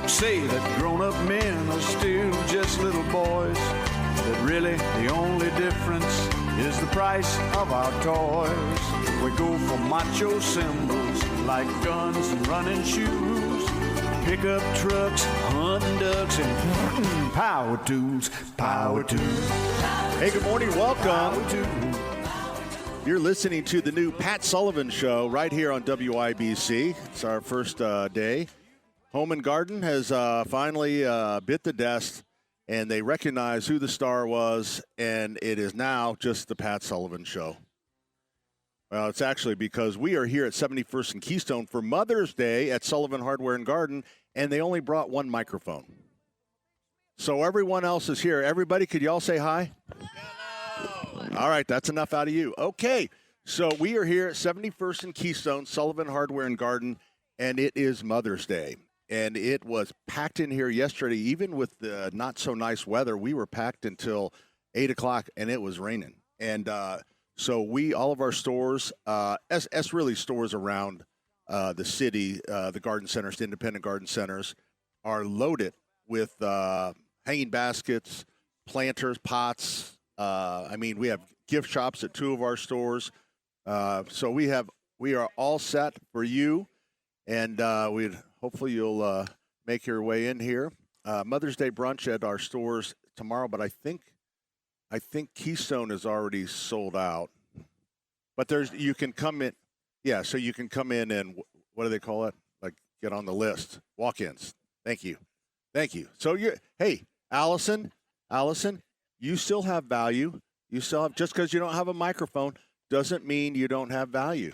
Folks say that grown-up men are still just little boys, that really the only difference is the price of our toys. We go for macho symbols like guns and running shoes, pickup trucks, hunting ducks, and power tools, power tools. Hey, good morning, welcome. You're listening to the new Pat Sullivan Show right here on WIBC. It's our first day. Home and Garden has finally bit the dust, and they recognize who the star was, and it is now just the Pat Sullivan Show. Well, it's actually because we are here at 71st and Keystone for Mother's Day at Sullivan Hardware and Garden, and they only brought one microphone. So everyone else is here. Everybody, could y'all say hi? Hello. All right, that's enough out of you. Okay, so we are here at 71st and Keystone, Sullivan Hardware and Garden, and it is Mother's Day. And it was packed in here yesterday, even with the not-so-nice weather. We were packed until 8 o'clock, and it was raining. And so all of our stores, as really stores around the city, the garden centers, the independent garden centers, are loaded with hanging baskets, planters, pots. We have gift shops at two of our stores. So we are all set for you, and hopefully you'll make your way in here. Mother's Day brunch at our stores tomorrow, but I think Keystone is already sold out. But you can come in. Yeah, so you can come in and what do they call it? Like get on the list. Walk-ins. Thank you. So hey, Allison, you still have value. You still have, just because you don't have a microphone doesn't mean you don't have value.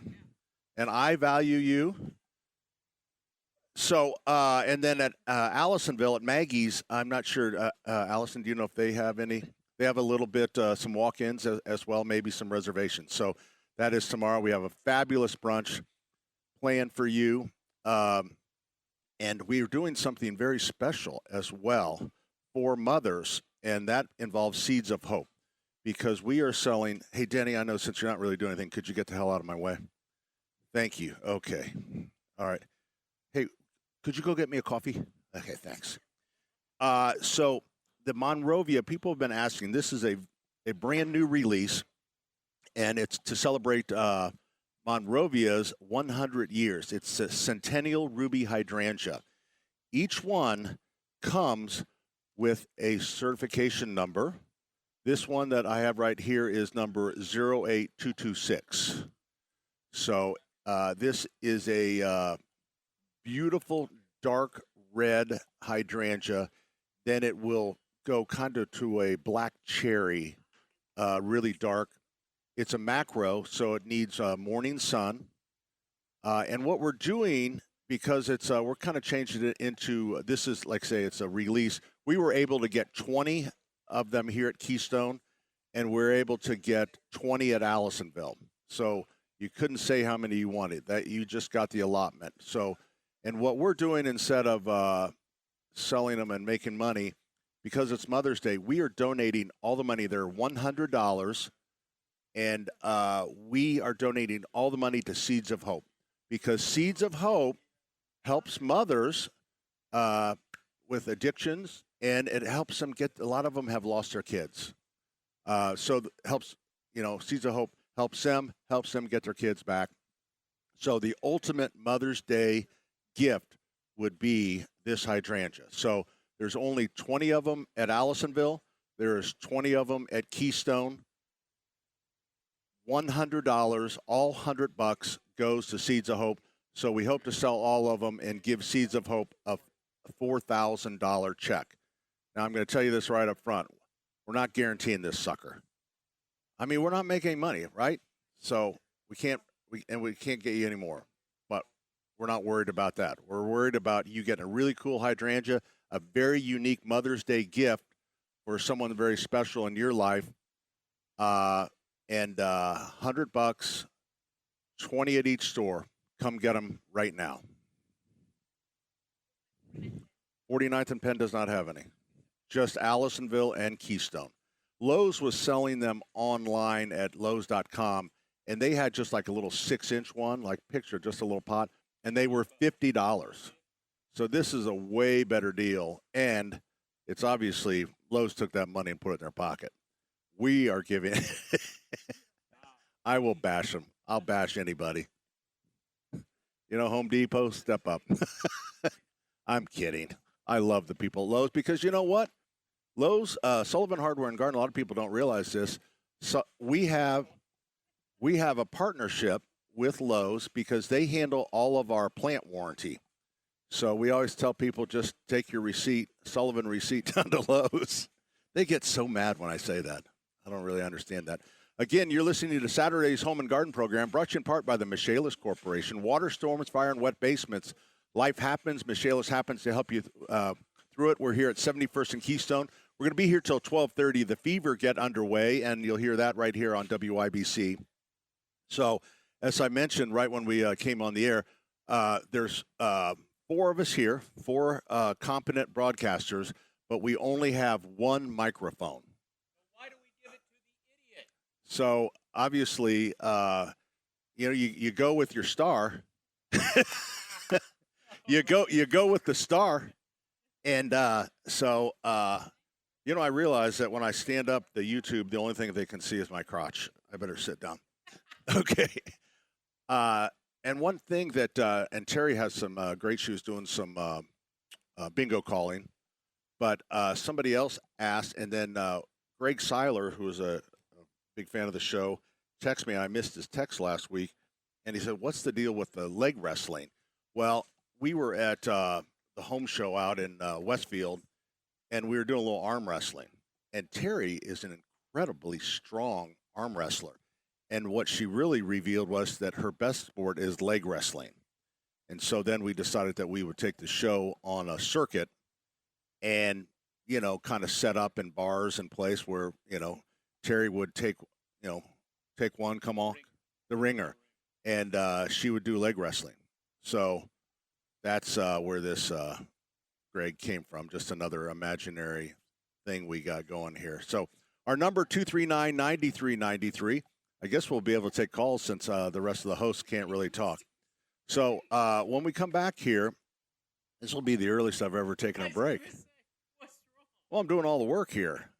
And I value you. So, and then at Allisonville, at Maggie's, I'm not sure, Allison, do you know if they have any? They have a little bit, some walk-ins as well, maybe some reservations. So that is tomorrow. We have a fabulous brunch planned for you. And we're doing something very special as well for mothers, and that involves Seeds of Hope. Because we are selling, hey, Denny, I know since you're not really doing anything, could you get the hell out of my way? Thank you. Okay. All right. Hey, could you go get me a coffee? Okay, thanks. So the Monrovia, people have been asking, this is a brand new release, and it's to celebrate Monrovia's 100 years. It's a Centennial Ruby Hydrangea. Each one comes with a certification number. This one that I have right here is number 08226. So this is a beautiful dark red hydrangea. Then it will go kind of to a black cherry, really dark. It's a macro, so it needs morning sun. And what we're doing, because it's we're kind of changing it into, this is like say it's a release. We were able to get 20 of them here at Keystone, and we're able to get 20 at Allisonville. So you couldn't say how many you wanted. That you just got the allotment. So, and what we're doing instead of selling them and making money, because it's Mother's Day, we are donating all the money. They're $100, and we are donating all the money to Seeds of Hope, because Seeds of Hope helps mothers with addictions, and it helps them get, a lot of them have lost their kids. So it helps, Seeds of Hope helps them get their kids back. So the ultimate Mother's Day gift would be this hydrangea. So there's only 20 of them at Allisonville. There's 20 of them at Keystone. $100, all $100 goes to Seeds of Hope. So we hope to sell all of them and give Seeds of Hope a $4,000 check. Now, I'm going to tell you this right up front. We're not guaranteeing this sucker. I mean, we're not making money, right? So we can't get you any more. But we're not worried about that. We're worried about you getting a really cool hydrangea, a very unique Mother's Day gift for someone very special in your life. And $100, 20 at each store. Come get them right now. 49th and Penn does not have any. Just Allisonville and Keystone. Lowe's was selling them online at Lowe's.com, and they had just like a little 6-inch one, like picture, just a little pot, and they were $50. So this is a way better deal, and it's obviously Lowe's took that money and put it in their pocket. We are giving. I will bash them. I'll bash anybody. Home Depot, step up. I'm kidding. I love the people at Lowe's because you know what? Lowe's, Sullivan Hardware and Garden. A lot of people don't realize this. So we have a partnership with Lowe's because they handle all of our plant warranty. So we always tell people just take your receipt, Sullivan receipt, down to Lowe's. They get so mad when I say that. I don't really understand that. Again, you're listening to Saturday's Home and Garden program, brought to you in part by the Michaelis Corporation. Water storms, fire, and wet basements. Life happens. Michaelis happens to help you through it. We're here at 71st and Keystone. We're going to be here till 12:30. The Fever get underway, and you'll hear that right here on WIBC. So, as I mentioned right when we came on the air, there's 4 of us here, 4 competent broadcasters, but we only have 1 microphone. Why do we give it to the idiot? So obviously, you go with your star. you go with the star, and I realize that when I stand up the YouTube, the only thing they can see is my crotch. I better sit down. Okay. And one thing that and Terry has some great shoes doing some bingo calling, but somebody else asked, and then Greg Seiler, who is a big fan of the show, texted me. I missed his text last week, and he said, "What's the deal with the leg wrestling?" Well, we were at the home show out in Westfield, and we were doing a little arm wrestling. And Terry is an incredibly strong arm wrestler. And what she really revealed was that her best sport is leg wrestling. And so then we decided that we would take the show on a circuit and, kind of set up in bars and place where, Terry would take one, come on, the ringer, and she would do leg wrestling. So that's where this Greg came from, just another imaginary thing we got going here. So our number 239-9393. I guess we'll be able to take calls since the rest of the hosts can't really talk. So when we come back here, this will be the earliest I've ever taken a break. Well, I'm doing all the work here.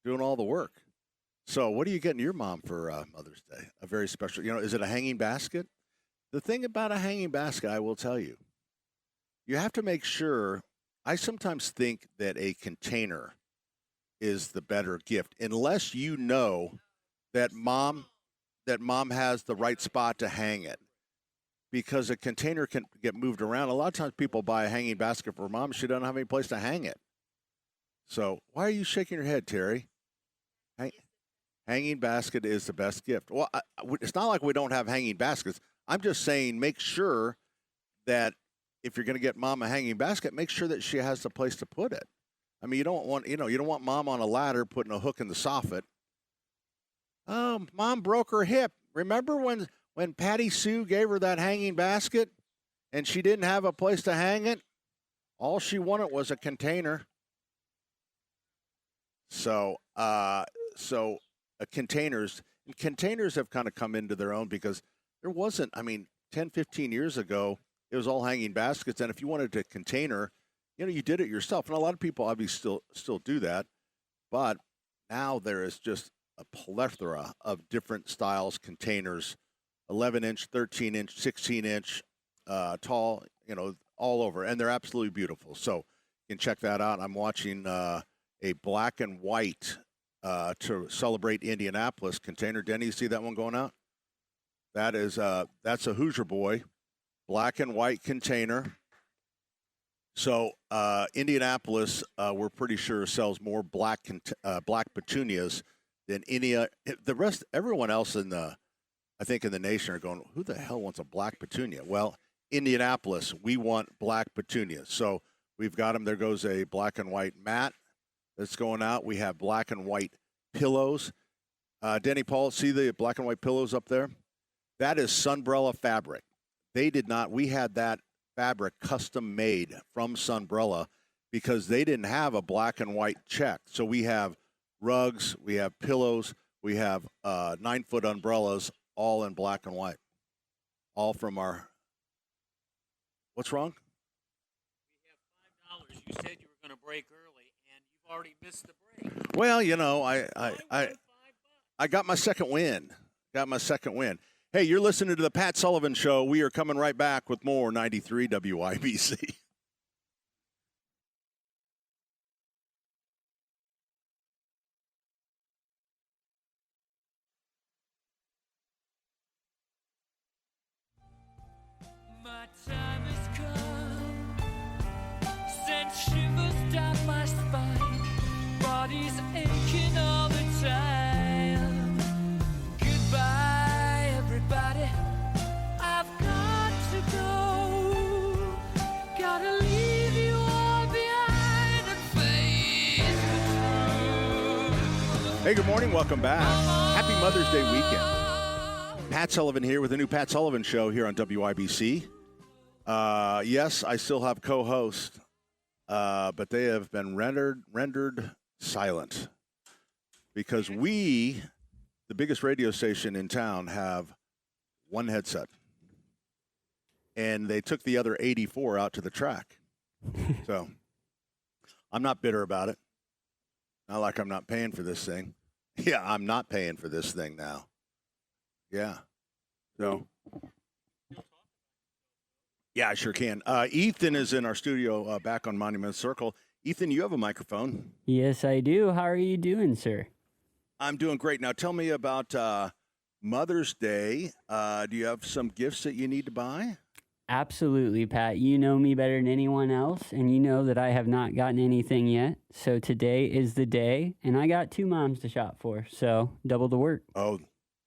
Doing all the work. So what are you getting your mom for Mother's Day? A very special, is it a hanging basket? The thing about a hanging basket, I will tell you, you have to make sure. I sometimes think that a container is the better gift, unless you know that mom has the right spot to hang it, because a container can get moved around. A lot of times people buy a hanging basket for mom. She doesn't have any place to hang it. So why are you shaking your head, Terry? Hanging basket is the best gift. Well, it's not like we don't have hanging baskets. I'm just saying make sure that if you're going to get mom a hanging basket, make sure that she has the place to put it. I mean, you don't want mom on a ladder putting a hook in the soffit. Oh, mom broke her hip. Remember when Patty Sue gave her that hanging basket and she didn't have a place to hang it? All she wanted was a container. So containers have kind of come into their own because there wasn't, 10, 15 years ago, it was all hanging baskets. And if you wanted a container, you did it yourself. And a lot of people obviously still do that. But now there is just a plethora of different styles containers, 11-inch, 13-inch, 16-inch, tall, all over. And they're absolutely beautiful. So you can check that out. I'm watching a black and white to celebrate Indianapolis container. Denny, you see that one going out? That's a Hoosier Boy, black and white container. So Indianapolis, we're pretty sure sells more black petunias than any. Everyone else in the nation are going, who the hell wants a black petunia? Well, Indianapolis, we want black petunias. So we've got them. There goes a black and white mat that's going out. We have black and white pillows. Denny, Paul, see the black and white pillows up there? That is Sunbrella fabric. They did not. We had that fabric custom made from Sunbrella because they didn't have a black and white check. So we have rugs, we have pillows, we have 9-foot umbrellas, all in black and white. All from our. What's wrong? You said you were going to break early, and you've already missed the break. Well, you know, I won $5. I got my second win. Hey, you're listening to the Pat Sullivan Show. We are coming right back with more 93 WIBC. My time has come, sent shivers down my spine, body's aching all the time. Goodbye, everybody, I've got to go, gotta leave you all behind and face the truth. Hey, good morning. Welcome back. Happy Mother's Day weekend. Pat Sullivan here with the new Pat Sullivan Show here on WIBC. Yes, I still have co-hosts, but they have been rendered silent because we, the biggest radio station in town, have one headset, and they took the other 84 out to the track. So I'm not bitter about it. Not like I'm not paying for this thing. Yeah, I'm not paying for this thing now. Yeah. So. Yeah, I sure can. Ethan is in our studio back on Monument Circle. Ethan, you have a microphone. Yes, I do. How are you doing, sir? I'm doing great. Now, tell me about Mother's Day. Do you have some gifts that you need to buy? Absolutely, Pat. You know me better than anyone else, and you know that I have not gotten anything yet. So today is the day, and I got 2 moms to shop for, so double the work. Oh,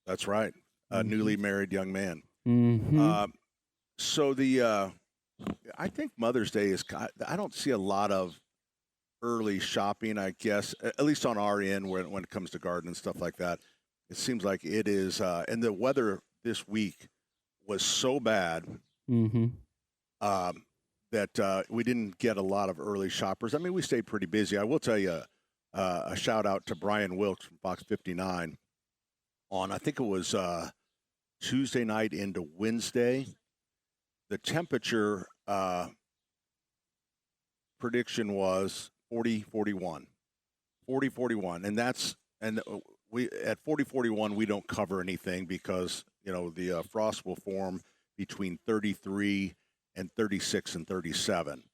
that's right. A newly married young man. Mm-hmm. So I think Mother's Day is, I don't see a lot of early shopping, I guess, at least on our end when it comes to garden and stuff like that. It seems like it is, and the weather this week was so bad that we didn't get a lot of early shoppers. I mean, we stayed pretty busy. I will tell you a shout out to Brian Wilkes from Fox 59 on, I think it was Tuesday night into Wednesday. The temperature prediction was 40-41. 40-41. And we at 40-41 we don't cover anything because, you know, the frost will form between 33 and 36 and 37.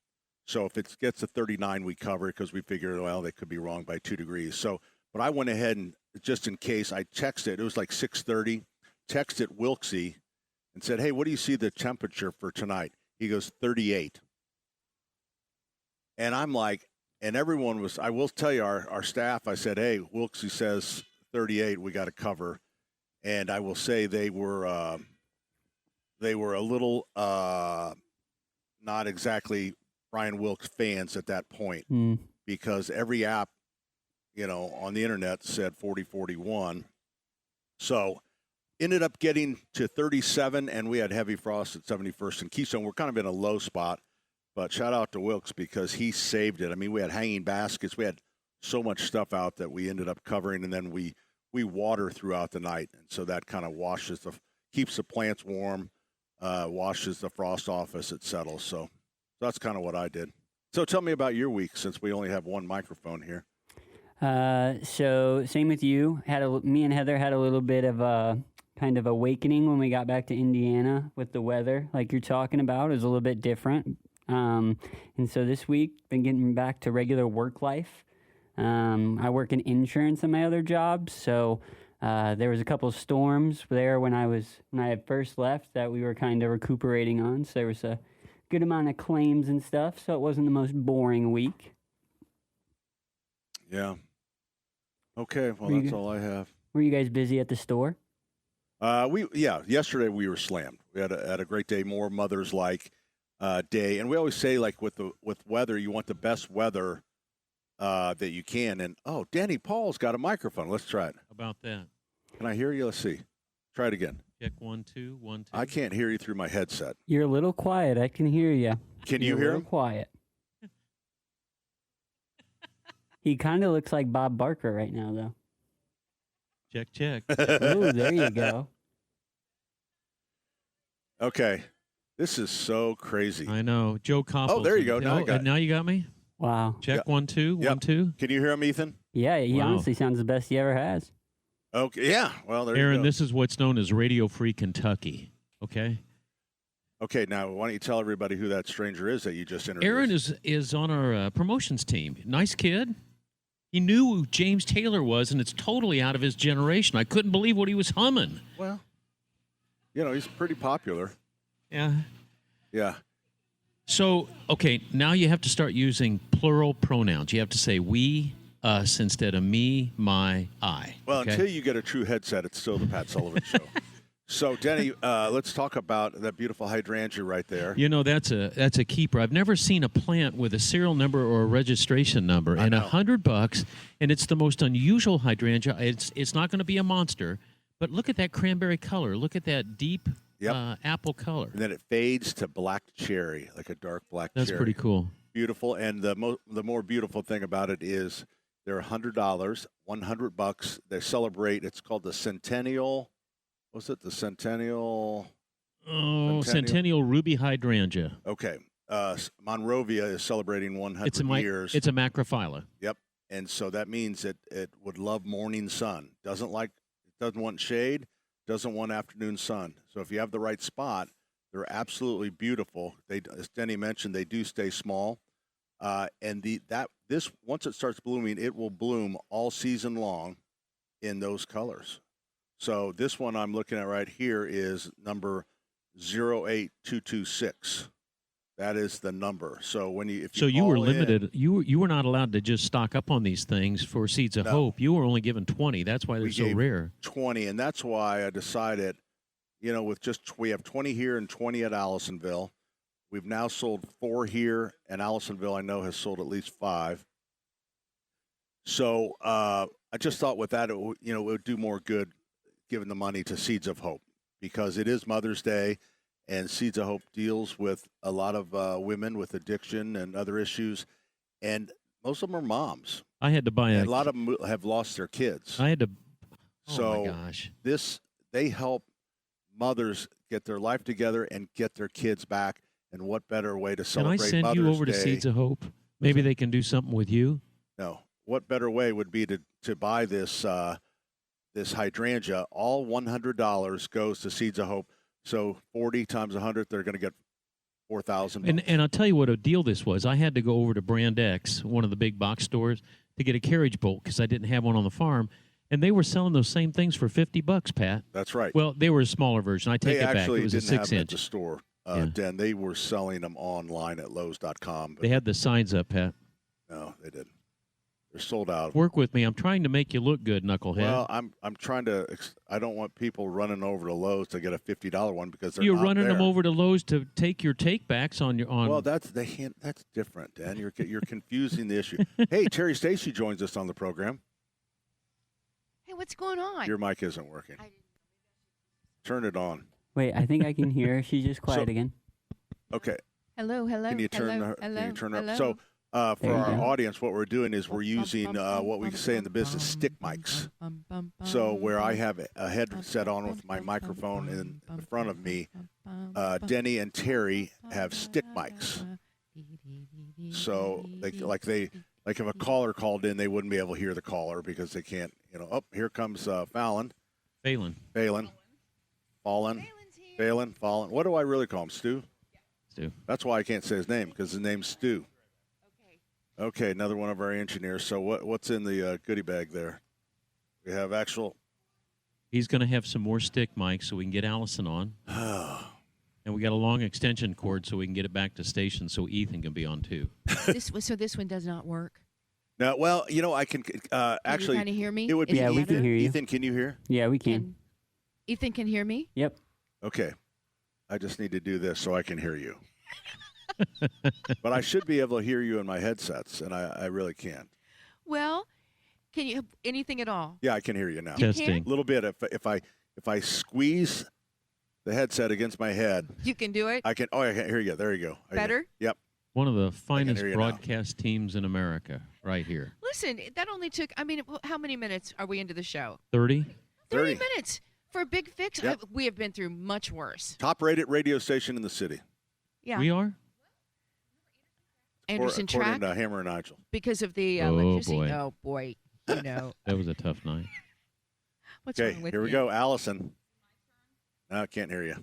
So if it gets to 39 we cover it because we figure, well, they could be wrong by 2 degrees. So, but I went ahead and just in case I texted, it was like 6:30, texted Wilksy and said, hey, what do you see the temperature for tonight? He goes, 38. And I'm like, and everyone was, I will tell you, our staff, I said, hey, Wilksy says 38, we got to cover. And I will say they were a little not exactly Brian Wilkes fans at that point because every app, you know, on the internet said 40-41. So ended up getting to 37, and we had heavy frost at 71st and Keystone. We're kind of in a low spot, but shout out to Wilkes because he saved it. I mean, we had hanging baskets. We had so much stuff out that we ended up covering, and then we water throughout the night, and so that kind of keeps the plants warm, washes the frost off as it settles. So that's kind of what I did. So tell me about your week since we only have one microphone here. So same with you. Me and Heather had a little bit of a kind of awakening when we got back to Indiana with the weather, like you're talking about. It was a little bit different. And so this week, been getting back to regular work life. I work in insurance in my other job, so there was a couple of storms there when I had first left that we were kind of recuperating on. So there was a good amount of claims and stuff, so it wasn't the most boring week. Yeah. Okay, well, that's all I have. Were you guys busy at the store? Yesterday we were slammed. We had a great day, more mothers-like day. And we always say, like, with weather, you want the best weather that you can. And, Danny Paul's got a microphone. Let's try it. How about that? Can I hear you? Let's see. Try it again. Check 1 2 1 2. I can't hear you through my headset. You're a little quiet. I can hear you. Can you hear him? Quiet. He kind of looks like Bob Barker right now, though. Check. Ooh, there you go. Okay. This is so crazy. I know. Joe Koppel. Oh, there you go. Now I got it. Now you got me? Wow. Check Yep. 1 2 Yep. 1 2. Can you hear him, Ethan? Yeah, he Wow. honestly sounds the best he ever has. Okay. Yeah. Well, there you Aaron, go. this is what's known as Radio Free Kentucky. Okay. Okay. Now, why don't you tell everybody who that stranger is that you just introduced? Aaron is on our promotions team. Nice kid. He knew who James Taylor was, and it's totally out of his generation. I couldn't believe what he was humming. Well, he's pretty popular. Yeah. Yeah. So, okay, now you have to start using plural pronouns. You have to say we, us, instead of me, my, I. Well, okay? until you get a true headset, it's still the Pat Sullivan Show. So, Denny, let's talk about that beautiful hydrangea right there. You know, that's a keeper. I've never seen a plant with a serial number or a registration number. And $100, and it's the most unusual hydrangea. It's not going to be a monster, but look at that cranberry color. Look at that deep apple color. And then it fades to black cherry, like a dark black cherry. That's pretty cool. Beautiful. And the more beautiful thing about it is they're $100, $100. They celebrate. It's called the Centennial. Was it the Centennial? Oh, Centennial Ruby Hydrangea. Okay. Monrovia is celebrating 100 years. It's a macrophylla. Yep. And so that means it would love morning sun. Doesn't want shade, doesn't want afternoon sun. So if you have the right spot, they're absolutely beautiful. As Denny mentioned, they do stay small. And this once it starts blooming, it will bloom all season long in those colors. So this one I'm looking at right here is number 08226. That is the number. So you were limited. You were not allowed to just stock up on these things for Seeds of Hope. You were only given 20. That's why they're so rare. 20, and that's why I decided, we have 20 here and 20 at Allisonville. We've now sold 4 here, and Allisonville I know has sold at least 5. So I just thought with that, it would do more good giving the money to Seeds of Hope, because it is Mother's Day, and Seeds of Hope deals with a lot of women with addiction and other issues, and most of them are moms. I had to buy a lot of them have lost their kids. I had to. So my gosh. They help mothers get their life together and get their kids back. And what better way to celebrate Mother's Day? Can I send you over to Seeds of Hope? Maybe they can do something with you. No. What better way would be to buy this hydrangea? All $100 goes to Seeds of Hope. So 40 times 100, they're going to get $4,000. And I'll tell you what a deal this was. I had to go over to Brand X, one of the big box stores, to get a carriage bolt because I didn't have one on the farm. And they were selling those same things for $50, Pat. That's right. Well, they were a smaller version. I take it back. It was a 6-inch. They actually didn't have them at the store, Den. They were selling them online at Lowe's.com. They had the signs up, Pat. No, they didn't. They're sold out. Work with me. I'm trying to make you look good, knucklehead. Well, I'm trying to. I don't want people running over to Lowe's to get a $50 one because they're You're not running there. them over to Lowe's to take your takebacks on your on. Well, that's different, Dan. You're confusing the issue. Hey, Terry Stacy joins us on the program. Hey, what's going on? Your mic isn't working. Turn it on. Wait, I think I can hear her. She's just quiet again. Okay. Hello. Can you turn her? Hello. Can you turn her up? Hello. So. For There you our go. audience, what we're doing is we're using what we say in the business stick mics. So where I have a headset on with my microphone in front of me, Denny and Terry have stick mics. So like if a caller called in, they wouldn't be able to hear the caller because they can't. Oh, here comes Fallon. Phelan. What do I really call him? Stu. Stu. That's why I can't say his name, because his name's Stu. Okay, another one of our engineers. So what's in the goodie bag there? We have actual. He's going to have some more stick mics so we can get Allison on. And we got a long extension cord so we can get it back to station so Ethan can be on too. This one does not work. No, well, I can actually. Can you kind of hear me? It would Is be. it we better? can hear you. Ethan, can you hear? Yeah, we can. Ethan can hear me? Yep. Okay, I just need to do this so I can hear you. But I should be able to hear you in my headsets, and I really can't. Well, can you anything at all? Yeah, I can hear you now. Testing. A little bit. If I squeeze the headset against my head, You can do it? I can. Oh, I can hear you. There you go. Better? Yep. One of the finest hear you now. broadcast teams in America right here. Listen, that only took, how many minutes are we into the show? 30? 30 minutes for a big fix? Yep. We have been through much worse. Top-rated radio station in the city. Yeah. We are? Anderson according track to Hammer and Nigel. because of the Oh, electricity. boy. Oh boy, you know That was a tough night. what's Okay, wrong with here we you? go. Allison. No, I can't hear you.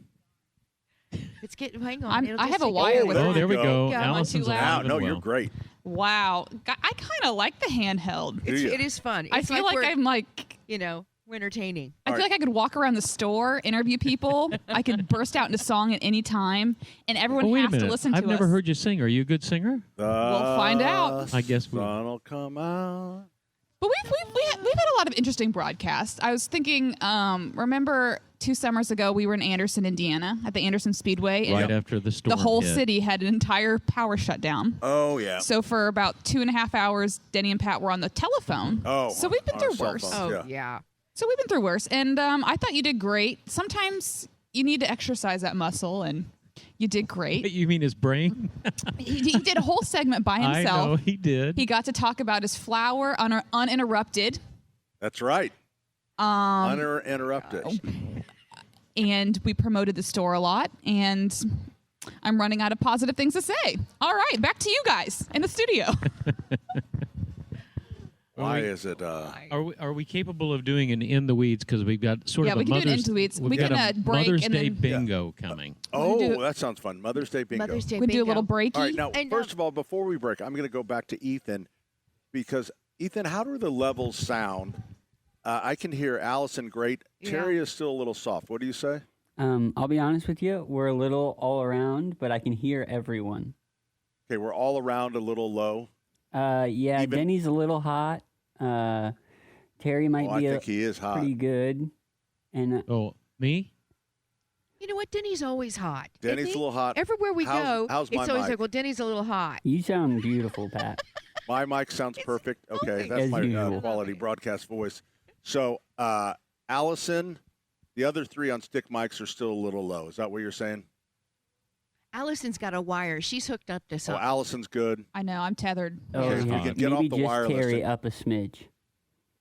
It's getting. Hang on. It'll I just have a take wire minute. with There Oh, there we you go. go. Yeah, am I Allison's too loud? alive and No, you're well. great. Wow. I kind of like the handheld. Do you? It is fun. I It's feel like we're, I'm like, we're entertaining. I feel like I could walk around the store, interview people. I could burst out into song at any time, and everyone Oh, wait a has to minute. listen to I've never us. heard you sing. Are you a good singer? We'll find out. I guess we- Sun'll come out. But we've had a lot of interesting broadcasts. I was thinking, remember 2 summers ago we were in Anderson, Indiana, at the Anderson Speedway, and Right after the storm the whole hit. city had an entire power shutdown. Oh, yeah. So for about 2.5 hours, Denny and Pat were on the telephone. Oh, so we've been on through our cell worse. phones. Oh Yeah. yeah. So we've been through worse, and I thought you did great. Sometimes you need to exercise that muscle, and you did great. You mean his brain? He did a whole segment by I himself. know he did. He got to talk about his flower uninterrupted, That's right. Uninterrupted. and we promoted the store a lot, and I'm running out of positive things to say. All right, back to you guys in the studio. Why is it? Are we capable of doing an in the weeds? Because we've got sort Yeah, of we a can do an Mother's, In the Weeds. we've We got can, a break Mother's and Day then- bingo coming. Oh, do- that sounds fun. Mother's Day bingo. Mother's Day we do a bingo. little breaky. All right, now, And, first of all, before we break, I'm going to go back to Ethan because, Ethan, how do the levels sound? I can hear Allison great. Yeah. Terry is still a little soft. What do you say? I'll be honest with you. We're a little all around, but I can hear everyone. Okay, we're all around a little low. Yeah, Even- Denny's a little hot. Terry might Oh, I be think he is hot. pretty good. And Oh, me? You know what? Denny's always hot. isn't Denny's he? a little hot. Everywhere we go, How's my it's always mic? like, well, Denny's a little hot. you sound beautiful, Pat. My mic sounds perfect. Okay, that's As my usual. quality broadcast voice. So, Allison, the other three on stick mics are still a little low. Is that what you're saying? Allison's got a wire. She's hooked up to Oh, something. Allison's good. I know, I'm tethered. Oh, Okay, if we yeah. can get off Maybe the just wireless carry thing. up a smidge.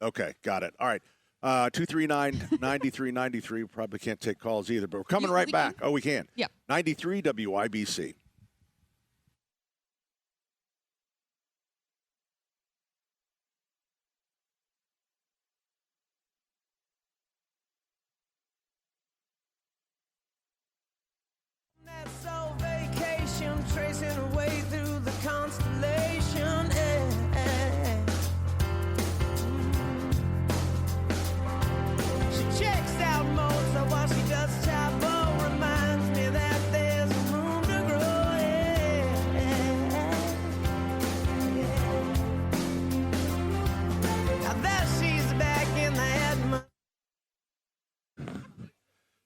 Okay, got it. All right. 239-9393. Probably can't take calls either, but we're coming right we back. can. Oh, we can. Yep. 93 WIBC. That soul vacation, tracing her way through the constellation. She checks out Mozart while she does chapel. Reminds me that there's room to grow. Now that she's back in the atmosphere.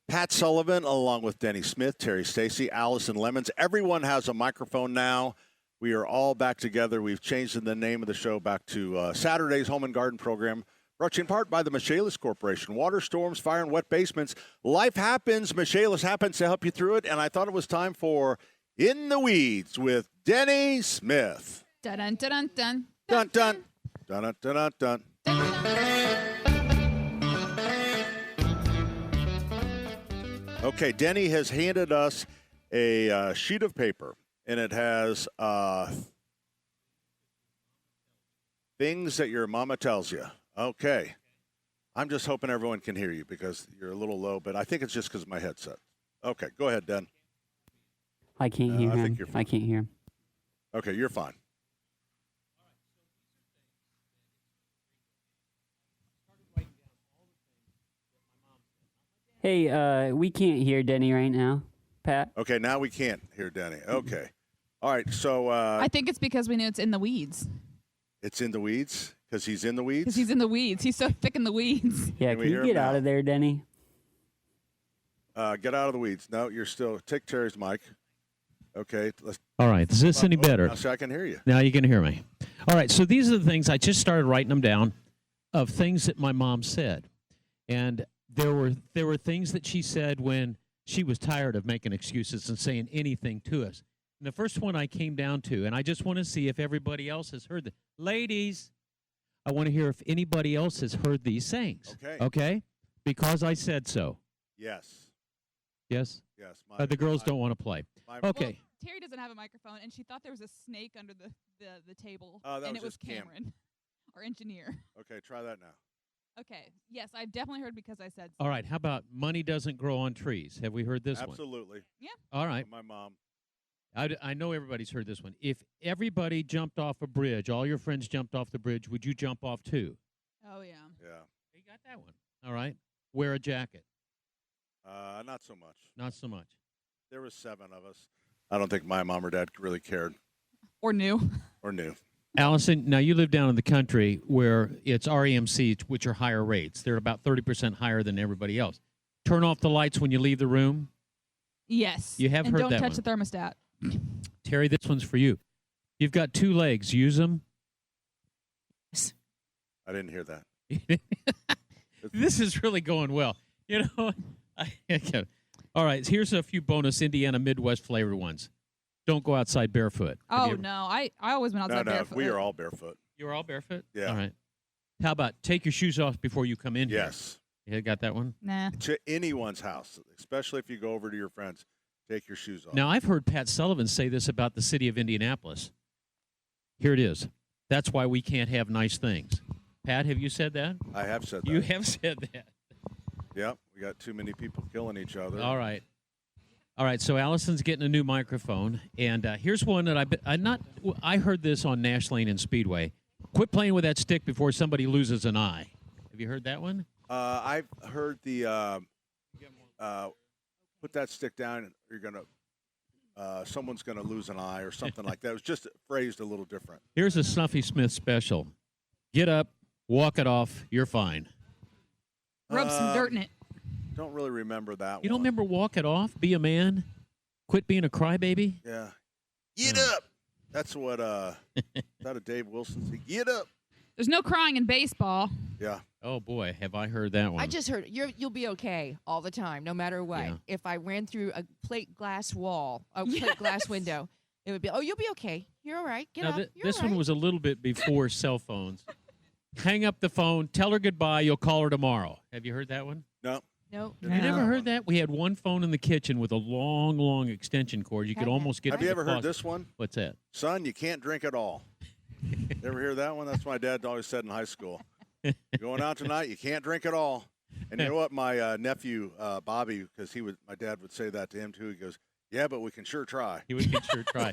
Pat Sullivan, along with Denny Smith, Terry Stacy, Allison Lemons. Everyone has a microphone now. We are all back together. We've changed the name of the show back to Saturday's Home and Garden program, brought to you in part by the Michaelis Corporation. Water, storms, fire, and wet basements. Life happens. Michaelis happens to help you through it. And I thought it was time for In the Weeds with Denny Smith. Dun dun dun dun Dun, dun. Dun, dun, dun, dun, dun. Okay, Denny has handed us a sheet of paper, and it has things that your mama tells you. Okay. I'm just hoping everyone can hear you because you're a little low, but I think it's just because of my headset. Okay, go ahead, Den. I can't No, hear I him. think you're fine. I can't hear him. Okay, you're fine. Hey, we can't hear Denny right now, Pat. Okay, now we can't hear Denny. Okay. All right, so I think it's because we knew it's in the weeds. it's in the weeds because he's in the Because weeds. he's in the weeds. He's so thick in the weeds. Yeah, Can we can hear you him get out now? of there, Denny? Get out of the weeds. No, you're still. Take Terry's mic. Okay, let's. All right. Is this any better? Now, so I can hear you. Now you can hear me. All right. So these are the things I just started writing them down of things that my mom said. And there were things that she said when she was tired of making excuses and saying anything to us. And the first one I came down to, and I just want to see if everybody else has heard ladies, I want to hear if anybody else has heard these sayings. Okay. Okay? Because I said so. Yes. Yes? Yes. The girls don't want to play. My, Okay. Terry doesn't have a microphone, and she thought there was a snake under the table, Oh, that and was it was just Cam. Cameron, our engineer. Okay, try that now. Okay. Yes, I've definitely heard because I said so. All right. How about money doesn't grow on trees? Have we heard this one? Absolutely. All right. My mom. I know everybody's heard this one. If everybody jumped off a bridge, all your friends jumped off the bridge, would you jump off too? Oh, yeah. Yeah. You got that one. All right. Wear a jacket. Not so much. Not so much. There was 7 of us. I don't think my mom or dad really cared Or new. or knew. Allison, now you live down in the country where it's REMC, which are higher rates. They're about 30% higher than everybody else. Turn off the lights when you leave the room. Yes. You have and heard don't that touch one. the thermostat. Terry, this one's for you. You've got 2 legs. Use them. I didn't hear that. This is really going well. You know, all right, here's a few bonus Indiana Midwest flavored ones. Don't go outside barefoot. Have Oh, you ever- no. I always went outside No, barefoot. we are all barefoot. You were all barefoot? Yeah. All right. How about take your shoes off before you come in here? Yes. You got that one? Nah. To anyone's house, especially if you go over to your friends, take your shoes off. Now, I've heard Pat Sullivan say this about the city of Indianapolis. Here it is. That's why we can't have nice things. Pat, have you said that? I have said that. You have said that. Yep. We got too many people killing each other. All right. All right, so Allison's getting a new microphone, and here's one that I heard this on Nash Lane and Speedway. Quit playing with that stick before somebody loses an eye. Have you heard that one? I've heard the put that stick down. You're gonna someone's gonna lose an eye or something like that. It was just phrased a little different. Here's a Snuffy Smith special. Get up, walk it off, you're fine. Rub some dirt in it. Don't really remember that. You don't one. remember walk it off, be a man, quit being a crybaby? Yeah. Get up. That's what. Is that a Dave Wilson? Thing? Get up. There's no crying in baseball. Yeah. Oh, boy, have I heard that one. I just heard you'll be okay all the time, no matter what. Yeah. If I ran through a plate glass wall, a plate glass window, it would be, oh, you'll be okay. You're all right. Get Now, up. You're this all one right." was a little bit before cell phones. Hang up the phone, tell her goodbye, you'll call her tomorrow. Have you heard that one? No. No. You never heard that? We had one phone in the kitchen with a long, long extension cord. You could almost get Have to you the ever heard closet. this one? What's that? Son, you can't drink at all. You ever hear that one? That's what my dad always said in high school. Going out tonight, you can't drink at all. And you know what? My nephew Bobby, because my dad would say that to him too. He goes, "Yeah, but we can sure try." He would sure try.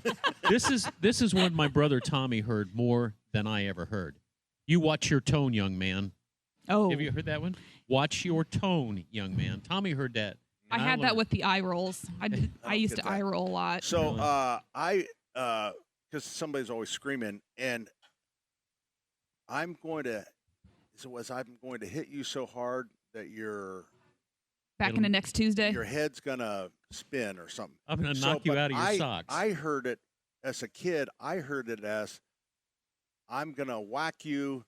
This is one my brother Tommy heard more than I ever heard. You watch your tone, young man. Oh. Have you heard that one? Watch your tone, young man. Tommy heard that. I had that with the eye rolls. I used to eye roll a lot. So because somebody's always screaming, and I'm going to hit you so hard that Back into next Tuesday. your head's gonna spin or something. I'm going to knock you but out of your I, socks. I heard it as a kid. I heard it as I'm gonna whack you,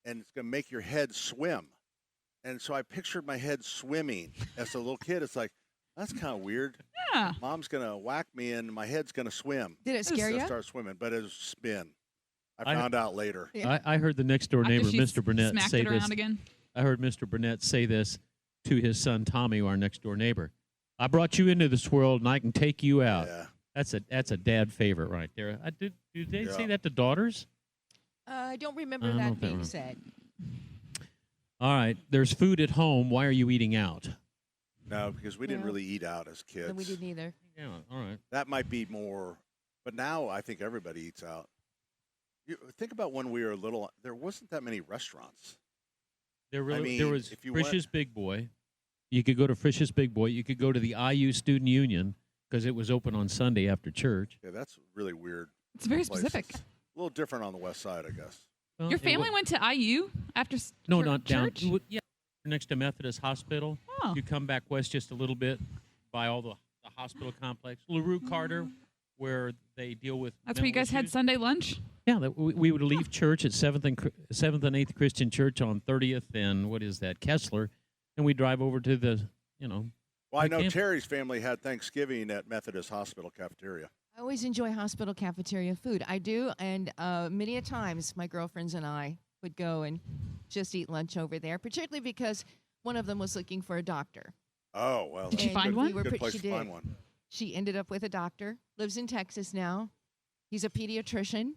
and it's gonna make your head swim. And so I pictured my head swimming as a little kid. It's like, that's kind of weird. Yeah. Mom's going to whack me and my head's going to swim. Did it scare you? Start swimming, but it was spin. I found out later. I heard the next door neighbor, After she Mr. Burnett, smacked say it around this. again. I heard Mr. Burnett say this to his son Tommy, our next door neighbor. I brought you into this world, and I can take you out. Yeah. That's a dad favorite right there. Do they say that to daughters? I don't remember I don't know that if that being one- said. All right. There's food at home. Why are you eating out? No, because we didn't Yeah. really eat out as kids. No, we didn't either. Yeah. All right. That might be more, but now I think everybody eats out. You think about when we were little. There wasn't that many restaurants. There mean, was if you Frisch's Big Boy. You could go to Frisch's Big Boy. You could go to the IU Student Union because it was open on Sunday after church. Yeah, that's really weird. It's very places. specific. A little different on the west side, I guess. Well, Your it family wa- went to IU after No, for not down. church? Yeah, next to Methodist Hospital. Oh. You come back west just a little bit by all the hospital complex. LaRue Carter, where they deal with. That's where you mental guys had issues. Sunday lunch? Yeah, we would leave church at 7th and 8th Christian Church on 30th and what is that, Kessler, and we drive over to the, Well, I the know camp- Terry's family had Thanksgiving at Methodist Hospital cafeteria. I always enjoy hospital cafeteria food. I do, and many a times my girlfriends and I would go and just eat lunch over there, particularly because one of them was looking for a doctor. Oh, well. Did you that's find good- one? We were Good pretty- place she to find did. one. She ended up with a doctor, lives in Texas now. He's a pediatrician.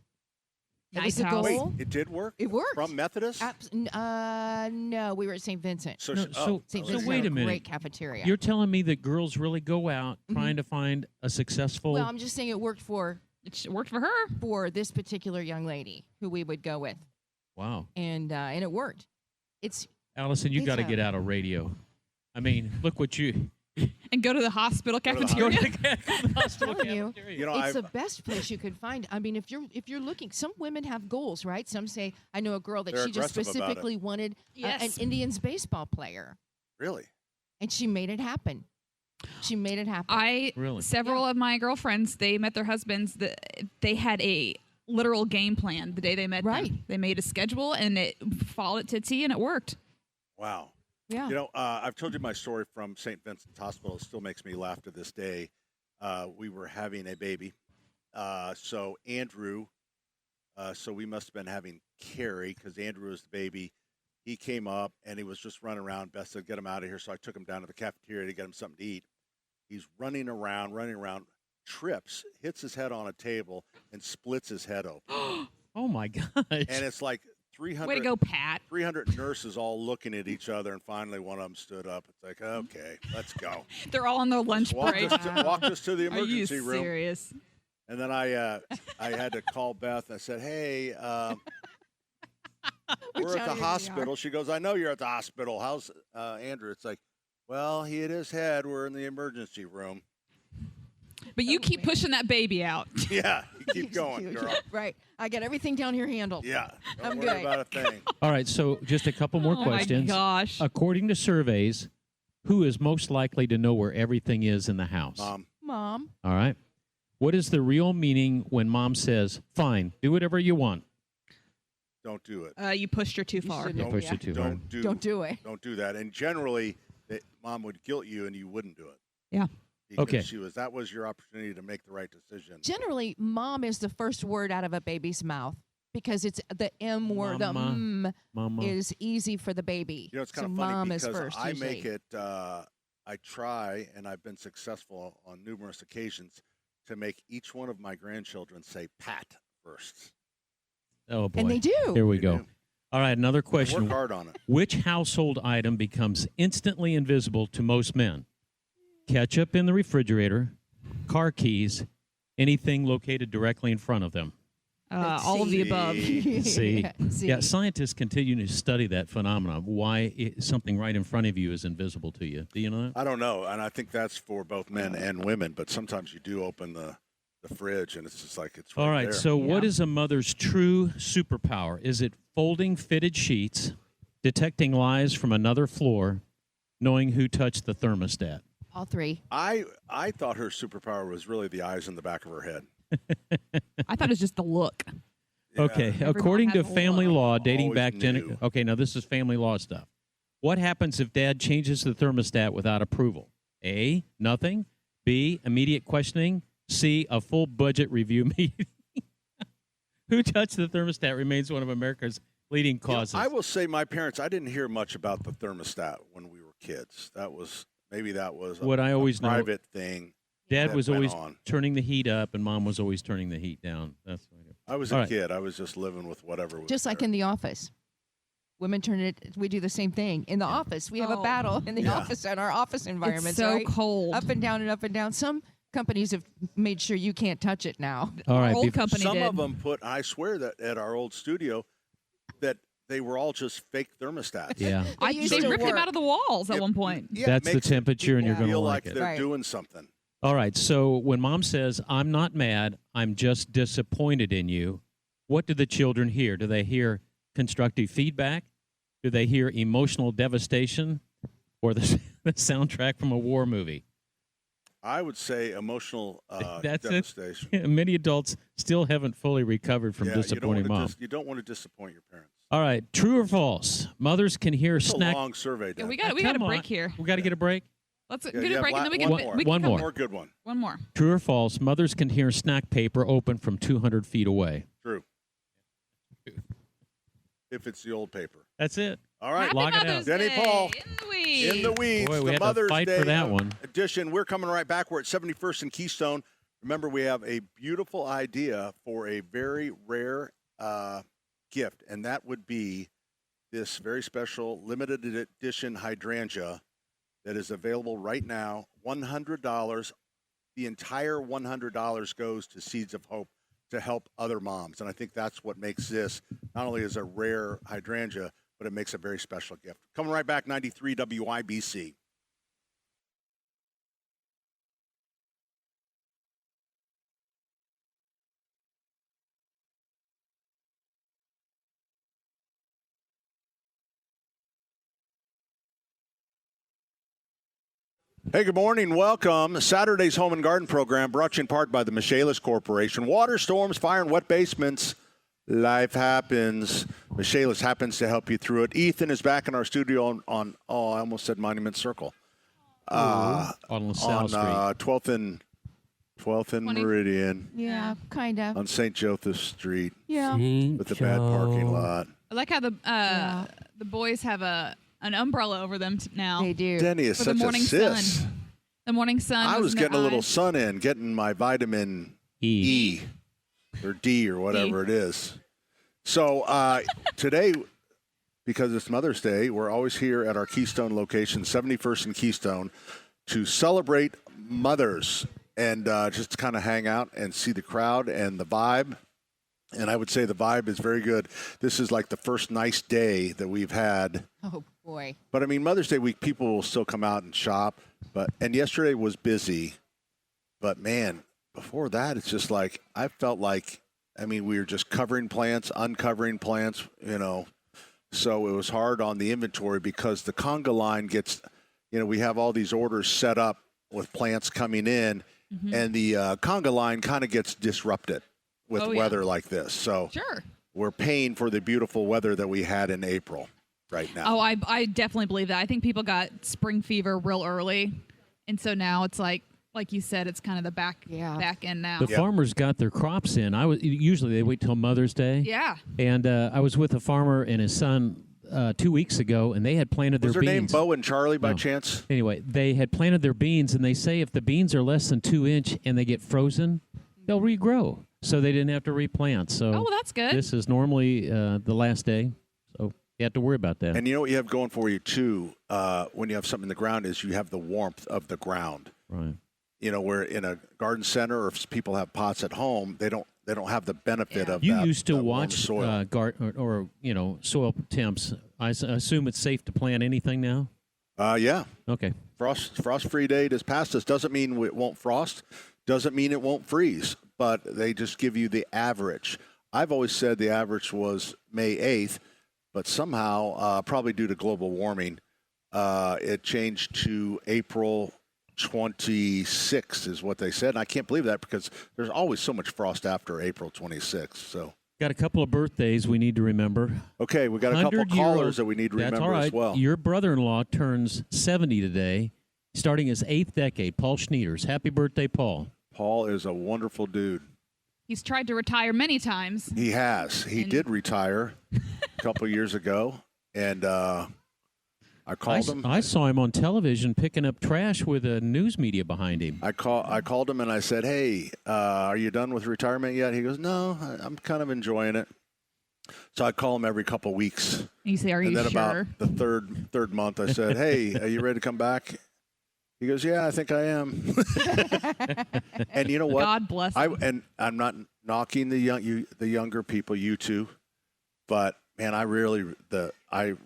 That was Nice the house. Wait, goal. it did work? It worked. From Methodist? No, we were at St. Vincent. So, No, she- so- St. so Vincent wait had a minute. Great cafeteria. You're telling me that girls really go out trying to find a successful. well, I'm just saying it worked for It worked for her. this particular young lady who we would go with, Wow. and it worked. It's Allison, you It's got to a- get out of radio. I mean, look what you. And go to the hospital to the cafeteria. telling you, You know, it's I've, the best place you could find. I mean, if you're looking, some women have goals, right? Some say, I know a girl that They're she just aggressive about it. specifically wanted an Yes. Indians baseball player, really? and she made it happen. She made it happen. Really? Several of my girlfriends, they met their husbands. They had a literal game plan the day they met Right. them. They made a schedule and it followed to T and it worked. Wow. yeah. You know, I've told you my story from St. Vincent's Hospital. It still makes me laugh to this day. We were having a baby. So Andrew, so we must have been having Carrie because Andrew was the baby. He came up and he was just running around. Beth said, get him out of here. So I took him down to the cafeteria to get him something to eat. He's running around, trips, hits his head on a table, and splits his head open. Oh my gosh. And it's like 300. Way to go, Pat. 300 nurses all looking at each other, and finally one of them stood up. It's like, okay, let's go. They're all on their lunch Walked break. us to the Are you emergency room. serious? And then I had to call Beth. I said, hey, we're at the hospital. She goes, I know you're at the hospital. How's Andrew? It's like, well, he hit his head. We're in the emergency room. But you keep pushing that baby out. Yeah, you keep going, girl. Right. I got everything down here handled. Yeah, don't I'm worry good. about a thing. All right, so just a couple more Oh questions. my gosh. According to surveys, who is most likely to know where everything is in the house? Mom. All right. What is the real meaning when mom says, fine, do whatever you want? Don't do it. You pushed her too far. shouldn't You Yeah. pushed it too hard. Don't do it. Don't do that. And generally, mom would guilt you, and you wouldn't do it. Yeah. Because Okay. that was your opportunity to make the right decision. Generally, mom is the first word out of a baby's mouth because it's the M word. The Mama. Mama. is easy for the baby. You know, it's kind so of funny mom because is first. I usually. make it. I try, and I've been successful on numerous occasions to make each one of my grandchildren say "Pat" first. Oh, boy. and they do. Here we They go. do. All right, another I question. work hard on it. Which household item becomes instantly invisible to most men? Ketchup in the refrigerator, car keys, anything located directly in front of them. All of the above. See? See. Yeah, scientists continue to study that phenomenon, why something right in front of you is invisible to you. Do you know that? I don't know, and I think that's for both men and women. But sometimes you do open the fridge, and it's just like it's right All right, there. so what is a mother's true superpower? Is it folding fitted sheets, detecting lies from another floor, knowing who touched the thermostat? All three. I thought her superpower was really the eyes in the back of her head. I thought it was just the look. Yeah. Okay, according to has a family lot. law dating Always back knew. Okay, now this is family law stuff. What happens if dad changes the thermostat without approval? A, nothing. B, immediate questioning. C, a full budget review meeting. Who touched the thermostat remains one of America's leading You know, causes. I will say my parents, I didn't hear much about the thermostat when we were kids. That was a, What I always know- private thing. Dad that was went always on. turning the heat up, and Mom was always turning the heat down. That's what I do. I was All a right. kid. I was just living with whatever was Just like there. in the office. Women turn it. We do the same thing in the office. We have a Oh. battle in the Yeah. office and our office environments. It's so right? cold. Up and down and up and down. Some companies have made sure you can't touch it now. All Our right, old bef- company Some did. of them put, I swear that at our old studio, that they were all just fake thermostats. yeah. used They to ripped them work. out of the walls at Yep. one point. Yeah, it That's the makes temperature, and you're people gonna feel like like it. they're Right. doing something. All right, so when Mom says, I'm not mad, I'm just disappointed in you, what do the children hear? Do they hear constructive feedback? Do they hear emotional devastation? Or the soundtrack from a war movie? I would say emotional That's it. devastation. Many adults still haven't fully recovered from Yeah, disappointing mom. you don't want to disappoint your parents. All right, true or false? Mothers can hear It's snack. a long survey, Yeah, Dan. we got a Come break on. here. We got to get a break. Let's Yeah, get you a have break and then we one can more. we can One come more. back. More good one. One more. True or false? Mothers can hear snack paper open from 200 feet away. True. If it's the old paper. That's it. All right. Happy Lock it out. Mother's Denny Day. Paul. In the weeds. In the weeds, Boy, we the had to Mother's fight Day for that one. edition. We're coming right back. We're at 71st and Keystone. Remember, we have a beautiful idea for a very rare gift, and that would be this very special limited edition hydrangea that is available right now. $100. The entire $100 goes to Seeds of Hope to help other moms, and I think that's what makes this not only is a rare hydrangea, but it makes a very special gift. Coming right back, 93 WIBC. Hey, good morning. Welcome. Saturday's Home and Garden program brought to you in part by the Michaelis Corporation. Water, storms, fire, and wet basements. Life happens. Michaelis happens to help you through it. Ethan is back in our studio on I almost said Monument Circle. On LaSalle Street. 12th and Meridian. Yeah, kind of. On St. Joseph Street Yeah. with the bad parking lot. I like how the boys have an umbrella over them now. They do. Denny is For such the morning a sis. sun. The morning sun. I was in their getting a little eyes. sun in, getting my vitamin E or D or whatever it is. So today, because it's Mother's Day, we're always here at our Keystone location, 71st and Keystone, to celebrate mothers and just kind of hang out and see the crowd and the vibe. And I would say the vibe is very good. This is like the first nice day that we've had. Oh, boy. But, I mean, Mother's Day week, people will still come out and shop. And yesterday was busy. But, man, before that, it's just like I felt like, I mean, we were just covering plants, uncovering plants, you know. So it was hard on the inventory because the conga line gets, you know, we have all these orders set up with plants coming in. And the conga line kind of gets disrupted with weather like this. So we're paying for the beautiful weather that we had in April right now. Oh, I definitely believe that. I think people got spring fever real early. And so now it's like you said, it's kind of the back end now. The farmers got their crops in. Usually they wait till Mother's Day. Yeah. And I was with a farmer and his son 2 weeks ago, and they had planted Was their their name beans. Bo and Charlie by chance? Anyway, they had planted their beans, and they say if the beans are less than 2 inch and they get frozen, they'll regrow. So they didn't have to replant. So well, that's good. This is normally the last day, so you have to worry about that. And you know what you have going for you, too, when you have something in the ground is you have the warmth of the ground. Right. You know, where in a garden center or if people have pots at home, they don't have the benefit of You that, used to that warm watch soil. or you know, soil temps. I assume it's safe to plant anything now? Yeah. Okay. Frost-free date is past us. Doesn't mean it won't frost. Doesn't mean it won't freeze. But they just give you the average. I've always said the average was May 8th, but somehow, probably due to global warming, it changed to April 26th is what they said. And I can't believe that because there's always so much frost after April 26th. So Got a couple of birthdays we need to remember. Okay, we got a couple callers that we need to That's remember all right. as well. Your brother-in-law turns 70 today, starting his 8th decade. Paul Schneiders. Happy birthday, Paul. Paul is a wonderful dude. He's tried to retire many times. He has. He did retire a couple years ago, and I called him. I saw him on television picking up trash with a news media behind him. I called him and I said, "Hey, are you done with retirement yet?" He goes, "No, I'm kind of enjoying it." So I call him every couple weeks. And you say, "Are you sure?" And then sure?" about the third month, I said, "Hey, are you ready to come back?" He goes, "Yeah, I think I am." And you know what? God bless him. And I'm not knocking the younger people, you two, but man, I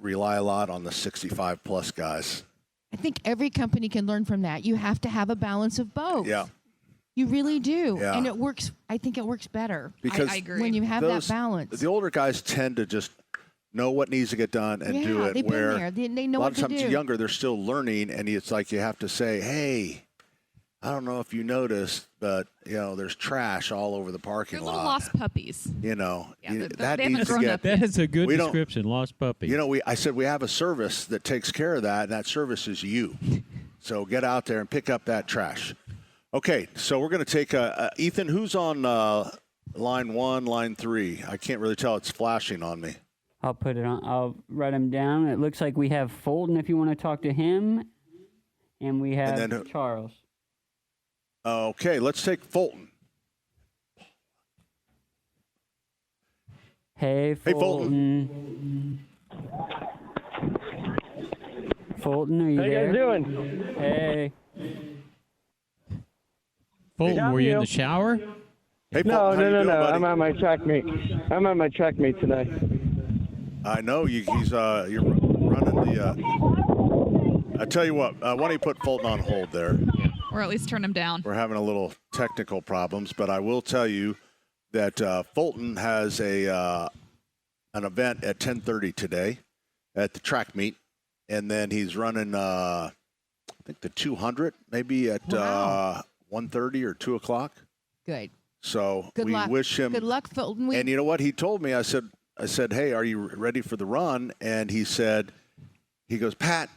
rely a lot on the 65 plus guys. I think every company can learn from that. You have to have a balance of both. Yeah. You really do. Yeah. And it works. I think it works better. Because I agree. When you have that balance. The older guys tend to just know what needs to get done and do it. They've where been there. They know a lot what of to times do. the younger, they're still learning, and it's like you have to say, "Hey, I don't know if you noticed, but there's trash all over the parking They're lot." little lost puppies. That they haven't needs to grown get. up That is a good We don't- description, lost puppy. I said we have a service that takes care of that, and that service is you. So get out there and pick up that trash. Okay, so we're going to take Ethan. Who's on line 1, line 3? I can't really tell. It's flashing on me. I'll put it on. I'll write them down. It looks like we have Fulton if you want to talk to him, and we have then, Charles. Okay, let's take Fulton. Hey, Hey, Fulton. Fulton, are you How you there? guys doing? Hey. Fulton, were you in the shower? Hey, Fulton, No. how you doing, buddy? I'm on my track meet. I'm on my track meet today. I know you're running the. I tell you what, why don't you put Fulton on hold there? Or at least turn him down. We're having a little technical problems, but I will tell you that Fulton has an event at 10:30 today at the track meet, and then he's running I think the 200 maybe at 1:30 or 2 o'clock. Good. So Good we luck. wish him Good luck, Fulton. And you know what he told me? I said, hey, are you ready for the run? And he goes, Pat,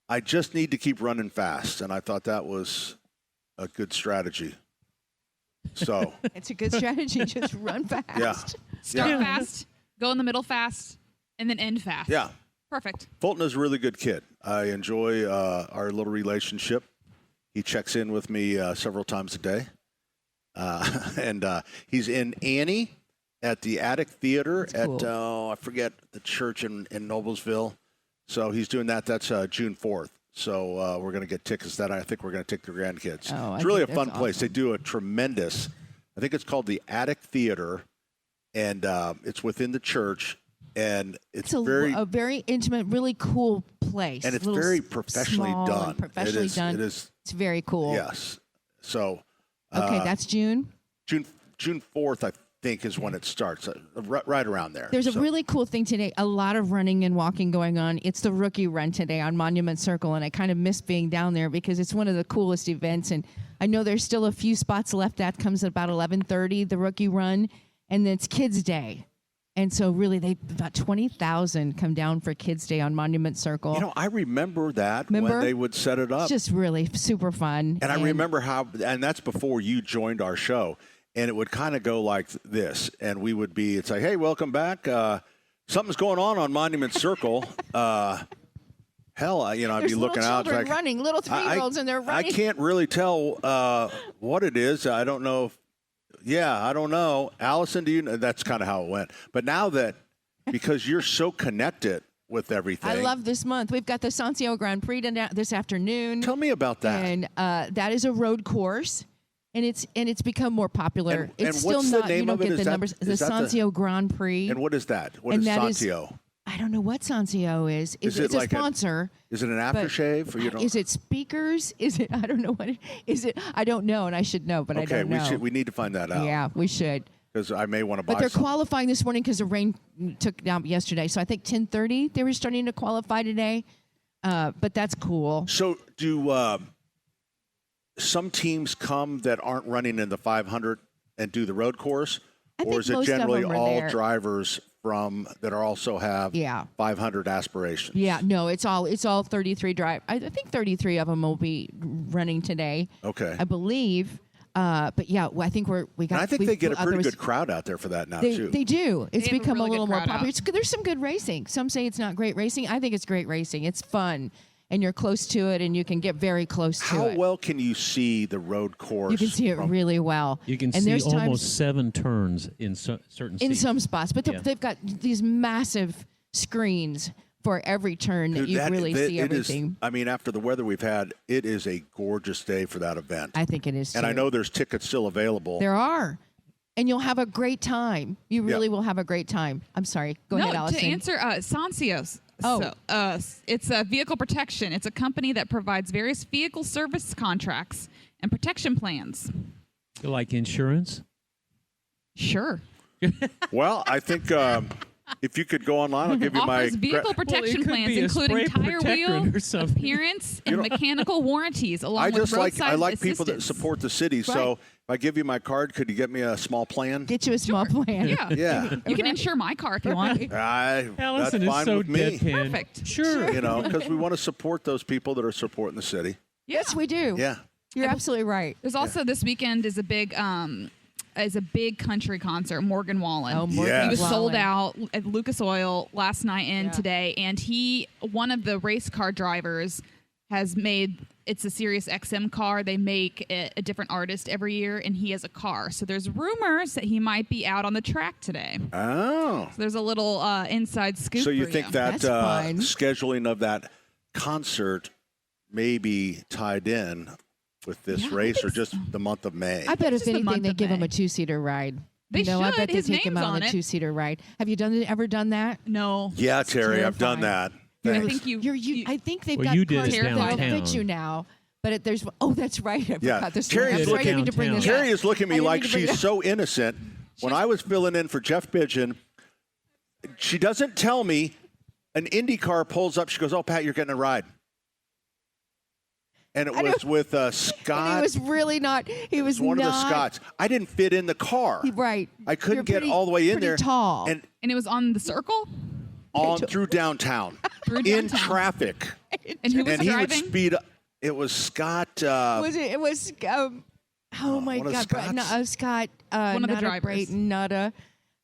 I just need to keep running fast. And I thought that was a good strategy. So It's a good strategy. Just run fast. yeah, Start fast, go in the middle fast, and then end fast. yeah. Perfect. Fulton is a really good kid. I enjoy our little relationship. He checks in with me several times a day. And he's in Annie at the Attic Theater at, I forget, the church in Noblesville. So he's doing that. That's June 4th. So we're going to get tickets that I think we're going to take the grandkids. Oh, it's I really a think fun that's place. awesome. They do a tremendous, I think it's called the Attic Theater, and it's within the church. And it's a very intimate, really cool place. and it's Little very professionally small done. and professionally done. It is. It's very cool. Yes. So. Okay, that's June. June 4th, I think, is when it starts. Right around there. There's a So- really cool thing today. A lot of running and walking going on. It's the rookie run today on Monument Circle, and I kind of miss being down there because it's one of the coolest events. And I know there's still a few spots left. That comes at about 11:30, the rookie run, and then it's Kids Day. And so really, about 20,000 come down for Kids Day on Monument Circle. You know, I remember that Remember? when they would set it up. It's just really super fun. And I remember how, and that's before you joined our show, and it would kind of go like this, and we would be, it's like, hey, welcome back. Something's going on Monument Circle. I'd There's be looking little out. It's children like, running, little 3-year-olds, and they're running. I can't really tell what it is. I don't know. I don't know. Allison, do you know? That's kind of how it went. But now that, because you're so connected with everything. I love this month. We've got the Sancio Grand Prix this afternoon. Tell me about that. And that is a road course, and it's become more popular. And It's what's still the not. name You don't of it? get Is the that- numbers. The is that the- Sancio Grand Prix. And what is that? What And is that is- Sancio? I don't know what Sancio is. Is it It's a like a- sponsor. Is it an but aftershave? Or you don't? Is it speakers? Is it? I don't know what. Is it? I don't know, and I should know, but I Okay, don't know. we need to find that out. Yeah, we should. Because I may want to buy But they're some. qualifying this morning because the rain took down yesterday. So I think 10:30 they were starting to qualify today. But that's cool. So do some teams come that aren't running in the 500 and do the road course? I Or think is it most of generally them are all there. drivers that are also have Yeah. 500 aspirations? Yeah, no, it's all 33 drive. I think 33 of them will be running today. Okay. I believe. But yeah, I think we And got. I think we- they get a there pretty was- good crowd out there for that now, They, too. they do. It's They have a become really a little good more crowd popular. out. There's some good racing. Some say it's not great racing. I think it's great racing. It's fun, and you're close to it, and you can get very close to How it. well can you see the road course? You can see it from- really well. You can and see there's almost times 7 turns in certain in seats. some spots, but Yeah. they've got these massive screens for every turn that Dude, you really see it is- everything. I mean, after the weather we've had, it is a gorgeous day for that event. I think it is. And I too. know there's tickets still available. There are. And you'll have a great time. You really will have a great time. I'm sorry. Go ahead, Allison. To answer Sancios. Oh. So, it's a vehicle protection. It's a company that provides various vehicle service contracts and protection plans. Like insurance? Sure. Well, I think if you could go online, I'll give you my. Offers vehicle protection could plans, be a including spray tire protectant wheel, or something. appearance, and mechanical warranties, along I with just roadside I like people that assistance. support the city. So if I give you my card, could you get me a small plan? Get you a small plan. Yeah. Yeah. You can insure my car if you want. That's Allison is fine so with me. deadpan. Perfect. Sure. You know, because we want to support those people that are supporting the city. Yes, we do. Yeah. You're absolutely right. There's also this weekend is a big is a big country concert, Morgan Wallen. Oh, Morgan Yes. He was Wallen. sold out at Lucas Oil last night and Yeah. today. And one of the race car drivers, has made, it's a Sirius XM car. They make a different artist every year, and he has a car. So there's rumors that he might be out on the track today. Oh. So there's a little inside scoop. So you for think that That's fun. scheduling of that concert may be tied in with this Yeah, I race, or think just the month of May? I bet if Just the anything, month they of give him May. a 2-seater ride. They I should. bet they His take him name's out on on a it. 2-seater ride. Have you ever done that? No. Yeah, Terry, I've done terrifying. that. I Thanks. think I think they've Well, got you did cars it that'll downtown. fit you now. But there's that's right. I Yeah. forgot this. Terry one. is That's right. I looking need to bring this downtown. up. Terry is looking at I me didn't like mean to bring it she's up. so innocent. When I was filling in for Jeff Pigeon, she doesn't tell me. An Indy car pulls up. She goes, "Oh, Pat, you're getting a ride." And it I was know. with And Scott. he was really not. He was one not, of the Scotts. I didn't fit in the car. Right. I couldn't You're get pretty- all the way in pretty there. Tall. And And it was on the circle? on through downtown, Through in downtown. traffic. And who was And he would driving? speed up. It was Scott. was it? It was. Oh my one of God! Scott's? No, Scott. One of the not a drivers. Brayton, not a.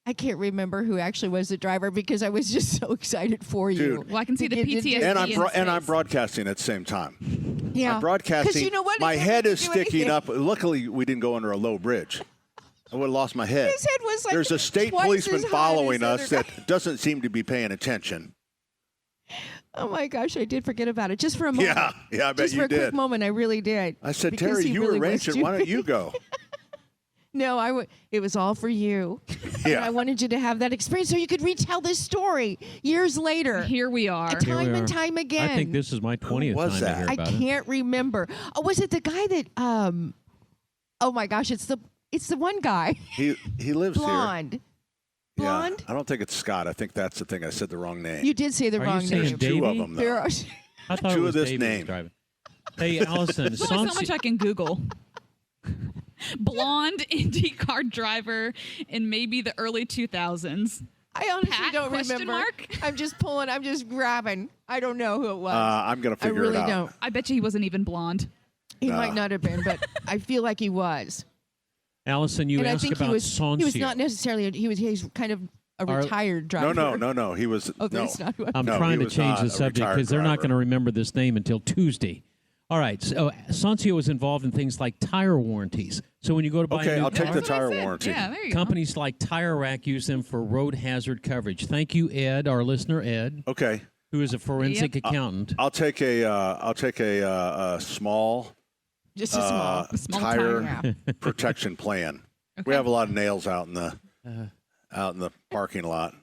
I can't remember who actually was the driver because I was just so excited for you. Dude. Well, I can see the You did- PTSD. and in I'm his face. broadcasting at the same time. Yeah. I'm broadcasting. 'Cause you know what? My He head didn't is do sticking anything. up. Luckily, we didn't go under a low bridge. I would have lost my head. His head was like There's a state twice policeman as high following as us the other that doesn't seem to be paying attention. Oh my gosh! I did forget about it just for a moment. Yeah, I bet just you for a quick did. moment, I really did. I said, Because Terry, he you really arranged was it. Why don't doing- you go? No, it was all for you. Yeah. And I wanted you to have that experience so you could retell this story years later. Here we are. Here we Time are. and time again. I think this is my 20th was time that? to hear I about it. can't remember. Oh, was it the guy that? Oh my gosh! It's the one guy, He lives blonde. here. Blonde. Yeah, I don't think it's Scott. I think that's the thing. I said the wrong name. You did say the Are you wrong saying name. Davey? Two of them, There though. are- I thought Two it was of this Davey who was name. driving. Hey, Allison, There's only so Sonsi- much I can Google. Blonde IndyCar driver in maybe the early 2000s. I honestly Pat, don't question remember. mark? I'm just pulling. I'm just grabbing. I don't know who it was. I'm gonna I figure really it out. don't. I bet you he wasn't even blonde. He might not have been, but I feel like he was. Allison, you and I asked think about he was. He was Sonsia. not necessarily. He's kind of a Are- retired driver. No. He was. Oh, no. that's not who I I'm No, trying he to was change not the a subject retired because they're not driver. going to remember this name until Tuesday. All right, so Sonsia was involved in things like tire warranties. So when you go to buy Okay, a new I'll take car, the That's what I tire said. warranty. Yeah, there you go. companies like Tire Rack use them for road hazard coverage. Thank you, Ed, our listener, Ed, Okay, who is a forensic accountant. I'll take a small Just a small. Small tire tire. protection plan. We Okay. have a lot of nails out in the parking lot.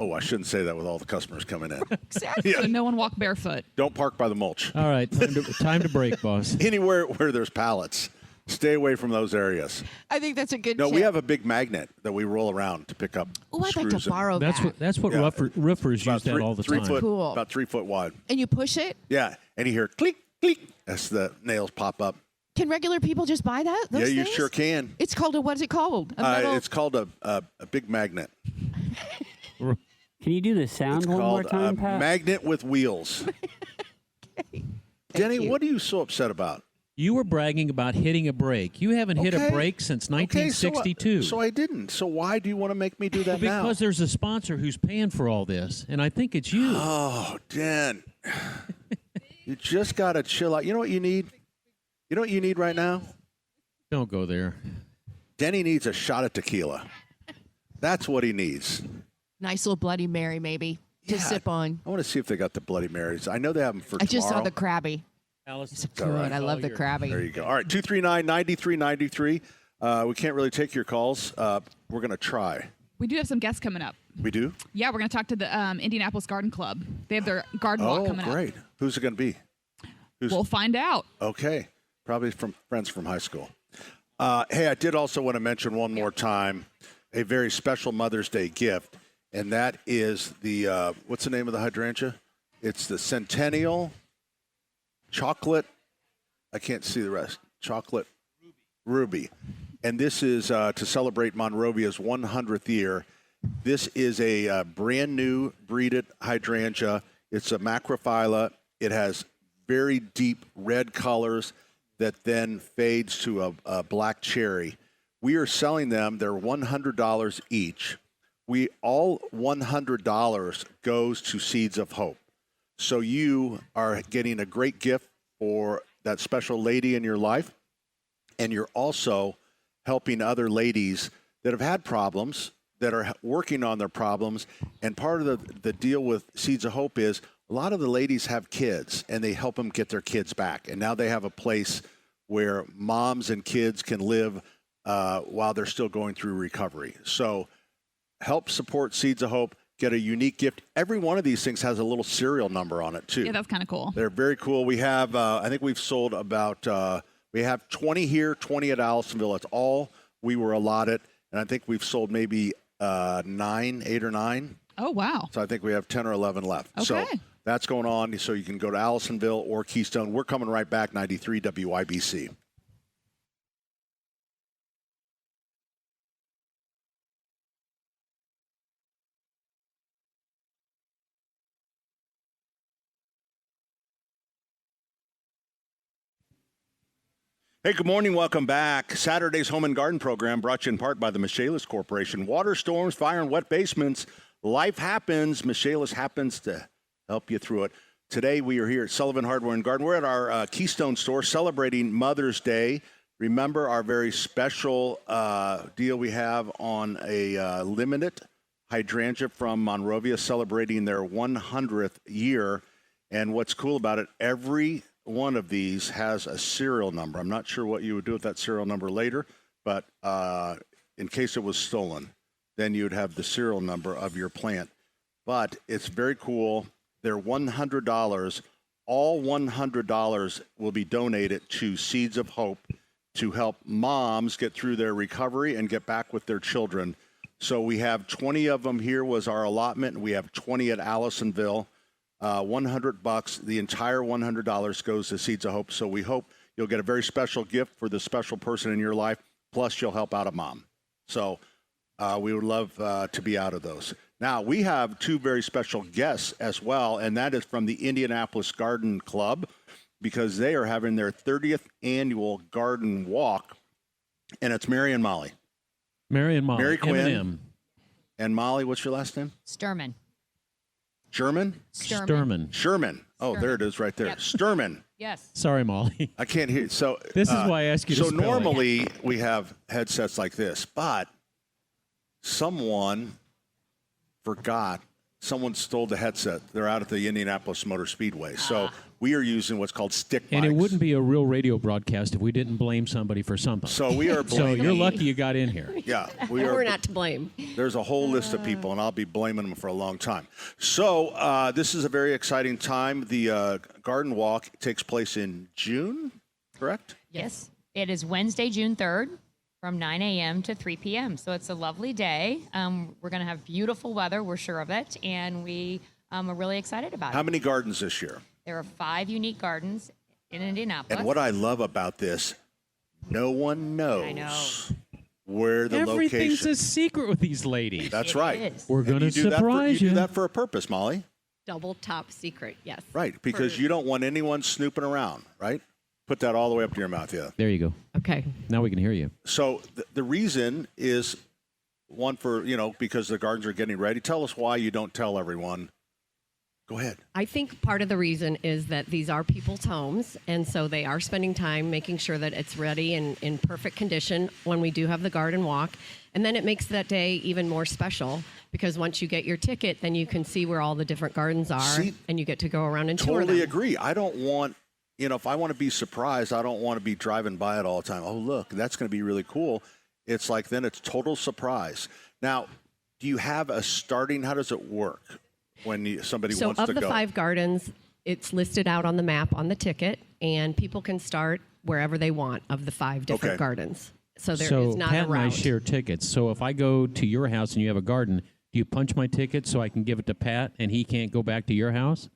Oh, I shouldn't say that with all the customers coming in. Exactly. So no one walk barefoot. Don't park by the mulch. All right, time to break, boss. Anywhere where there's pallets, stay away from those areas. I think that's a good. No, tip. we have a big magnet that we roll around to pick up Oh, I'd like screws. to borrow That's that. what Yeah. roofers About use that all the three time. foot, Cool. about 3 foot wide. And you push it. Yeah, and you hear click, click as the nails pop up. Can regular people just buy that? Those Yeah, you things? sure can. It's called a. What's it called? A metal. It's called a big magnet. Can you do the sound It's one more called a time, Pat? magnet with wheels. Denny, you. what are you so upset about? You were bragging about hitting a brake. You haven't hit a Okay. brake since Okay, 1962. so I didn't. So why do you want to make me do that now? Because there's a sponsor who's paying for all this, and I think it's you. Oh, Dan. You just got to chill out. You know what you need? You know what you need right now? Don't go there. Denny needs a shot of tequila. That's what he needs. Nice little Bloody Mary, maybe to Yeah. sip on. I want to see if they got the Bloody Marys. I know they have them for I just saw tomorrow. the Krabby. Alice, It's good. I love the Krabby. There you go. All right, 239-9393. We can't really take your calls. We're going to try. We do have some guests coming up. We do? Yeah, we're going to talk to the Indianapolis Garden Club. They have their garden walk Oh, coming great. Who's it going to be? up. We'll find out. Okay. Probably from friends from high school. Hey, I did also want to mention one more time a very special Mother's Day gift, and that is the, what's the name of the hydrangea? It's the Centennial Chocolate, I can't see the rest, Chocolate Ruby. And this is to celebrate Monrovia's 100th year. This is a brand new breeded hydrangea. It's a macrophylla. It has very deep red colors that then fades to a black cherry. We are selling them. They're $100 each. All $100 goes to Seeds of Hope. So you are getting a great gift for that special lady in your life, and you're also helping other ladies that have had problems, that are working on their problems. And part of the deal with Seeds of Hope is a lot of the ladies have kids, and they help them get their kids back. And now they have a place where moms and kids can live while they're still going through recovery. So help support Seeds of Hope. Get a unique gift. Every one of these things has a little serial number on it, too. Yeah, that's kind of cool. They're very cool. We have, I think we've sold about, we have 20 here, 20 at Allisonville. That's all we were allotted. And I think we've sold maybe 8 or 9. Oh, wow. So I think we have 10 or 11 left. Okay. So that's going on. So you can go to Allisonville or Keystone. We're coming right back, 93 WIBC. Hey, good morning. Welcome back. Saturday's Home and Garden program brought to you in part by the Michaelis Corporation. Water storms, fire, and wet basements. Life happens. Michaelis happens to help you through it. Today, we are here at Sullivan Hardware and Garden. We're at our Keystone store celebrating Mother's Day. Remember our very special deal we have on a limited hydrangea from Monrovia celebrating their 100th year. And what's cool about it, every one of these has a serial number. I'm not sure what you would do with that serial number later, but in case it was stolen, then you'd have the serial number of your plant. But it's very cool. They're $100. All $100 will be donated to Seeds of Hope to help moms get through their recovery and get back with their children. So we have 20 of them here was our allotment, and we have 20 at Allisonville. $100. The entire $100 goes to Seeds of Hope. So we hope you'll get a very special gift for the special person in your life. Plus, you'll help out a mom. So we would love to be out of those. Now, we have 2 very special guests as well, and that is from the Indianapolis Garden Club, because they are having their 30th annual garden walk, and it's Mary and Molly. Mary and Molly. Mary Quinn. M&M. And Molly, what's your last name? Sturman. German? Sturman. Sherman. Oh, Sturman. there it is right there. Yep. Sturman. Yes. Sorry, Molly. I can't hear. So This is why I ask you to So spell it. normally we have headsets like this, but someone forgot. Someone stole the headset. They're out at the Indianapolis Motor Speedway. So we are using what's called stick mics. And it wouldn't be a real radio broadcast if we didn't blame somebody for something. So we are So blaming. you're lucky you got in here. Yeah, We're not to blame. There's a whole list of people, and I'll be blaming them for a long time. So this is a very exciting time. The garden walk takes place in June, correct? Yes. It is Wednesday, June 3rd from 9 a.m. to 3 p.m. So it's a lovely day. We're going to have beautiful weather. We're sure of it. And we are really excited about How it. many gardens this year? There are 5 unique gardens in Indianapolis. And what I love about this, no one knows I know. where the Everything's location. a secret with these ladies. That's It right. is. We're going to And you do that for- surprise You you. do that for a purpose, Molly. Double top secret, yes. Right, because you don't want anyone snooping around, right? Put that all the way up to your mouth, yeah. There you go. Okay. Now we can hear you. So the reason is one for, because the gardens are getting ready. Tell us why you don't tell everyone. Go ahead. I think part of the reason is that these are people's homes, and so they are spending time making sure that it's ready and in perfect condition when we do have the garden walk. And then it makes that day even more special because once you get your ticket, then you can see where all the different gardens are, See, and you get to go around and tour them. Totally agree. I don't want, if I want to be surprised, I don't want to be driving by it all the time. Oh, look, that's going to be really cool. It's like then it's total surprise. Now, do you have a starting? How does it work when somebody So wants of to the go? 5 gardens, it's listed out on the map on the ticket, and people can start wherever they want of the 5 different Okay. gardens. So there is So not Pat a and I route. share tickets. So if I go to your house and you have a garden, do you punch my ticket so I can give it to Pat and he can't go back to your house?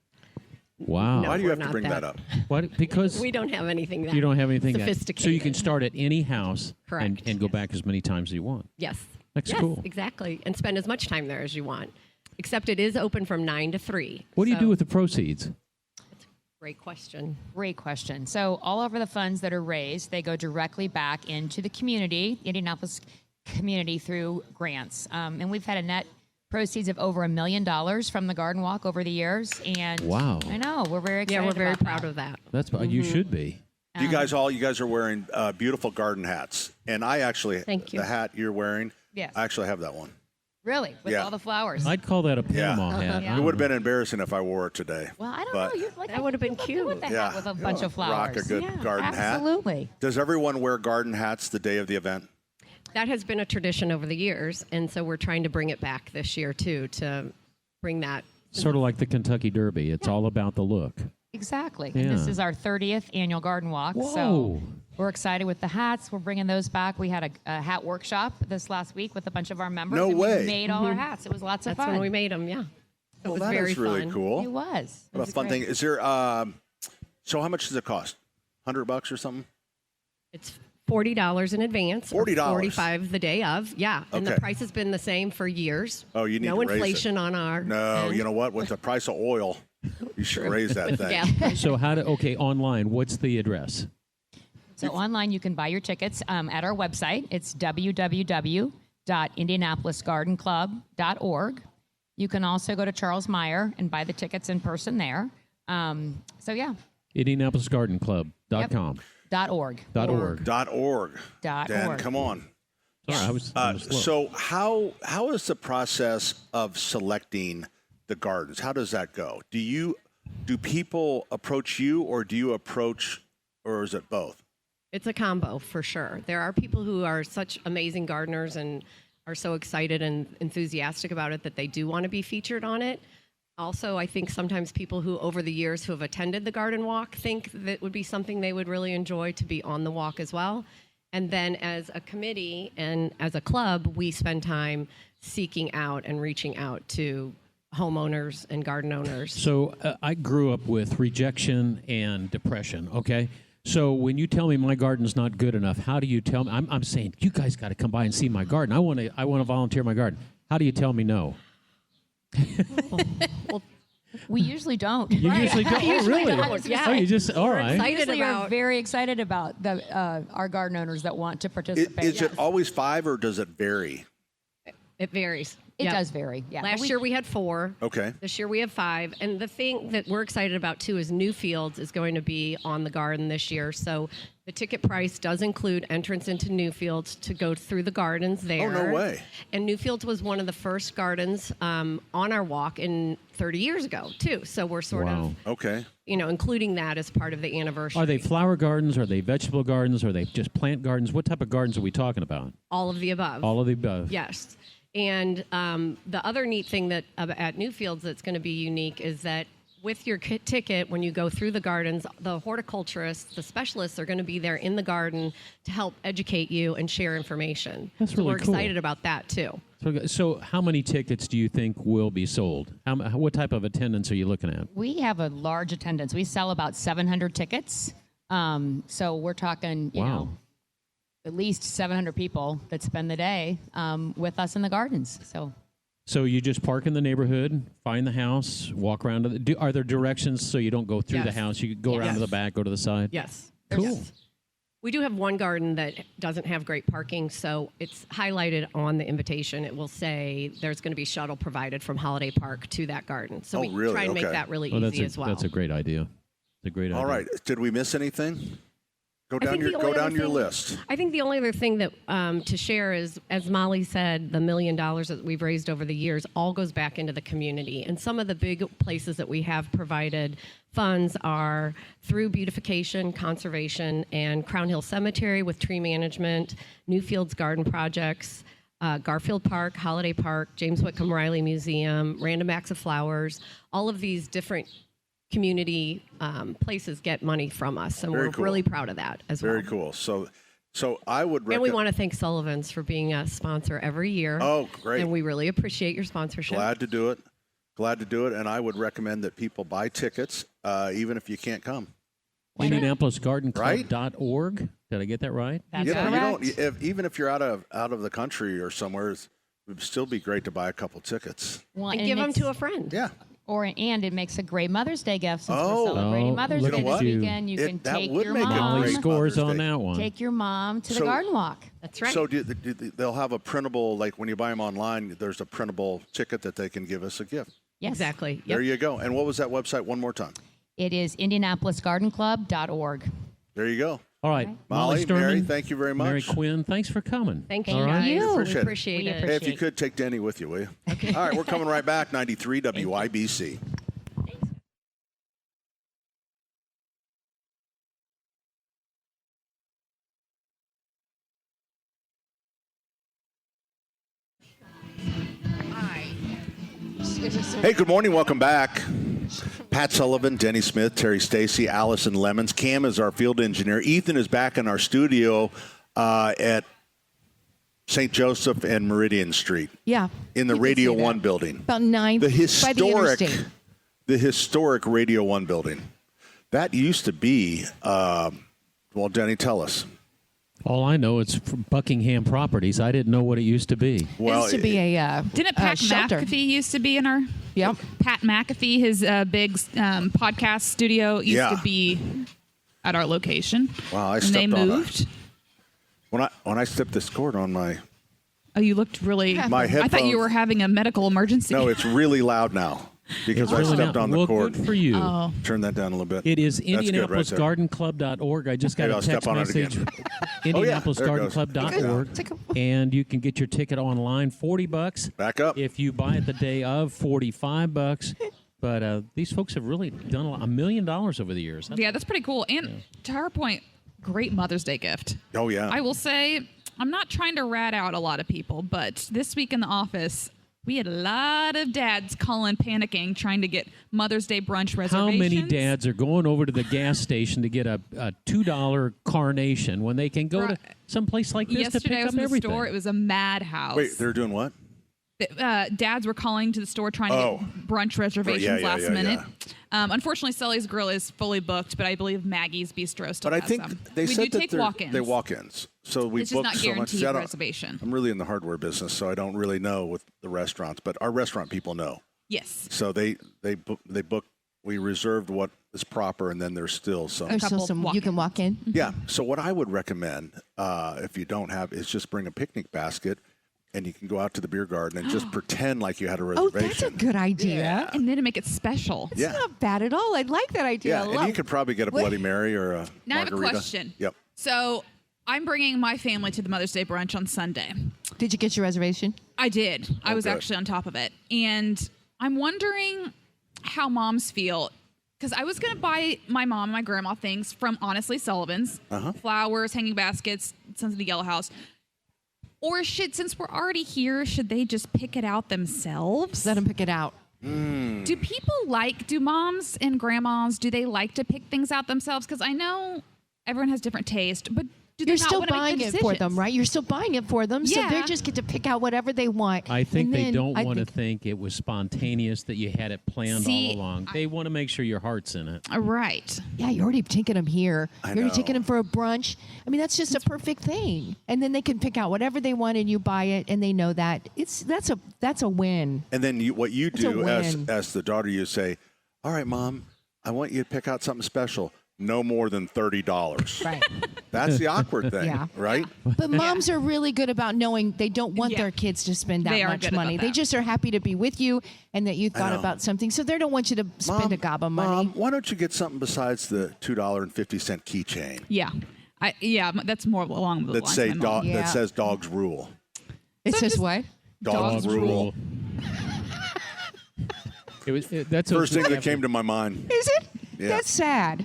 Wow. No. Why do you we're have to not bring that that. up? What? Because We don't have anything that you don't have anything that- sophisticated. so you can start at any house Correct. and go back as many times as you want. Yes. That's yes, cool. Exactly. And spend as much time there as you want. Except it is open from 9 to 3. What do you do with the proceeds? Great question. Great question. So all of the funds that are raised, they go directly back into the community, Indianapolis community, through grants. And we've had a net proceeds of over $1 million from the Garden Walk over the years. And wow, I know, we're very excited. Yeah, we're very about proud that. of that. that's you should be. You guys are wearing beautiful garden hats, and I actually Thank you. the hat you're wearing. Yes. I actually have that one. Really? With Yeah. all the flowers? I'd call that a Panama hat. Yeah. It would have been embarrassing if I wore it today. Well, I don't But- know. You're like, That would have been you look cute. good with the Yeah. hat with a bunch of flowers. Rock a good garden hat. Absolutely. Does everyone wear garden hats the day of the event? That has been a tradition over the years, and so we're trying to bring it back this year too, to bring that. Sort of like the Kentucky Derby. It's all about the look. Exactly. Yeah. And this is our 30th annual garden walk. Whoa. So we're excited with the hats. We're bringing those back. We had a hat workshop this last week with a bunch of our members. No and way. We made all our hats. It was lots of That's fun. when we made them. Yeah, it Well, was that very is really fun. cool. It was. It What was a fun great. thing. Is there? So how much does it cost? $100 or something? It's $40 in advance. or $40. $45 the day of. Yeah, and Okay. the price has been the same for years. Oh, you need no to raise it. inflation on our. No, end. you know what? With the price of oil, you should raise that thing. Yeah. So online, what's the address? So online, you can buy your tickets at our website. It's www.indianapolisgardenclub.org. You can also go to Charles Meyer and buy the tickets in person there. So yeah, IndianapolisGardenClub.com. .org. .org. .org. Dan, .org. come on. Sorry, I was slow. So how is the process of selecting the gardens? How does that go? Do people approach you, or do you approach, or is it both? It's a combo for sure. There are people who are such amazing gardeners and are so excited and enthusiastic about it that they do want to be featured on it. Also, I think sometimes people who over the years who have attended the garden walk think that would be something they would really enjoy to be on the walk as well. And then as a committee and as a club, we spend time seeking out and reaching out to homeowners and garden owners. So I grew up with rejection and depression, okay? So when you tell me my garden's not good enough, how do you tell me? I'm saying, you guys got to come by and see my garden. I want to volunteer my garden. How do you tell me no? We usually don't. You usually don't? Oh, really? Yeah. Oh, you just, all We're right. excited Usually are about very excited about the our garden owners that want to participate. Is it always 5, or does it vary? it varies. It Yep. does vary. Yeah. Last year we had 4. Okay. This year we have 5. And the thing that we're excited about too is Newfields is going to be on the garden this year. So the ticket price does include entrance into Newfields to go through the gardens there. Oh, no way. And Newfields was one of the first gardens on our walk in 30 years ago too. So we're sort of, Okay. including that as part of the anniversary. Are they flower gardens? Are they vegetable gardens? Are they just plant gardens? What type of gardens are we talking about? All of the above. All of the above. Yes. And the other neat thing that at Newfields that's going to be unique is that with your ticket, when you go through the gardens, the horticulturists, the specialists are going to be there in the garden to help educate you and share information. That's So really we're cool. excited about that too. So how many tickets do you think will be sold? What type of attendance are you looking at? We have a large attendance. We sell about 700 tickets. So we're talking, you know, at least 700 people that spend the day with us in the gardens. So you just park in the neighborhood, find the house, walk around. Are there directions so you don't go through the Yes. house? You go around to the back, go to the side? Yes. Cool. Yes. We do have one garden that doesn't have great parking, so it's highlighted on the invitation. It will say there's going to be shuttle provided from Holiday Park to that garden. So Oh, we really? try and make Okay. that really Oh, easy as well. That's a great idea. It's a great idea. All right. Did we miss anything? Go I down think the your only other your thing- list. I think the only other thing that to share is, as Molly said, the $1 million that we've raised over the years all goes back into the community. And some of the big places that we have provided funds are through beautification, conservation, and Crown Hill Cemetery with tree management, Newfields Garden Projects, Garfield Park, Holiday Park, James Whitcomb Riley Museum, Random Acts of Flowers. All of these different community places get money from us, and Very we're cool. really proud of that as well. Very cool. So I would And we recommend. want to thank Sullivan's for being a sponsor every year. Oh, great. And we really appreciate your sponsorship. Glad to do it. Glad to do it. And I would recommend that people buy tickets, even if you can't come. IndianapolisGardenClub.org. Did I get that right? That's Yeah, correct. you don't. Even if you're out of the country or somewhere, it would still be great to buy a couple tickets. Well, And give them it's- to a friend. Yeah. And it makes a great Mother's Day gift since Oh. we're celebrating Oh, Mother's look Day at this you. weekend. You can That take would your make a mom. great Scores Mother's on Day. that one. Take your mom to the So- garden walk. That's right. So they'll have a printable, like when you buy them online, there's a printable ticket that they can give us a gift. Yes. Exactly. Yep. There you go. And what was that website one more time? It is IndianapolisGardenClub.org. There you go. All right. Molly, Sturman, Mary, thank you very much. Mary Quinn, thanks for coming. Thank you, All right. guys. you. We Appreciate it. appreciate it. Hey, if you could take Denny with you, will you? Okay. All right, we're coming right back. 93 WIBC. Hey, good morning. Welcome back. Pat Sullivan, Denny Smith, Terry Stacy, Allison Lemons. Cam is our field engineer. Ethan is back in our studio at St. Joseph and Meridian Street. Yeah. In the you can Radio see that. 1 building. About 9th by the interstate. The historic Radio 1 building. That used to be, well, Denny, tell us. All I know is from Buckingham Properties. I didn't know what it used to be. Well, used to be a Didn't Pat shelter. McAfee used to be in our? Yep. Pat McAfee, his big podcast studio used Yeah. to be at our location. Wow, I and stepped they on moved. when I stepped this cord on my Oh, you looked really. My I thought headphones- you were having a medical emergency. no, it's really loud now because I Really stepped not. on the Well, cord. good for you. Oh. Turn that down a little bit. It is That's good right there. IndianapolisGardenClub.org. I just got Maybe a I'll step text on it message. again. Oh, yeah, there it goes. IndianapolisGardenClub.org. And you can get your ticket online, $40. Back up. If you buy it the day of, $45. But these folks have really done $1 million over the years. Yeah, that's pretty cool. And to her point, great Mother's Day gift. Oh, yeah. I will say, I'm not trying to rat out a lot of people, but this week in the office, we had a lot of dads calling, panicking, trying to get Mother's Day brunch reservations. How many dads are going over to the gas station to get a $2 carnation when they can go to some place like this to Yesterday pick I was up in the everything? store. It was a madhouse. Wait, they're doing what? Dads were calling to the store trying to get brunch reservations last minute. Unfortunately, Sully's Grill is fully booked, but I believe Maggie's Bistro still But I has think some. they we said do that take they're walk-ins. they walk-ins. So we It's just book not so much. guaranteed See, I don't- reservation. I'm really in the hardware business, so I don't really know with the restaurants, but our restaurant people know. Yes. So they book. We reserved what is proper, and then there's still some. There's still some you can walk in. Yeah. So what I would recommend, if you don't have, is just bring a picnic basket, and you can go out to the beer garden and just pretend like you had a Oh, reservation. that's a good idea. And then to make it special. It's Yeah. not bad at all. I like that idea. Yeah, and you could probably get a Bloody Mary or a Now I have a margarita. question. Yep. So I'm bringing my family to the Mother's Day brunch on Sunday. Did you get your reservation? I did. I was good. actually on top of it. And I'm wondering how moms feel. Because I was going to buy my mom and my grandma things from, honestly, Sullivan's. Flowers, hanging baskets, Sons of the Yellow House. Or since we're already here, should they just pick it out themselves? Let them pick it out. Do moms and grandmas, do they like to pick things out themselves? Because I know everyone has different taste, but do they You're not still want to buying make it the for them, decisions? right? You're still buying it for them, so they Yeah. just get to pick out whatever they want. I think And they then don't I want to think it was spontaneous, that you had it planned See, all along. They want to make sure your heart's in it. Right. Yeah, you're already taking them here. You're already taking know. them for a brunch. I mean, that's just a perfect thing. And then they can pick out whatever they want, and you buy it, and they know that that's a win. And then what you It's a do win. as the daughter, you say, "All right, Mom, I want you to pick out something special. No more than $30." Right. That's the awkward thing, Yeah. right? But moms are really good about knowing they don't want Yeah. their kids to spend They that are much good about money. They that. just are happy to be with you and that you thought know. about something. So they don't want you to spend a gob of money. Mom, why don't you get something besides the $2.50 keychain Yeah. That's more along the that lines say of my mom. Yeah. that says dogs rule? It So says just- what? Dogs rule. That's First thing what- that came to my mind. Is it? Yeah. That's sad.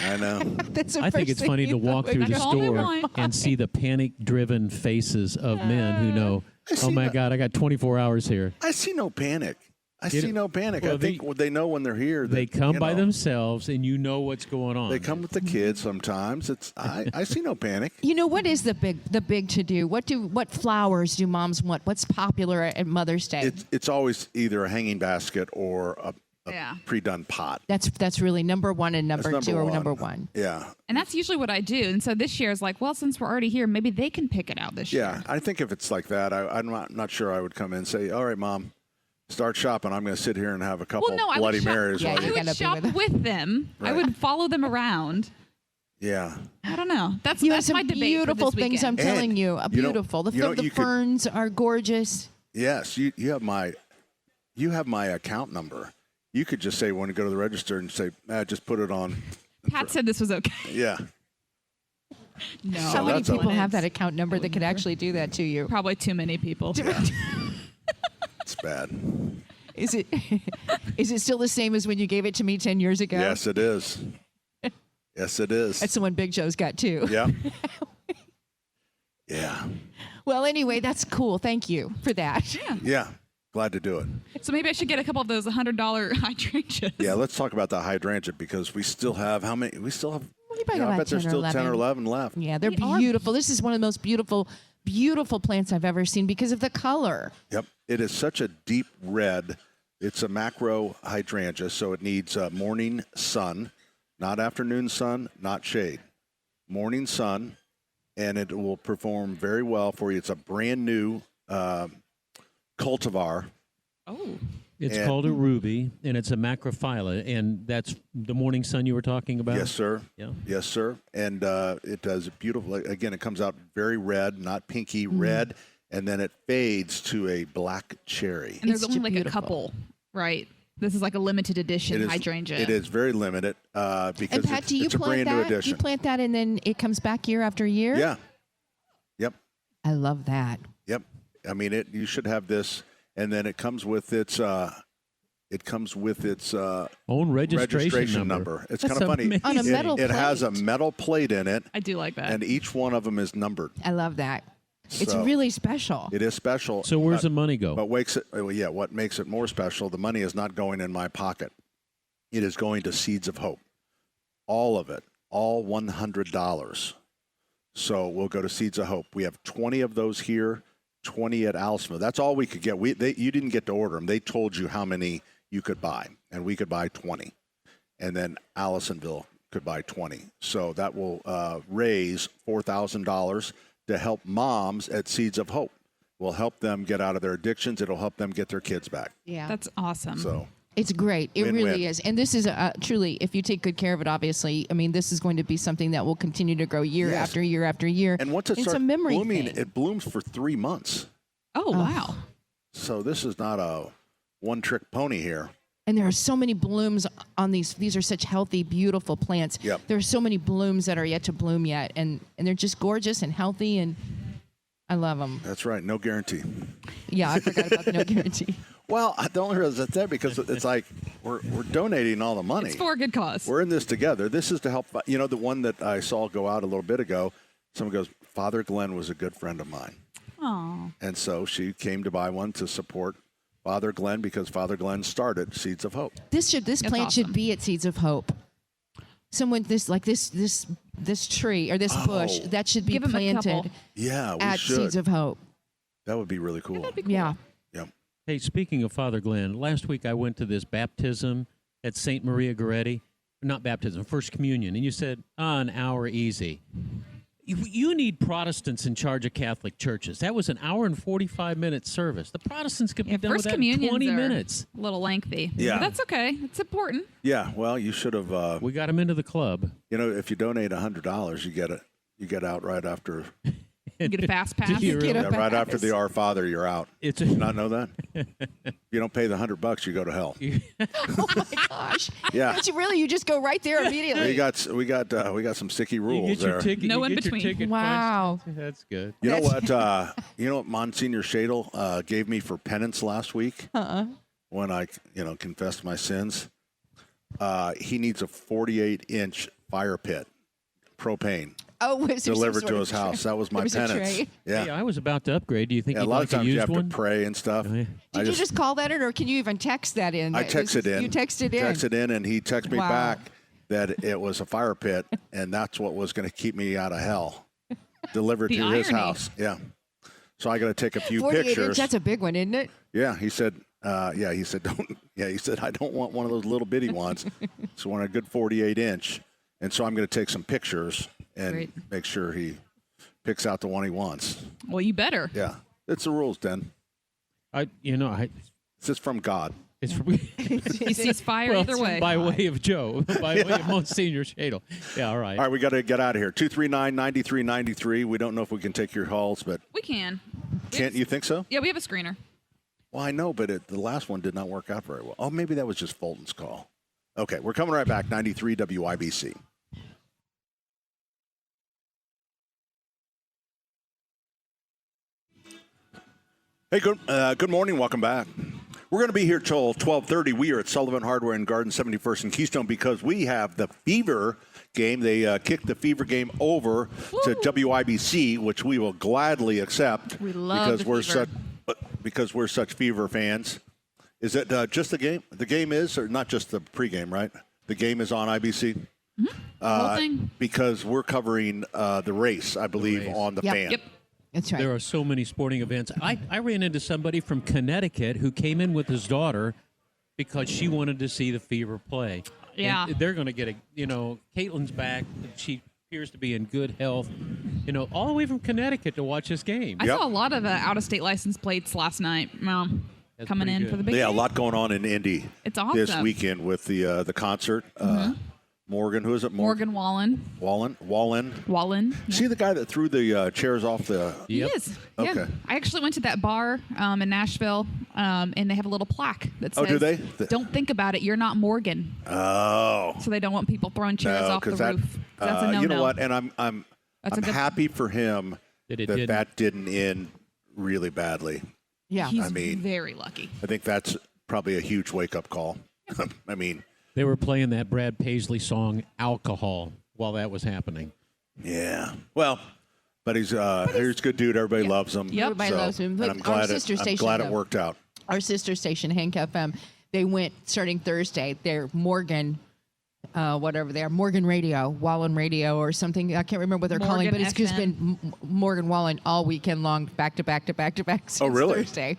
I know. That's the I think first it's thing funny to you walk thought through would the come Only store one. and see the panic-driven faces of men who know, oh my God, I got 24 hours here. I see no panic. I You see know, no panic. well, I think they know when they're here. They that, come you by know, themselves, and you know what's going on. They come with the kids sometimes. I see no panic. You know what is the big to do? What flowers do moms want? What's popular at Mother's Day? It's always either a hanging basket or a Yeah. pre-done pot. That's really number one and number That's two or number one. Yeah. And that's usually what I do. And so this year is like, well, since we're already here, maybe they can pick it out this Yeah, year. I think if it's like that, I'm not sure I would come in and say, "All right, Mom, start shopping, I'm going to sit here and have a couple Well, no, I Bloody would shop, Marys. Yeah, while I you- would shop with them. I Right. would follow them around. Yeah. I don't know. That's You have that's some my debate. beautiful for this things. I'm weekend. telling And, you, you know- beautiful. The you know, the you could- ferns are gorgeous. Yes, you have my account number. You could just say when you go to the register and say, just put it on. Pat said this was okay. Yeah. No. How many that's a- people have that account number that could actually do that to you? Probably too many people. It's bad. Is it is it still the same as when you gave it to me 10 years ago? Yes, it is. Yes, it is. That's the one Big Joe's got too. Yeah. Yeah. Well, anyway, that's cool. Thank you for that. Yeah. Glad to do it. So maybe I should get a couple of those $100 hydrangeas. Yeah, let's talk about the hydrangea because we still have how many? We still have. You probably got I about bet there's 10 or still 11. 10 or 11 left. Yeah, they're They are- beautiful. This is one of the most beautiful plants I've ever seen because of the color. Yep. It is such a deep red. It's a macro hydrangea, so it needs morning sun, not afternoon sun, not shade. Morning sun, and it will perform very well for you. It's a brand new cultivar. Oh. It's And- called a ruby, and it's a macrophylla, and that's the morning sun you were talking about? Yes, sir. Yeah. Yes, sir. And it does beautiful. Again, it comes out very red, not pinky, Mm-hmm. red, and then it fades to a black cherry. And there's It's only like beautiful. a couple, right? This is like a limited edition It is, hydrangea. It is very limited because And Pat, do you it's a plant brand new that? edition. You plant that and then it comes back year after year? Yeah. Yep. I love that. Yep. I mean, you should have this, and then it comes with its Own registration number. It's That's kind of funny. amazing. On a metal It has a plate. metal plate in it, I do like that. and each one of them is numbered. I love that. It's So, really special. It is special. So where's but, the money go? But what makes it more special? The money is not going in my pocket. It is going to Seeds of Hope. All of it, all $100. So we'll go to Seeds of Hope. We have 20 of those here, 20 at Allisonville. That's all we could get. You didn't get to order them. They told you how many you could buy, and we could buy 20. And then Allisonville could buy 20. So that will raise $4,000 to help moms at Seeds of Hope. We'll help them get out of their addictions. It'll help them get their kids back. Yeah. That's awesome. So It's great. It Win-win. really is. And this is truly, if you take good care of it, obviously, I mean, this is going to be something that will continue to grow year Yes. after year after year. and once it it's starts a memory blooming, thing. it blooms for 3 months. Oh, wow. So this is not a one-trick pony here. And there are so many blooms on these. These are such healthy, beautiful plants. Yep. There are so many blooms that are yet to bloom yet. And they're just gorgeous and healthy. And I love them. That's right. No guarantee. Yeah, I forgot about the no guarantee. Well, the only reason it's that because it's like we're donating all the money. It's for a good cause. We're in this together. This is to help. You know, the one that I saw go out a little bit ago, someone goes, Father Glenn was a good friend of mine. Oh. And so she came to buy one to support Father Glenn because Father Glenn started Seeds of Hope. This That's plant awesome. should be at Seeds of Hope. Someone this tree or this bush Oh. that should be Give 'em a couple. planted Yeah, we at should. Seeds of Hope. That would be really cool. That'd be cool. Yeah. Yep. Hey, speaking of Father Glenn, last week I went to this baptism at St. Maria Goretti. Not baptism, First Communion. And you said, an hour easy. You need Protestants in charge of Catholic churches. That was an hour and 45-minute service. The Protestants could be Yeah, done with First that in Communions 20 are minutes. a little lengthy. Yeah. But that's okay. It's important. Yeah. Well, you should have. We got them into the club. You know, if you donate $100, you get it. You get out right after. You get a fast pass. Did you really? Get a Yeah, right after pass. the Our Father, you're out. It's Did you not know that? If you don't pay the $100, you go to hell. Oh my gosh. Yeah. Don't you really? You just go right there immediately. We got some sticky You rules get your there. ticket. No you in get your between. ticket Wow. punched. That's good. You know what? You know what Monsignor Shadle gave me for penance last week when I, confessed my sins. He needs a 48-inch fire pit, propane, Oh, was there some delivered sort to of his house. tray? That was my There was a penance. tray? Yeah. Hey, I was about to upgrade. Do you think Yeah, a you'd lot like of times a you used have one? to pray and stuff. Oh, yeah. Did you just call that in, or can you even text that in? I texted in. You texted in. Texted in, and he texted me Wow. back that it was a fire pit, and that's what was going to keep me out of hell. Delivered The to his irony. house. Yeah. So I got to take a few 48 pictures. inch. That's a big one, isn't it? Yeah, he said. He said don't. Yeah, he said I don't want one of those little bitty ones. So I want a good 48-inch, and so I'm going to take some pictures and Great. make sure he picks out the one he wants. Well, you better. Yeah, it's the rules, Den. I It's from God. It's from, He sees fire well, either way. by way of Joe, by way of Monsignor Shadle. Yeah, all right. All right, we got to get out of here. 239-9393. We don't know if we can take your calls, but We can. can't you think so? Yeah, we have a screener. Well, I know, but the last one did not work out very well. Oh, maybe that was just Fulton's call. Okay, we're coming right back. 93 WIBC. Hey, good morning. Welcome back. We're going to be here till 12:30. We are at Sullivan Hardware and Garden, 71st and Keystone, because we have the Fever game. They kicked the Fever game over to WIBC, which we will gladly accept. We love because the we're Fever. because we're such Fever fans. Is it just the game? The game is, or not just the pregame, right? The game is on IBC. Whole thing. Because we're covering the race, I believe, on the fan. Yep. That's right. There are so many sporting events. I ran into somebody from Connecticut who came in with his daughter because she wanted to see the Fever play. Yeah. And they're going to get Caitlin's back. She appears to be in good health. All the way from Connecticut to watch this game. I saw a lot of out-of-state license plates last night. That's Coming pretty in good. for the big Yeah, a game. lot going on in Indy. It's awesome. This weekend with the concert. Morgan, who is it? Morgan Wallen. Wallen. See the guy that threw the chairs off the... He Yep. is. Okay. Yeah. I actually went to that bar in Nashville, and they have a little plaque that says, Oh, do they? "Don't think about it. You're not Morgan." Oh. So they don't want people throwing chairs No, off the 'cause that, roof. That's a no-no. you know what? And I'm That's a good- happy for him That it that didn't. didn't end really badly. Yeah. He's I mean- very lucky. I think that's probably a huge wake-up call. I mean, They were playing that Brad Paisley song "Alcohol" while that was happening. yeah. Well, but he's a good dude. Everybody loves him. Yep. Everybody loves him. And But I'm our glad sister I'm station, glad it though. worked out. Our sister station, Hank FM, they went starting Thursday. They're Morgan, whatever they are, Morgan Radio, Wallen Radio, or something. I can't remember what they're calling, Morgan but it's just FM. been Morgan Wallen all weekend long, back to back to back to back since Oh, really? Thursday.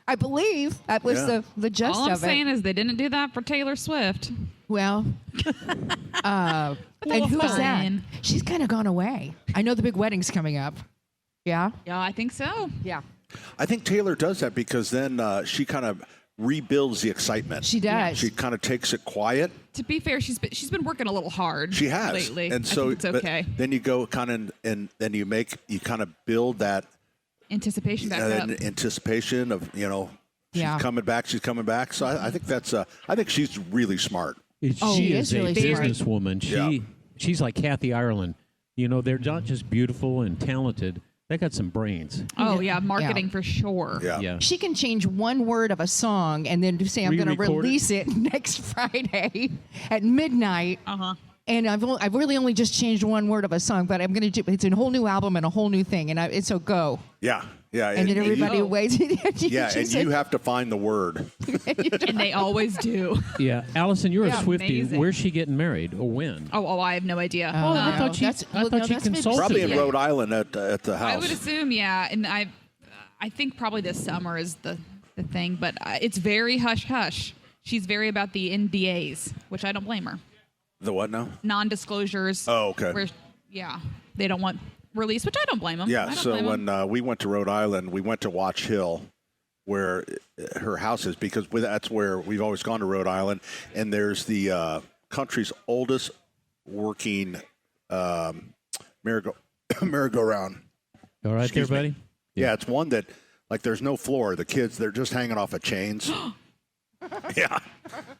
I believe that was Yeah. the gist All I'm of saying it. is they didn't do that for Taylor Swift. Well, and who is that? Fine. She's kind of gone away. I know the big wedding's coming up. Yeah, Yeah, I think so. yeah, I think Taylor does that because then she kind of rebuilds the excitement. she does. She kind of takes it quiet. To be fair, she's been working a little hard. She has lately. and so I think it's but okay. then you go kind of and then you kind of build that Anticipation back up. anticipation of she's Yeah. coming back. She's coming back. So I think that's I think she's really smart. Oh, She he is is a really smart. businesswoman. She's like Kathy Ireland. They're not just beautiful and talented. They got some brains. Oh yeah, marketing for sure. Yeah. She can change one word of a song and then say, I'm going to Re-record it? release it next Friday at midnight. Uh-huh. And I've really only just changed one word of a song, but I'm going to do it's a whole new album and a whole new thing. And it's so go. Yeah. Yeah. And then everybody you- waits. Yeah, and you have to find the word. And they always do. Yeah, Allison, you're Yeah, a Swiftie. amazing. Where's she getting married or when? Oh, I have no idea. Oh, I thought she that's been- consulted. Probably in with- Rhode Island at the house. I would assume, yeah, and I think probably this summer is the thing, but it's very hush hush. She's very about the NDAs, which I don't blame her. The what now? Non-disclosures. Oh, okay. Where, they don't want release, which I don't blame them. I Yeah, don't so blame 'em. when we went to Rhode Island, we went to Watch Hill, where her house is, because that's where we've always gone to Rhode Island, and there's the country's oldest working merry-go-round. All right, there, Excuse me. buddy. Yeah, it's one that, like, there's no floor. The kids, they're just hanging off of chains. Yeah.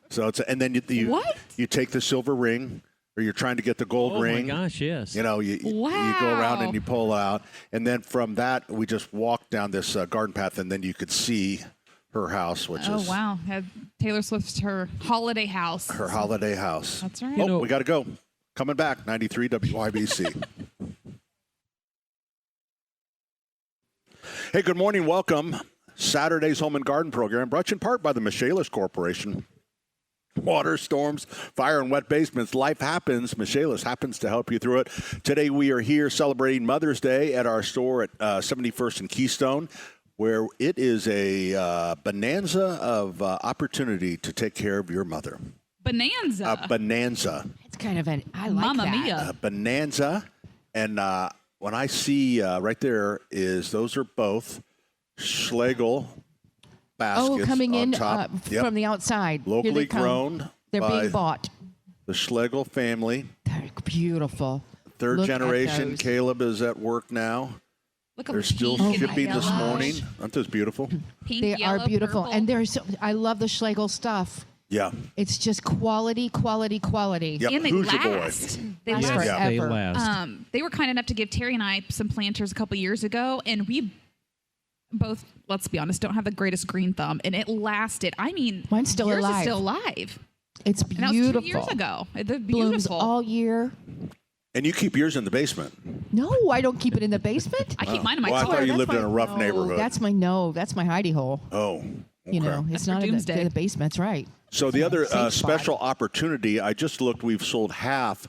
So and then you take the silver ring, or you're trying to get the gold Oh ring. my gosh, yes. You go around and you pull out, and then from that we just walked down this garden path, and then you could see her house, which Oh is wow, have Taylor Swift's her holiday house. her holiday house. That's right. Oh, we got to go. Coming back, 93 WIBC. Hey, good morning. Welcome. Saturday's Home and Garden program brought to you in part by the Michaelis Corporation. Water, storms, fire, and wet basements. Life happens. Michaelis happens to help you through it. Today we are here celebrating Mother's Day at our store at 71st and Keystone, where it is a bonanza of opportunity to take care of your mother. Bonanza. A bonanza. It's kind of an I like Mamma that. mia. A bonanza. And when I see right there those are both Schlegel baskets coming on in top. Yep. from the outside. Here Locally they come. grown. They're by being bought. the Schlegel family. They're beautiful. Third Look at generation. those. Caleb is at work now. Look at They're still pink and shipping this yellow. morning. Aren't those beautiful? Pink, They yellow, are beautiful, purple. and they're so. I love the Schlegel stuff. Yeah. It's just quality, quality, quality. Yep. And they Who's your boy? last. They Last last. forever. They last. They were kind enough to give Terry and I some planters a couple years ago, and we both, let's be honest, don't have the greatest green thumb, and it lasted. I mean, Mine's still yours alive. is still alive. It's And that was beautiful. 2 years ago. They're Blooms beautiful. all year. And you keep yours in the basement. No, I don't keep it in the basement. I keep mine in my Well, I car. thought you That's lived in a rough no, neighborhood. That's my hidey hole. Oh. Okay. You know, it's After not in doomsday. the basement. That's right. So the other Safe spot. special opportunity, I just looked, we've sold half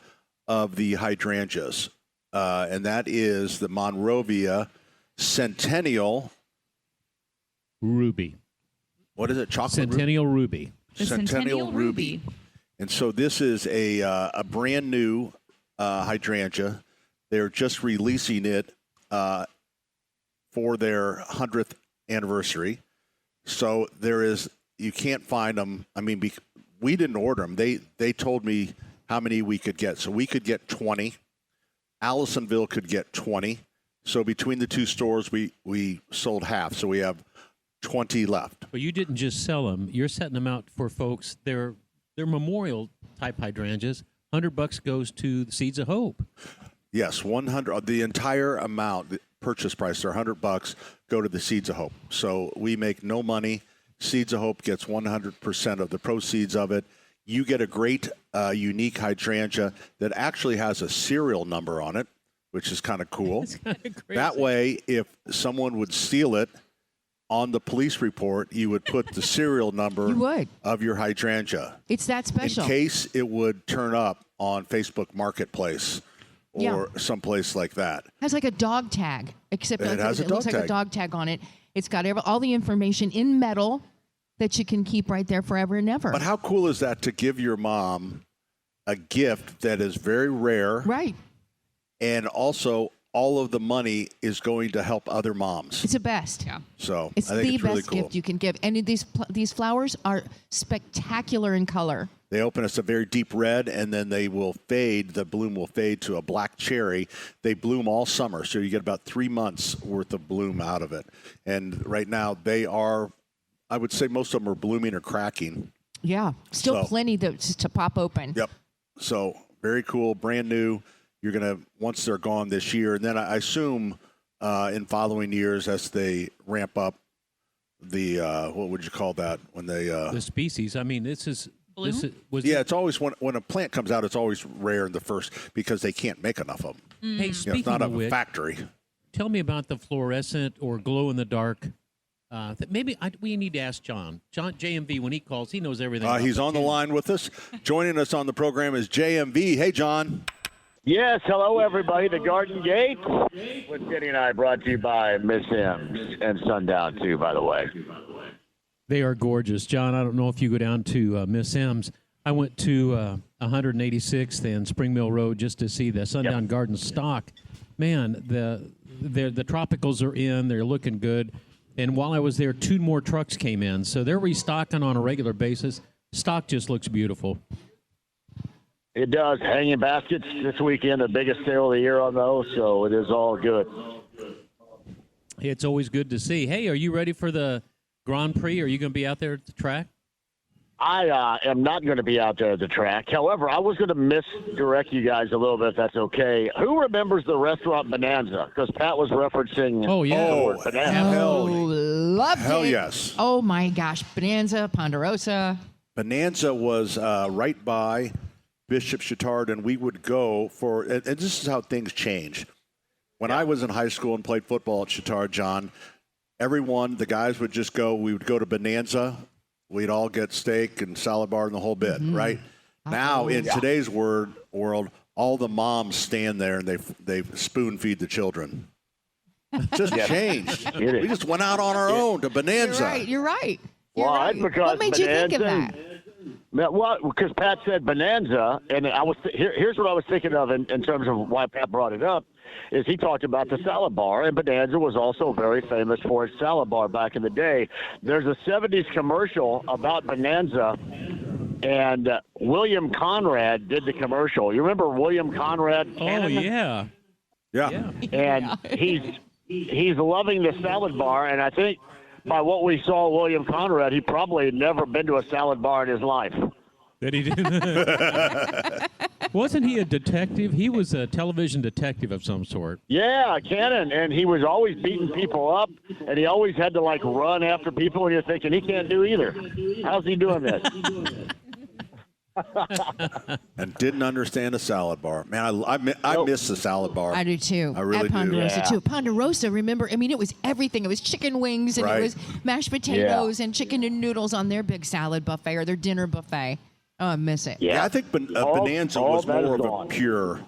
of the hydrangeas, and that is the Monrovia Centennial. Ruby. What is it? Chocolate Centennial Ruby. The Centennial Ruby. And so this is a brand new hydrangea. They're just releasing it for their 100th anniversary. So you can't find them. I mean, we didn't order them. They told me how many we could get. So we could get 20. Allisonville could get 20. So between the two stores, we sold half. So we have 20 left. But you didn't just sell them. You're setting them out for folks. They're memorial type hydrangeas. $100 goes to the Seeds of Hope. Yes, 100. The entire amount, the purchase price, they're $100, go to the Seeds of Hope. So we make no money. Seeds of Hope gets 100% of the proceeds of it. You get a great, unique hydrangea that actually has a serial number on it, which is kind of cool. It's kind of crazy. That way, if someone would steal it on the police report, you would put the serial number You would. of your hydrangea It's that special. in case it would turn up on Facebook Marketplace or Yeah. someplace like that. has like a dog tag, except It has a looks dog like tag. a dog tag on it. It's got all the information in metal that you can keep right there forever and ever. But how cool is that to give your mom a gift that is very rare, Right. and also all of the money is going to help other moms. It's the best. Yeah. So It's I think the it's best really cool. gift you can give. And these flowers are spectacular in color. They open us a very deep red, and then they will fade. The bloom will fade to a black cherry. They bloom all summer, so you get about 3 months worth of bloom out of it. And right now, they are, I would say most of them are blooming or cracking. Yeah. Still So- plenty to pop open. Yep. So very cool, brand new. You're going to, once they're gone this year, and then I assume in following years as they ramp up the, what would you call that when they, The species. I mean, this was yeah, it's always when a plant comes out, it's always rare in the first because they can't make enough of them. Hey, You know, it's speaking not of a which, factory. tell me about the fluorescent or glow in the dark. Maybe we need to ask John. JMV, when he calls, he knows everything. about He's that on the too. line with us. Joining us on the program is JMV. Hey, John. Yes, hello everybody. The Garden Gate with Kenny and I, brought to you by Miss M's and Sundown too, by the way. They are gorgeous. John, I don't know if you go down to Miss M's. I went to 186th and Spring Mill Road just to see the Sundown Garden stock. Man, the tropicals are in. They're looking good. And while I was there, 2 more trucks came in. So they're restocking on a regular basis. Stock just looks beautiful. It does. Hanging baskets this weekend, the biggest sale of the year on those, so it is all good. It's always good to see. Hey, are you ready for the Grand Prix? Are you going to be out there at the track? I am not going to be out there at the track. However, I was going to misdirect you guys a little bit, if that's okay. Who remembers the restaurant Bonanza? Because Pat was referencing Oh, yeah. the word Bonanza. Loved Hell it. yes. Oh, my gosh. Bonanza, Ponderosa. Bonanza was right by Bishop Chittard, and we would go for, and this is how things change. When I was in high school and played football at Chittard, John, the guys would just go, we would go to Bonanza. We'd all get steak and salad bar and the whole bit, right? Now, in today's world, all the moms stand there and they spoon feed the children. It just changed. We just went out on our own to Bonanza. You're right. You're right. You're Well, right. that's because What made you think of Bonanza- that? Well, because Pat said Bonanza, and here's what I was thinking of in terms of why Pat brought it up, is he talked about the salad bar, and Bonanza was also very famous for its salad bar back in the day. There's a 70s commercial about Bonanza, and William Conrad did the commercial. You remember William Conrad? Oh, yeah. Yeah. And he's loving the salad bar, and I think by what we saw, William Conrad, he probably had never been to a salad bar in his life. That he did. Wasn't he a detective? He was a television detective of some sort. Yeah, Cannon, and he was always beating people up, and he always had to, like, run after people, and you're thinking, he can't do either. How's he doing this? And didn't understand a salad bar. Man, I miss the salad bar. I do too. I really At Ponderosa do. too. Ponderosa, remember? I mean, it was everything. It was chicken wings and Right. it was mashed potatoes and chicken and noodles on their big salad buffet or their dinner buffet. Oh, I miss it. Yeah, I think Bonanza was that is more of gone. a pure.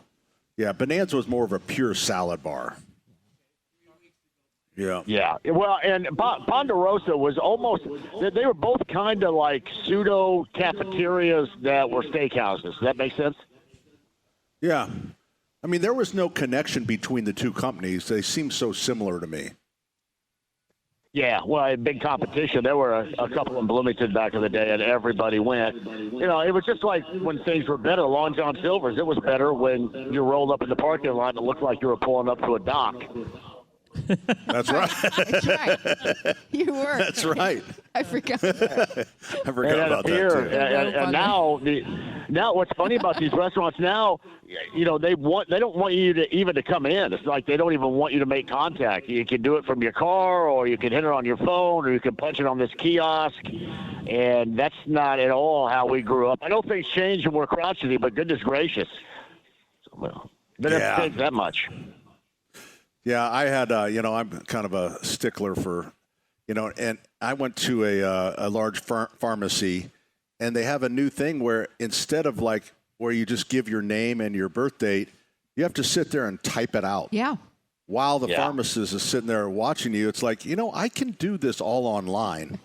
Yeah, Bonanza was more of a pure salad bar. Yeah. Yeah. Well, and Ponderosa was almost – they were both kind of like pseudo cafeterias that were steakhouses. Does that make sense? Yeah. I mean, there was no connection between the two companies. They seemed so similar to me. Yeah, well, big competition. There were a couple in Bloomington back in the day, and everybody went. You know, it was just like when things were better. Long John Silver's, it was better when you rolled up in the parking lot and it looked like you were pulling up to a dock. That's right. That's right. You were. That's right. I forgot. I forgot about that, too. And now what's funny about these restaurants now, you know, they don't want you to even to come in. It's like they don't even want you to make contact. You can do it from your car, or you can hit it on your phone, or you can punch it on this kiosk. And that's not at all how we grew up. I know things change and we're crotchety, but goodness gracious. Well, didn't have to take that much. Yeah, I had, I'm kind of a stickler for, and I went to a large pharmacy, and they have a new thing where instead of where you just give your name and your birth date, you have to sit there and type it out. Yeah. While the pharmacist is sitting there watching you, it's like, I can do this all online,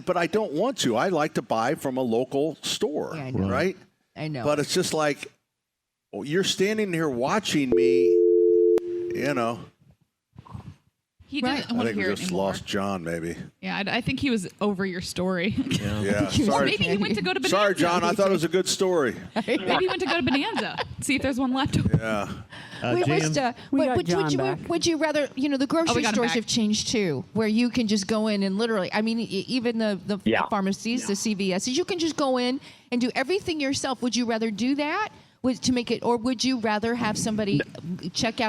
but I don't want to. I like to buy from a local store, right? I know. But it's just like, you're standing here watching me. He doesn't I want to think we hear it just anymore. lost John, maybe. Yeah, I think he was over your story. Yeah. Or Sorry. maybe he went to go to Bonanza. Sorry, John. I thought it was a good story. Maybe he went to go to Bonanza. See if there's one left. Yeah. Would you rather, the grocery got him stores back. have changed too, where you can just go in and literally, I mean, even the pharmacies, the CVSs, you can just go in and do everything yourself. Would you rather do that? To make it, or would you rather have somebody check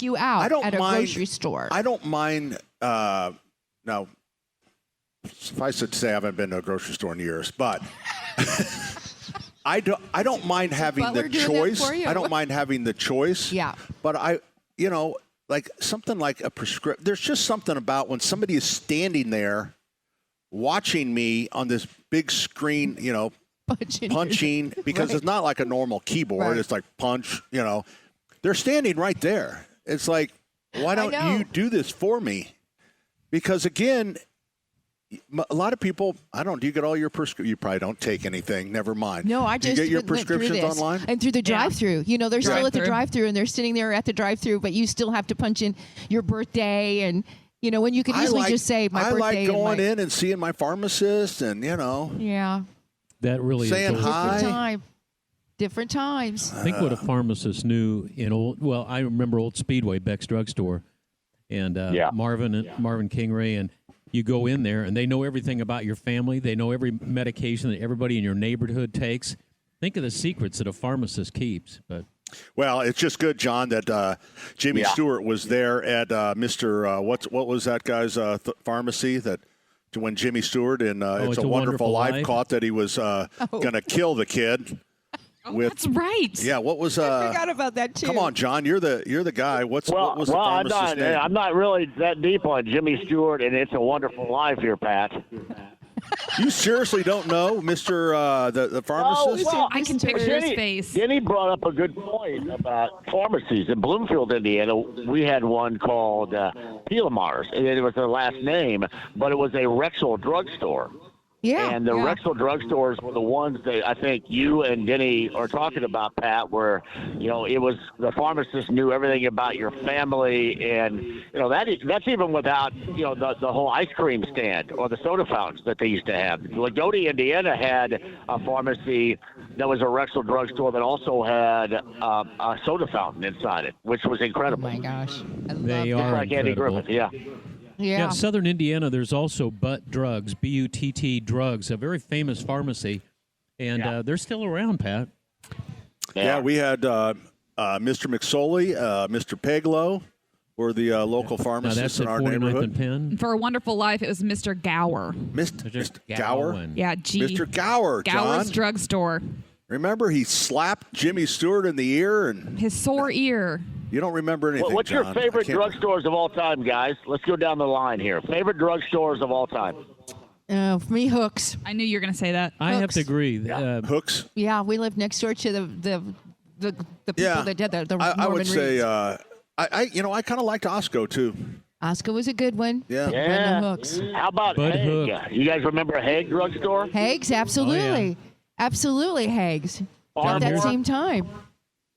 you out at a grocery store? I don't mind. Now, suffice it to say, I haven't been to a grocery store in years, but I don't mind having the choice. I don't mind having the choice. Yeah. But like something like a prescription. There's just something about when somebody is standing there watching me on this big screen, punching because it's not like a normal keyboard. Right. It's like punch, they're standing right there. It's like, why don't you do this for me? Because again, a lot of people, do you get all your prescriptions? You probably don't take anything. Never mind. No, I Do just you get your went through prescriptions this. online? And through the drive-through. They're still at the Drive-through. drive-through and they're sitting there at the drive-through, but you still have to punch in your birthday and when you could easily just say my birthday. I like and going in and seeing my pharmacist and Yeah. That really saying is hi. Different times. I think what a pharmacist knew I remember Old Speedway, Beck's Drugstore, and Marvin Kingray, and you go in there and they know everything about your family. They know every medication that everybody in your neighborhood takes. Think of the secrets that a pharmacist keeps. But well, it's just good, John, that Jimmy Stewart was there at Mr. What was that guy's pharmacy that when Jimmy Stewart in It's a Wonderful Life caught that he was going to kill the kid. That's right. Yeah, what was I forgot about that too. Come on, John, you're the guy. What was the pharmacist's name? I'm not really that deep on Jimmy Stewart and It's a Wonderful Life here, Pat. You seriously don't know, Mr. The pharmacist? Oh, well, I can picture his face. Denny brought up a good point about pharmacies. In Bloomfield, Indiana, we had one called Pilamar's, and it was their last name, but it was a Rexall drugstore. Yeah. And the Rexall drugstores were the ones that I think you and Denny are talking about, Pat, where, it was the pharmacist knew everything about your family. And, that's even without, the whole ice cream stand or the soda fountains that they used to have. Lagodi, Indiana had a pharmacy that was a Rexall drugstore that also had a soda fountain inside it, which was incredible. Oh, my gosh. They Just are like Andy incredible. Griffith, yeah. Yeah. Southern Indiana, there's also Butt Drugs, B-U-T-T Drugs, a very famous pharmacy, and they're still around, Pat. Yeah, we had Mr. McSoley, Mr. Peglow were the local pharmacists in our neighborhood. And Penn. For A Wonderful Life, it was Mr. Gower. Mr. Gower? Yeah, Mr. Gower, Gower's John. Drugstore. Remember, he slapped Jimmy Stewart in the ear, and his sore ear. You don't remember anything, What's your John. favorite I can't- drugstores of all time, guys? Let's go down the line here. Favorite drugstores of all time? For me, Hooks. I knew you were going to say that. I have Hooks. to agree. Hooks? Yeah, we lived next door to the people that did the I Norman would say, Reedus. I kind of liked Osco, too. Oscar was a good one. Yeah. Brenda Hooks. How about Bud Haig? Hook. You guys remember Haig drugstore? Hags, absolutely. Absolutely, Hags. At that Ardmore? same time.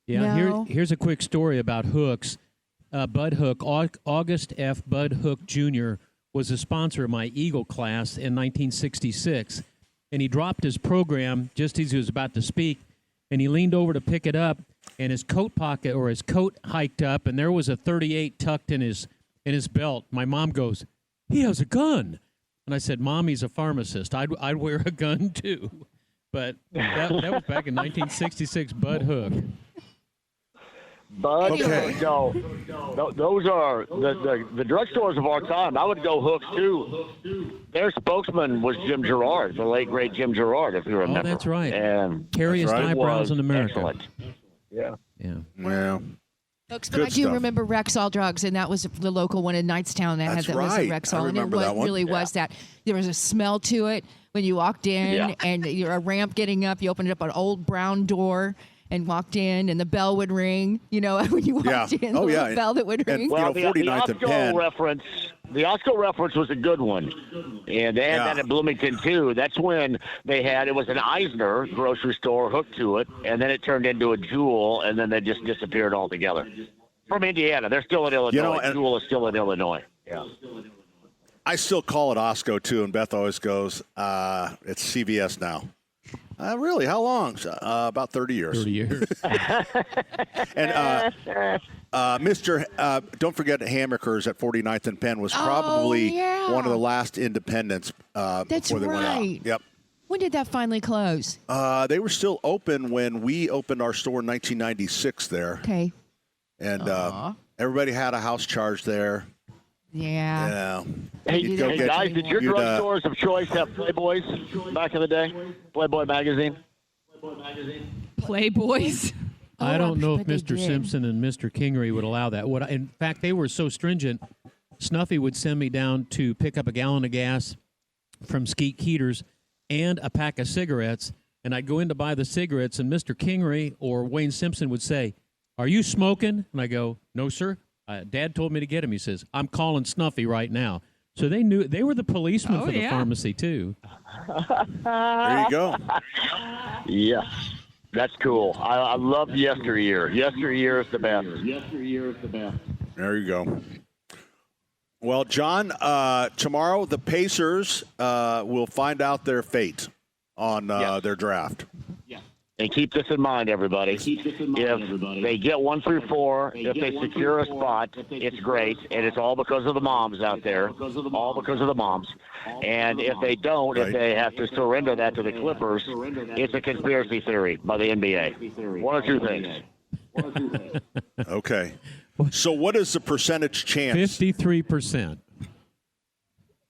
Yeah, No. here's a quick story about Hooks. Bud Hook, August F. Bud Hook Jr. was a sponsor of my Eagle class in 1966, and he dropped his program just as he was about to speak, and he leaned over to pick it up, and his coat pocket or his coat hiked up, and there was a .38 tucked in his belt. My mom goes, "He has a gun," and I said, "Mom, he's a pharmacist. I'd wear a gun too." But that was back in 1966. Bud Hook. Bud, Okay. no, those are the drugstores of our time. I would go Hooks too. Their spokesman was Jim Gerard, the late great Jim Gerard, if you remember. Oh, that's right. And Carriest That's right. eyebrows in America. excellent. Yeah. Yeah. Well, Hooks, but Good I do stuff. remember Rexall Drugs, and that was the local one in Knightstown that That's had that was right. a I Rexall, and it remember that one. really was that. There was a smell to it when you walked in, Yeah. and you're a ramp getting up. You opened up an old brown door and walked in, and the bell would ring. When you walked in, the little bell that would ring. And, Well, the the 49th and Penn. The Osco reference was a good one. And they had that in Bloomington, too. That's when it was an Eisner grocery store hooked to it, and then it turned into a Jewel, and then they just disappeared altogether. From Indiana. They're still in Illinois. and- Jewel is still in Illinois. Yeah. I still call it Osco, too, and Beth always goes, it's CVS now. Really? How long? About 30 years. 30 years. And don't forget Hammaker's at 49th and Penn was probably yeah. one of the last independents That's before they went out. right. Yep. When did that finally close? They were still open when we opened our store in 1996 there. Okay. And everybody had a house charge there. Yeah. Hey, You'd go get- guys, did your you'd, drugstores of choice have Playboys back in the day? Playboy magazine? Playboys. I don't know if but they Mr. did. Simpson and Mr. Kingery would allow that. In fact, they were so stringent. Snuffy would send me down to pick up a gallon of gas from Skeet Keeters and a pack of cigarettes, and I'd go in to buy the cigarettes, and Mr. Kingery or Wayne Simpson would say, "Are you smoking?" And I go, "No, sir. Dad told me to get him." He says, "I'm calling Snuffy right now." So they knew they were the policemen for the pharmacy too. There you go. Yes. That's cool. I love yesteryear. Yesteryear is the best. There you go. Well, John, tomorrow the Pacers will find out their fate on their draft. And keep this in mind, everybody. If they get 1 through 4, if they secure a spot, it's great, and it's all because of the moms out there. All because of the moms. And if they don't, if they have to surrender that to the Clippers, it's a conspiracy theory by the NBA. One or two things. Okay. So what is the percentage chance? 53%.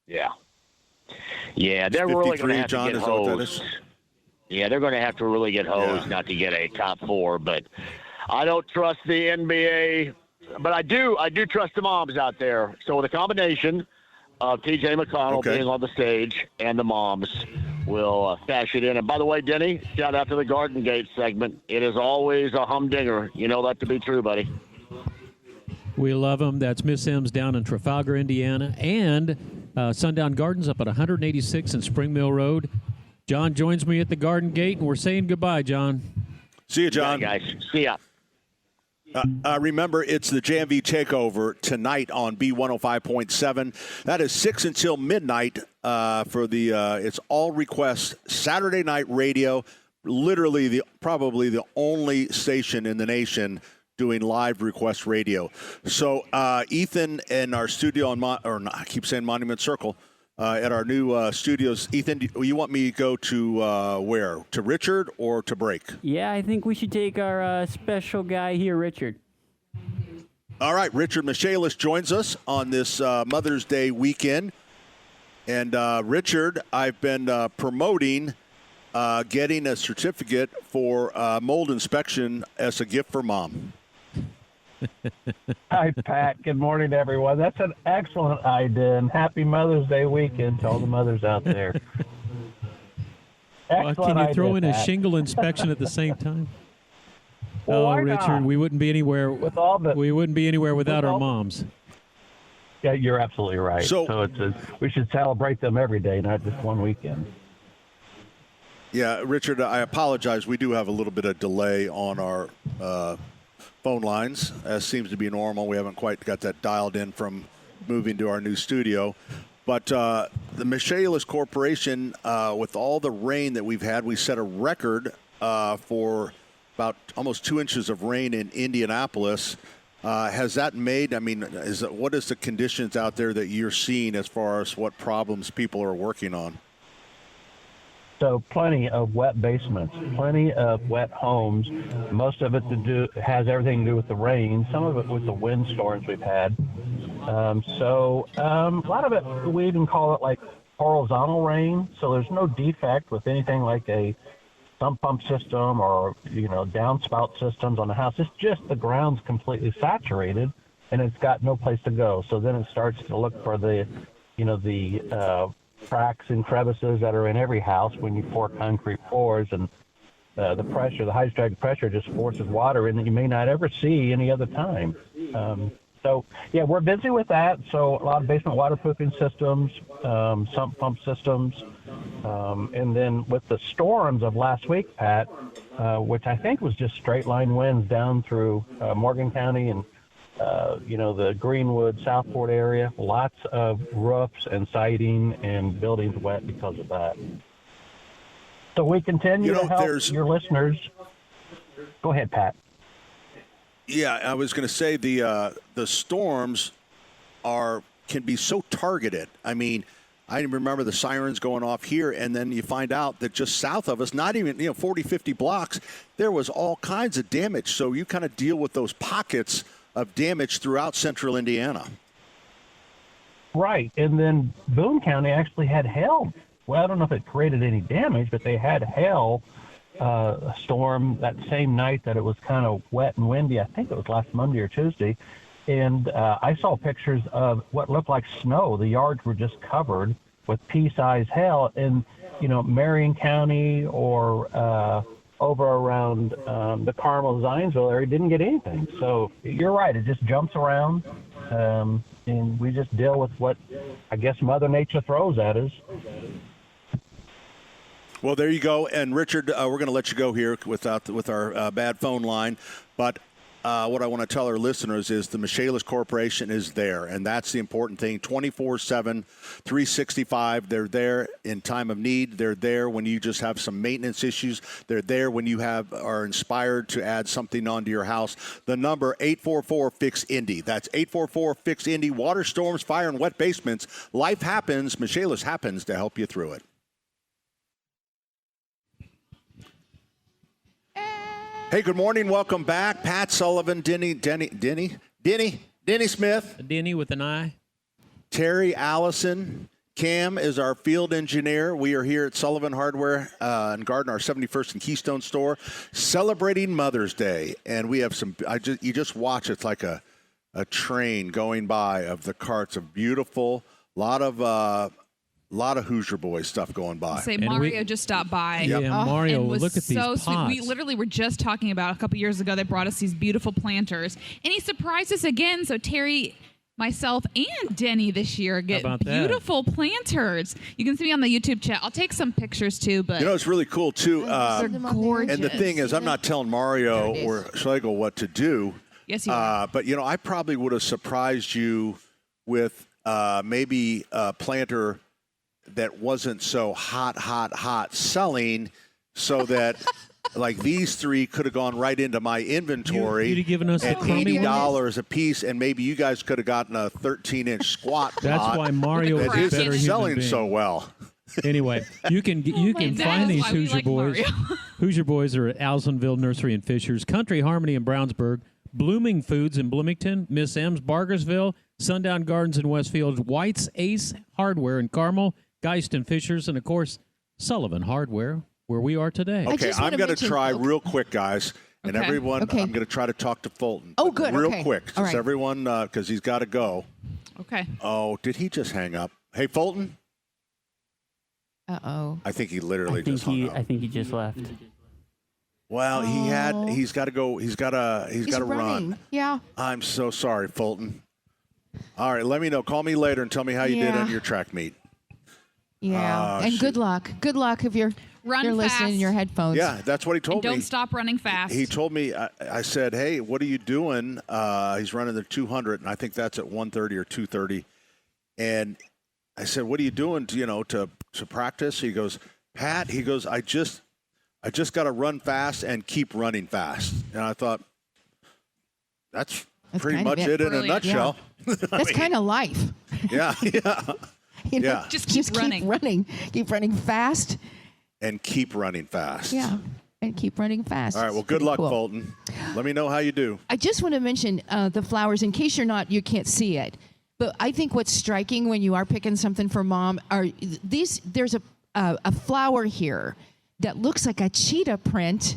Yeah. Yeah, they're really going to 53, have John, to get is that what that hosed. is? Yeah, they're going to have to really get hosed not to get a top 4. But I don't trust the NBA. But I do trust the moms out there. So with a combination of T.J. McConnell being on the stage and the moms will cash it in. And by the way, Denny, shout out to the Garden Gate segment. It is always a humdinger. You know that to be true, buddy. We love them. That's Miss M's down in Trafalgar, Indiana. And Sundown Gardens up at 186 in Spring Mill Road. John joins me at the garden gate, and we're saying goodbye, John. See you, John. Bye, guys. See ya. Remember, it's the JMV Takeover tonight on B105.7. That is 6 until midnight for the it's all request Saturday night radio. Literally, probably the only station in the nation doing live request radio. So Ethan in our studio I keep saying Monument Circle. At our new studios. Ethan, do you want me to go to where? To Richard or to break? Yeah, I think we should take our special guy here, Richard. All right, Richard Michaelis joins us on this Mother's Day weekend. And Richard, I've been promoting getting a certificate for mold inspection as a gift for Mom. Hi, Pat. Good morning, everyone. That's an excellent idea, and happy Mother's Day weekend to all the mothers out there. Well, can you throw in a shingle inspection at the same time? Well, oh, Richard, not? we wouldn't be anywhere. We wouldn't be anywhere without our moms. Yeah, you're absolutely right. So we should celebrate them every day, not just one weekend. Yeah, Richard, I apologize. We do have a little bit of delay on our phone lines, as seems to be normal. We haven't quite got that dialed in from moving to our new studio. But the Michaelis Corporation, with all the rain that we've had, we set a record for about almost 2 inches of rain in Indianapolis. Has that made, what is the conditions out there that you're seeing as far as what problems people are working on? So plenty of wet basements, plenty of wet homes. Most of it has everything to do with the rain. Some of it with the windstorms we've had. A lot of it, we even call it like horizontal rain. So there's no defect with anything like a sump pump system or downspout systems on the house. It's just the ground's completely saturated and it's got no place to go. So then it starts to look for the cracks and crevices that are in every house when you pour concrete floors, and the hydrostatic pressure just forces water in that you may not ever see any other time. We're busy with that. So a lot of basement waterproofing systems, sump pump systems, and then with the storms of last week, Pat, which I think was just straight line winds down through Morgan County and the Greenwood, Southport area, lots of roofs and siding and buildings wet because of that. So we continue to help your listeners. Go ahead, Pat. Yeah, I was going to say the storms can be so targeted. I mean, I remember the sirens going off here, and then you find out that just south of us, not even 40, 50 blocks, there was all kinds of damage. So you kind of deal with those pockets of damage throughout central Indiana. Right. And then Boone County actually had hail. Well, I don't know if it created any damage, but they had hail a storm that same night that it was kind of wet and windy. I think it was last Monday or Tuesday. And I saw pictures of what looked like snow. The yards were just covered with pea-sized hail. And, Marion County or over around the Carmel, Zionsville area didn't get anything. So you're right. It just jumps around, and we just deal with what I guess Mother Nature throws at us. Well, there you go. And Richard, we're going to let you go here with our bad phone line. But what I want to tell our listeners is the Michaelis Corporation is there, and that's the important thing. 24/7, 365. They're there in time of need. They're there when you just have some maintenance issues. They're there when you are inspired to add something onto your house. The number 844-FIX-INDY. That's 844-FIX-INDY. Water, storms, fire, and wet basements. Life happens. Michaelis happens to help you through it. Hey, good morning. Welcome back. Pat Sullivan, Denny Smith. Denny with an I. Terry Allison. Cam is our field engineer. We are here at Sullivan Hardware and Garden, our 71st and Keystone store, celebrating Mother's Day. And we have you just watch, it's like a train going by of the carts of beautiful, lot of Hoosier Boys stuff going by. Mario just stopped by. Yeah, Mario, and was look at these so pots. sweet. We literally were just talking about a couple years ago. They brought us these beautiful planters, and he surprised us again. So Terry myself and Denny this year get about that? beautiful planters. You can see me on the YouTube chat. I'll take some pictures too, but You know, it's really cool too. they're gorgeous. And the thing is, I'm not telling Mario or Schlegel what to do. Yes, you are. But, you know, I probably would have surprised you with maybe a planter that wasn't so hot selling so that like these three could have gone right into my inventory You'd have given us at the crummy $80 a piece, and maybe you guys could have gotten a 13-inch squat That's pot why Mario that is a isn't better human selling being. so well. Anyway, you can That find is these why we Hoosier like Boys. Mario. Hoosier Boys are at Allisonville Nursery and Fishers, Country Harmony in Brownsburg, Blooming Foods in Bloomington, Miss M's Bargersville, Sundown Gardens in Westfield, White's Ace Hardware in Carmel, Geist and Fishers, and of course Sullivan Hardware, where we are today. Okay, I'm going to try real quick, guys. And Okay. everyone, Okay. I'm going to try to talk to Fulton. Oh, but good, Real okay. quick, All since right. everyone, because he's got to go. Okay. Oh, did he just hang up? Hey, Fulton? Uh-oh. I think he literally just hung up. I think he just left. Well, he's got to go. He's got to run. running. Yeah. I'm so sorry, Fulton. All right, let me know. Call me later and tell me how you did Yeah. on your track meet. Yeah. And good luck. Good luck if you're Run listening in fast. your headphones. Yeah, that's what he And told me. don't stop running fast. He told me, I said, hey, what are you doing? He's running the 200, and I think that's at 1:30 or 2:30. And I said, what are you doing to practice? He goes, Pat, I just got to run fast and keep running fast. And I thought, that's pretty kind of much it. it in a Brilliant. nutshell. That's kind of life. Yeah, yeah. You know, Yeah. Just keep running. Keep running fast. And keep running fast. Yeah. And keep running fast. All right, well, It's good pretty luck, cool. Fulton. Let me know how you do. I just want to mention the flowers in case you can't see it. But I think what's striking when you are picking something for mom are these. There's a flower here that looks like a cheetah print,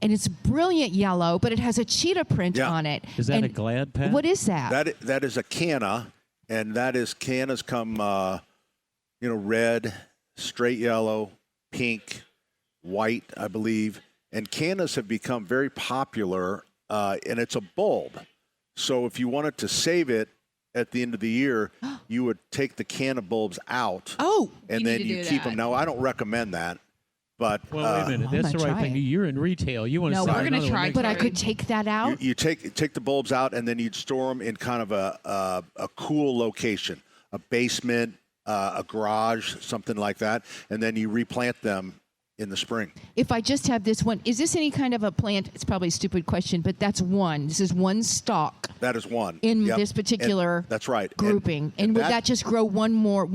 and it's brilliant yellow, but it has a cheetah print on it. Is that And a glad, Pat? What is that? That is a canna, and cannas come, red, straight yellow, pink, white, I believe. And cannas have become very popular, and it's a bulb. So if you wanted to save it at the end of the year, you would take the canna bulbs out. Oh, and You then need to you do keep that. them. Now, I don't recommend that, but Well, wait a minute. I'm That's the gonna right try thing. it. You're in retail. You want to No, sell we're gonna another one try next But I time. could take that out. you take the bulbs out, and then you'd store them in kind of a cool location, a basement, a garage, something like that, and then you replant them in the spring. If I just have this one, is this any kind of a plant? It's probably a stupid question, but that's one. This is one stalk That is one in Yep. this particular And that's right grouping. And would that just grow one more,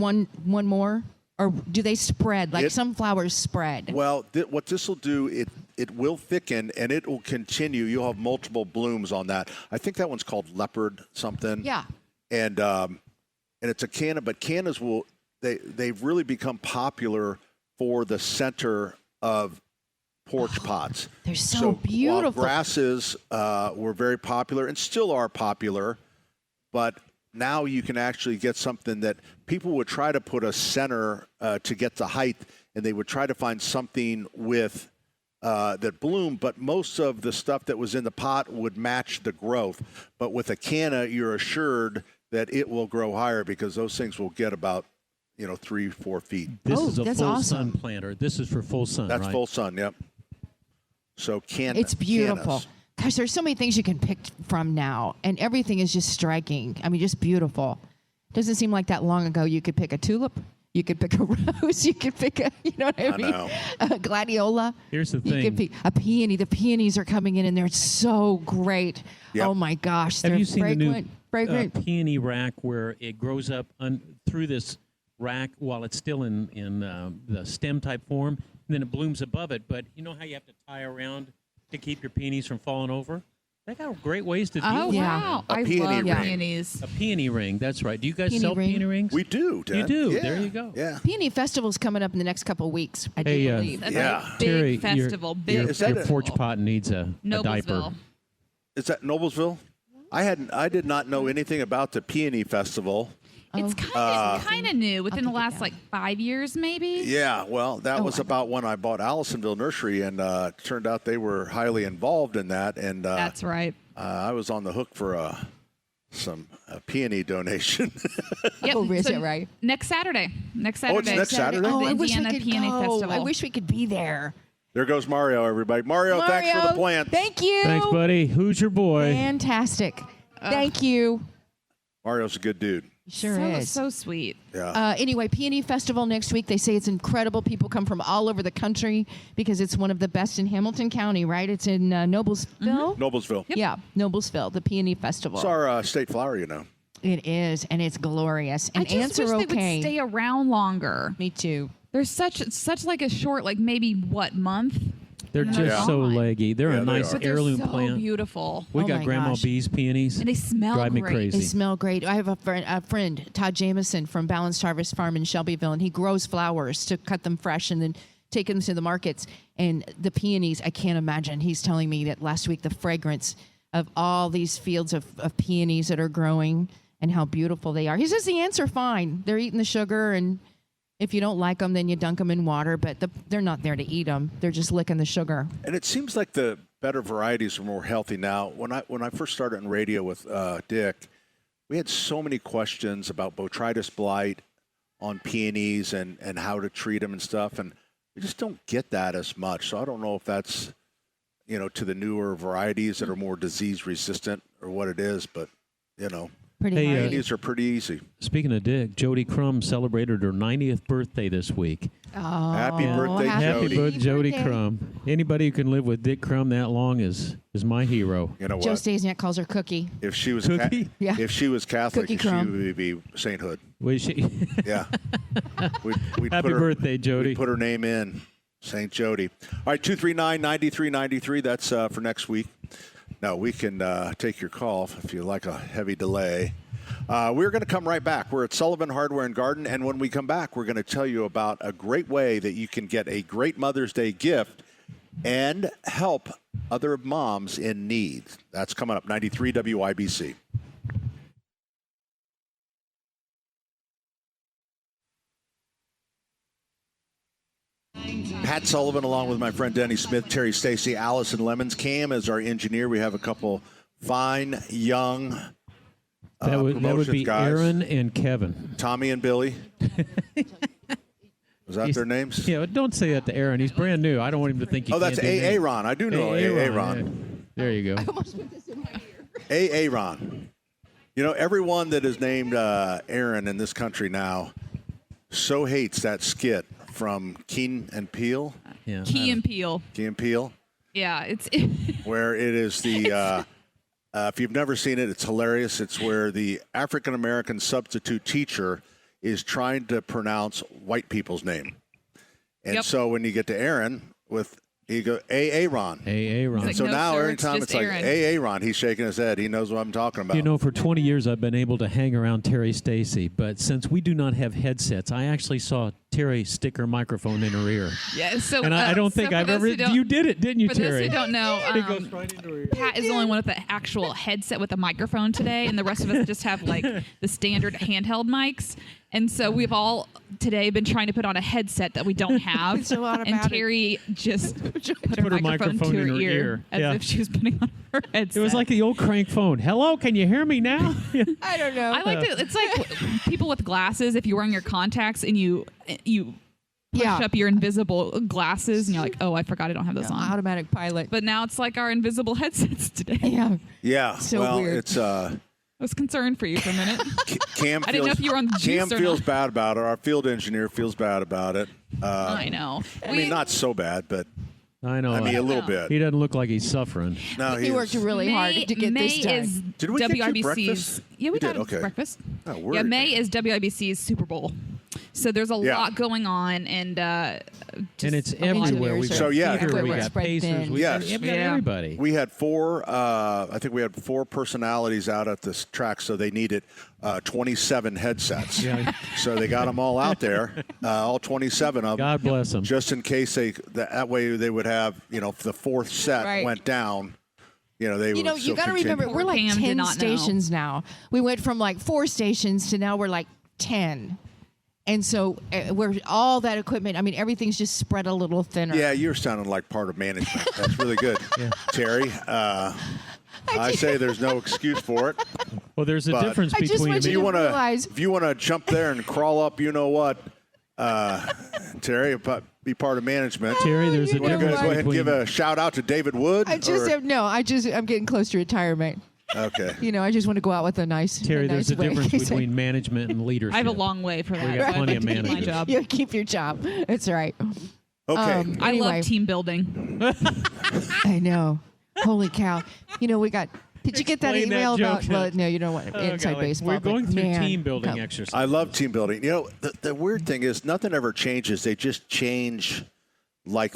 or do they spread like some flowers spread? Well, what this will do, it will thicken and it will continue. You'll have multiple blooms on that. I think that one's called leopard something. Yeah. And it's a canna, but cannas they've really become popular for the center of porch pots. They're so beautiful. While grasses were very popular and still are popular, but now you can actually get something that people would try to put a center to get the height, and they would try to find something with that bloom, but most of the stuff that was in the pot would match the growth. But with a canna, you're assured that it will grow higher because those things will get about 3-4 feet. This is a that's full awesome. sun planter. This is for full sun, That's right? full sun, yep. So canna. It's beautiful. cannas. Gosh, there's so many things you can pick from now, and everything is just striking. I mean, just beautiful. Doesn't seem like that long ago you could pick a tulip, you could pick a rose, you could pick you know what I mean? know. A gladiola. Here's the You thing. could pick a peony. The peonies are coming in, and they're so great. Yep. Oh my gosh, Have they're you seen fragrant. the new fragrant. peony rack where it grows up through this rack while it's still in the stem type form, and then it blooms above it? But you know how you have to tie around to keep your peonies from falling over? They got great ways to do Oh, it. Yeah. wow. A I peony love ring. peonies. A peony ring, that's right. Do you guys Peony sell ring. peony rings? We do, You Ted. do. Yeah. There you go. Yeah. Peony festival's coming up in the next couple of weeks. I do Hey, believe. That's Yeah. a big Terry, festival. Big your, Is that your festival. porch pot needs a diaper. Noblesville. Is that Noblesville? I did not know anything about the Peony Festival. It's kind of new within the take it last down. like 5 years, maybe. Yeah, well, that was about when I bought Allisonville Nursery, and it turned out they were highly involved in that, and That's right. I was on the hook for a some peony donation. Yep. Oh, is so it right? Next Saturday. Oh, it's next Saturday? Oh, The I wish we Indiana could Peony go. Festival. I wish we could be there. There goes Mario, everybody. Mario, thanks for the plant. Thank you. Thanks, buddy. Who's your boy? Fantastic. Thank you. Mario's a good dude. Sure so, is. So sweet. Yeah. Anyway, Peony Festival next week. They say it's incredible. People come from all over the country because it's one of the best in Hamilton County, right? It's in Noblesville. Noblesville. Yeah, Noblesville, the Peony Festival. It's our state flower, you know. It is, and it's glorious. And I just ants wish are they okay. would stay around longer. Me too. There's such like a short, like maybe month. They're And just they're so gone. leggy. They're Yeah, a they nice are. But they're heirloom so plant. beautiful. We Oh got my Grandma gosh. B's peonies. And they smell Drive me great. crazy. They smell great. I have a friend, Todd Jameson from Balanced Harvest Farm in Shelbyville, and he grows flowers to cut them fresh and then take them to the markets. And the peonies, I can't imagine. He's telling me that last week the fragrance of all these fields of peonies that are growing and how beautiful they are. He says the ants are fine. They're eating the sugar, and if you don't like them, then you dunk them in water. But they're not there to eat them. They're just licking the sugar. And it seems like the better varieties are more healthy now. When I first started in radio with Dick, we had so many questions about botrytis blight on peonies and how to treat them and stuff, and we just don't get that as much. So I don't know if that's, to the newer varieties that are more disease resistant or what it is, but Pretty hard. peonies are pretty easy. Speaking of Dick, Jody Crum celebrated her 90th birthday this week. Oh, Happy birthday, Happy Jody. birthday, Jody Crum. Anybody who can live with Dick Crum that long is my hero. You know Joe what? Stasiak calls her Cookie. If she was Cookie? Yeah. if she was Catholic, Cookie she Crumb. would be sainthood. Was she? Yeah. We'd Happy put her, birthday, Jody. We'd put her name in, Saint Jody. All right, 239-9393. That's for next week. Now we can take your call if you like a heavy delay. We're going to come right back. We're at Sullivan Hardware and Garden, and when we come back, we're going to tell you about a great way that you can get a great Mother's Day gift and help other moms in need. That's coming up, 93 WIBC. Pat Sullivan, along with my friend Denny Smith, Terry Stacy, Allison Lemons. Cam is our engineer. We have a couple fine, young That would be guys. Aaron and Kevin. Tommy and Billy. Was that their names? Yeah, don't say that to Aaron. He's brand new. I don't want him to think he that's can't do names. Aaron. I do know Aaron. Yeah. There you go. Aaron. Everyone that is named Aaron in this country now so hates that skit from Key and Peele. Yeah. Key and Peele. Key and Peele. Yeah, it's where it is the if you've never seen it, it's hilarious. It's where the African American substitute teacher is trying to pronounce white people's name, and so when you get to Aaron, you go Aaron. Aaron. And so no, now sir, every it's time just it's like Aaron. Aaron, he's shaking his head. He knows what I'm talking about. For 20 years I've been able to hang around Terry Stacy, but since we do not have headsets, I actually saw Terry stick her microphone in her ear. yeah. So And I don't think for I've those ever. who don't- You did it, didn't you, For Terry? those who don't know, It goes right into her ear. Pat is the only one with the actual headset with a microphone today, and the rest of us just have like the standard handheld mics. And so we've all today been trying to put on a headset that we don't have. It's a lot and about it. Terry just put her her microphone to her in her ear ear. as Yeah. if she was putting on her headset. It was like the old crank phone. Hello, can you hear me now? I don't know. I like to. It's like people with glasses. If you're wearing your contacts and you push up your invisible glasses, and you're like, oh, I forgot I don't have those on. Automatic pilot. But now it's like our invisible headsets today. Yeah. Yeah. So well, weird. it's I was concerned for you for a minute. Cam. I didn't know if you were on the juice Cam or feels not. bad about it. Our field engineer feels bad about it. I know. I mean, not so bad, but I know. I mean, a little bit. He doesn't look like he's suffering. No, He worked really hard to get May this done. is Did we get you WIBC's. breakfast? Yeah, we We did, had okay. breakfast. Oh, word. Yeah, May is WIBC's Super Bowl. So there's a Yeah. lot going on, and just It's a lot of- everywhere. We've got So, yeah. theater, we Everywhere. got Spread Pacers, thin. we got, Yes. we got Yeah. everybody. We had four. I think we had four personalities out at this track, so they needed 27 headsets. Yeah. So they got them all out there, all 27 of them, God bless them. just in case that way they would have, if the fourth set Right. went down, they would. You still got to continue. remember, we're like Pam did 10 not know. stations now. We went from like 4 stations to now we're like 10. And so we're all that equipment. I mean, everything's just spread a little thinner. Yeah, you're sounding like part of management. That's really good, Terry. I say there's no excuse for it. Well, there's a But difference I just between want you If you to want realize. if you want to jump there and crawl up, you know what, Terry, be part of management. Terry. There's a You know Want to difference go ahead and between give a shout out to David Wood? I just or- have, no. I'm getting close to retirement. Okay. You know, I just want to go out with a nice. Terry. nice There's a way. difference between management and leadership. I have a long way for that. We got so I plenty have of to keep my managers. job. You keep your job. It's all right. Okay. I Anyway. love team building. I know. Holy cow! You know, we got. Did you get that Explain that email joke. about? Well, no, you don't want inside golly. baseball. We're but going through man, team building no. exercise. I love team building. You know, the weird thing is nothing ever changes. They just change. Like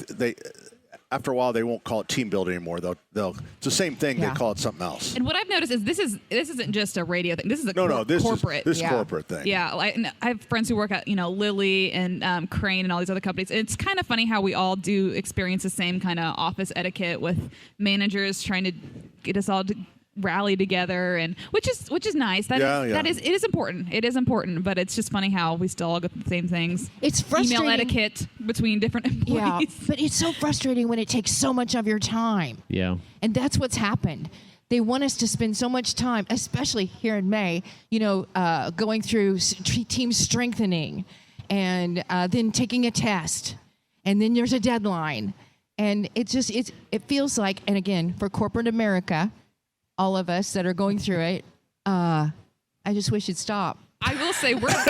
after a while, they won't call it team building anymore. They'll. It's the same thing. Yeah. They call it something else. And what I've noticed is this isn't just a radio thing. This is a This corporate. is Yeah. corporate thing. Yeah, and I have friends who work at Lilly and Crane and all these other companies. It's kind of funny how we all do experience the same kind of office etiquette with managers trying to get us all to rally together, and which is nice. It is important. It is important, but it's just funny how we still all go through the same things. It's frustrating. Email etiquette between different employees. Yeah, but it's so frustrating when it takes so much of your time. Yeah. And that's what's happened. They want us to spend so much time, especially here in May, going through team strengthening and then taking a test. And then there's a deadline. And it feels like, and again, for corporate America, all of us that are going through it, I just wish it'd stop. I will say we're. I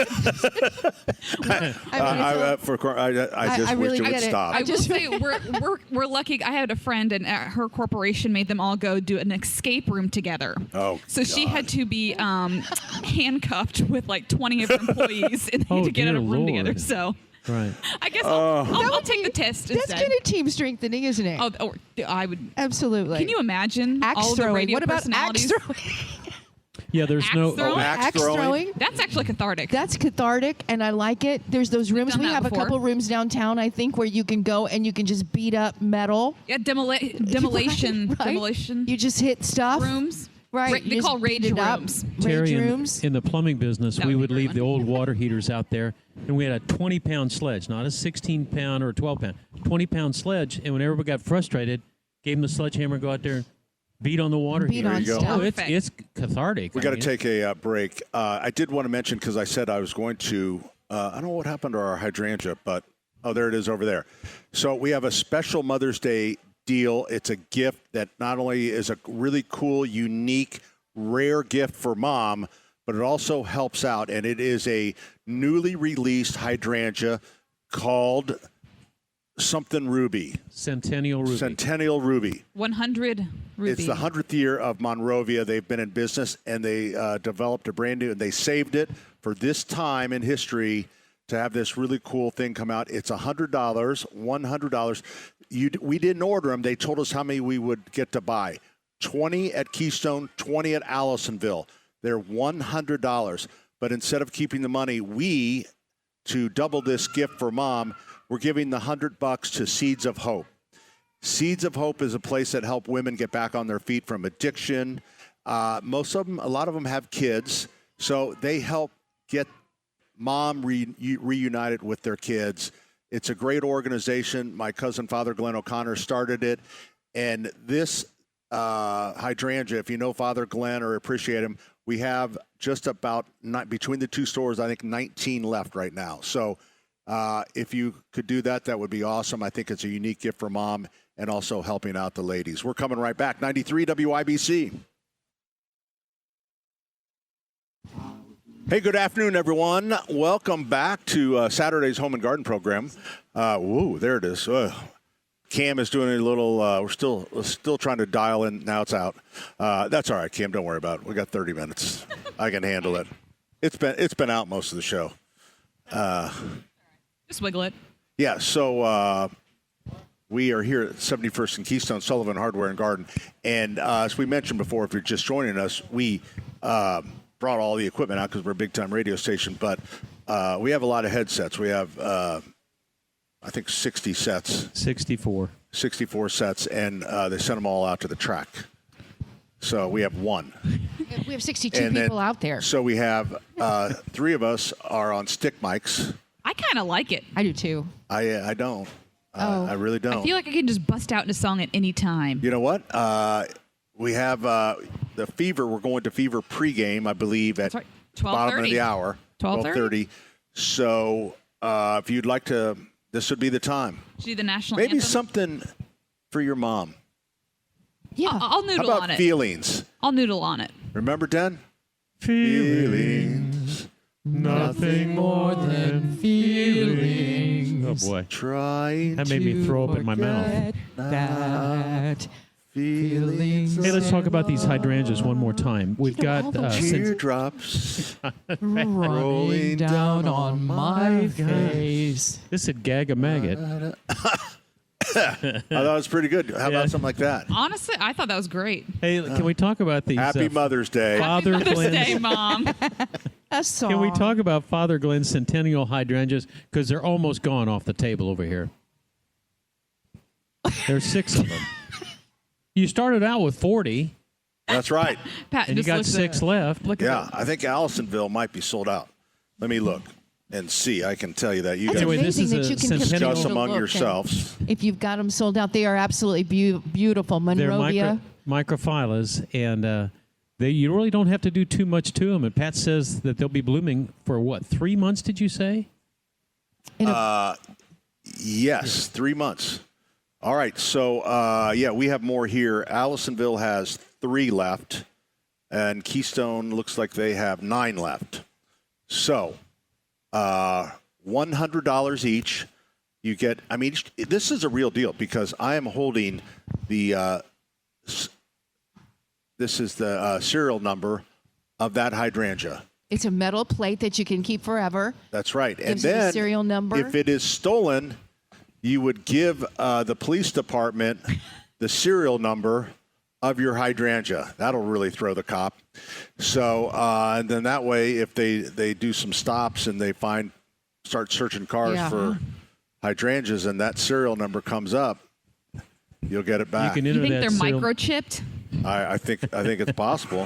just wish really it would get it. stop. I will say we're lucky. I had a friend, and her corporation made them all go do an escape room together. Oh, so she God. had to be handcuffed with like 20 of her employees and Oh, to get in a dear room together. Lord. So Right. I guess I'll take the test That's instead. kind of team strengthening, isn't it? Oh, I would. Absolutely. Can you imagine Axe all of the throwing. radio What about axe personalities? throwing? Yeah, there's Axe no. throwing? Axe throwing. That's actually cathartic. That's cathartic, and I like it. There's those rooms. done We that have before. a couple rooms downtown, I think, where you can go and you can just beat up metal. Yeah, demolition. Right? Demolition You just hit stuff. rooms. Right. They You call just rage beat it up. rooms. Terry, Rage in, rooms. in the plumbing business, That we would would be a leave great the one. old water heaters out there, and we had a 20-pound sledge, not a 16-pound or a 12-pound, 20-pound sledge. And when everybody got frustrated, gave them the sledgehammer and go out there and beat on the water Beat heater. on There you go. stuff. Oh, it's cathartic. We I got to mean, take a break. I did want to mention, because I said I was going to, I don't know what happened to our hydrangea, but, there it is over there. So we have a special Mother's Day deal. It's a gift that not only is a really cool, unique, rare gift for mom, but it also helps out. And it is a newly released hydrangea called something Ruby. Centennial Ruby. Centennial Ruby. 100 ruby. It's the 100th year of Monrovia. They've been in business, and they developed a brand new, and they saved it for this time in history to have this really cool thing come out. It's $100, $100. We didn't order them. They told us how many we would get to buy. 20 at Keystone, 20 at Allisonville. They're $100. But instead of keeping the money, to double this gift for mom, we're giving the $100 to Seeds of Hope. Seeds of Hope is a place that help women get back on their feet from addiction. A lot of them have kids, so they help get mom reunited with their kids. It's a great organization. My cousin, Father Glenn O'Connor, started it. And this hydrangea, if you know Father Glenn or appreciate him, we have just about, between the two stores, I think 19 left right now. So if you could do that, that would be awesome. I think it's a unique gift for mom and also helping out the ladies. We're coming right back. 93 WIBC. Hey, good afternoon, everyone. Welcome back to Saturday's Home and Garden program. Whoa, there it is. Cam is doing a little. We're still trying to dial in. Now it's out. That's all right, Cam. Don't worry about it. We got 30 minutes. I can handle it. It's been out most of the show. Just wiggle it. Yeah. So we are here at 71st and Keystone, Sullivan Hardware and Garden, and as we mentioned before, if you're just joining us, we brought all the equipment out because we're a big-time radio station. But we have a lot of headsets. We have. I think 60 sets. 64 sets, and they sent them all out to the track. So we have one. We have 62 people out there. So we have 3 of us are on stick mics. I kind of like it. I do too. I don't. I really don't. I feel like I can just bust out into song at any time. You know what? we have the Fever. We're going to Fever pregame, I believe, at right. bottom of 12:30. the hour. 12:30. So if you'd like to, this would be the time. Should we do the national Maybe anthem? something for your mom. Yeah. I'll How noodle about on it. feelings? I'll noodle on it. Remember, Den? Feelings. Nothing more than feelings. Oh boy, Trying that made me throw up in my mouth. That feelings. Hey, let's talk about these hydrangeas one more time. We've got teardrops rolling down on my face. This said gag a maggot. I thought it was pretty good. How about something like that? Honestly, I thought that was great. Hey, can we talk about these? Happy Mother's Day. Father Mother's Glenn's- Day, Mom. A song. Can we talk about Father Glenn's centennial hydrangeas? Because they're almost gone off the table over here. There's 6 of them. You started out with 40. That's right. Pat And you just got looked 6 at- left. Look Yeah, I think Allisonville might be sold out. Let me look and see. I can tell you that. You That's guys Anyway, this amazing is that a you can centennial- discuss continue to among look yourselves. and if you've got them sold out, they are absolutely beautiful. They're Monrovia. microphyllus, and you really don't have to do too much to them. And Pat says that they'll be blooming for, what, 3 months, did you say? Yes, 3 months. All right. So, yeah, we have more here. Allisonville has 3 left, and Keystone looks like they have 9 left. So, $100 each. You get, I mean, this is a real deal because I am holding the, this is the serial number of that hydrangea. It's a metal plate that you can keep forever. That's right. And Gives you the then serial number. if it is stolen, you would give the police department the serial number of your hydrangea. That'll really throw the cop. So, and then that way, if they do some stops and they start searching cars for hydrangeas and that serial number comes up, you'll get it back. You can You enter think that they're serial- microchipped? I think it's possible.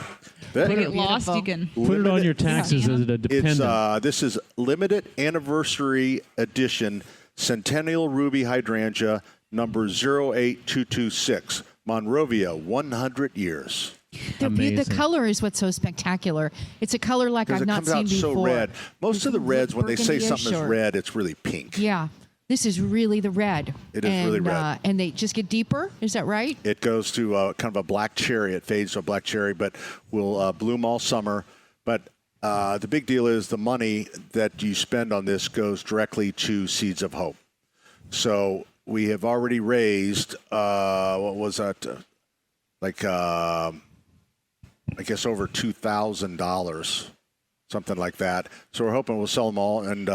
If they get lost, you can. Put it on your taxes as a dependent. This is limited anniversary edition Centennial Ruby Hydrangea number 08226. Monrovia, 100 years. The Amazing. color is what's so spectacular. It's a color like Because I've it not comes seen out before. so red. Most of the reds, when they say Burgundy-ish something is or- red, it's really pink. Yeah. This is really the red. It is really red. And they just get deeper. Is that right? It goes to kind of a black cherry. It fades to a black cherry, but will bloom all summer. But the big deal is the money that you spend on this goes directly to Seeds of Hope. So we have already raised, what was that? I guess over $2,000, something like that. So we're hoping we'll sell them all and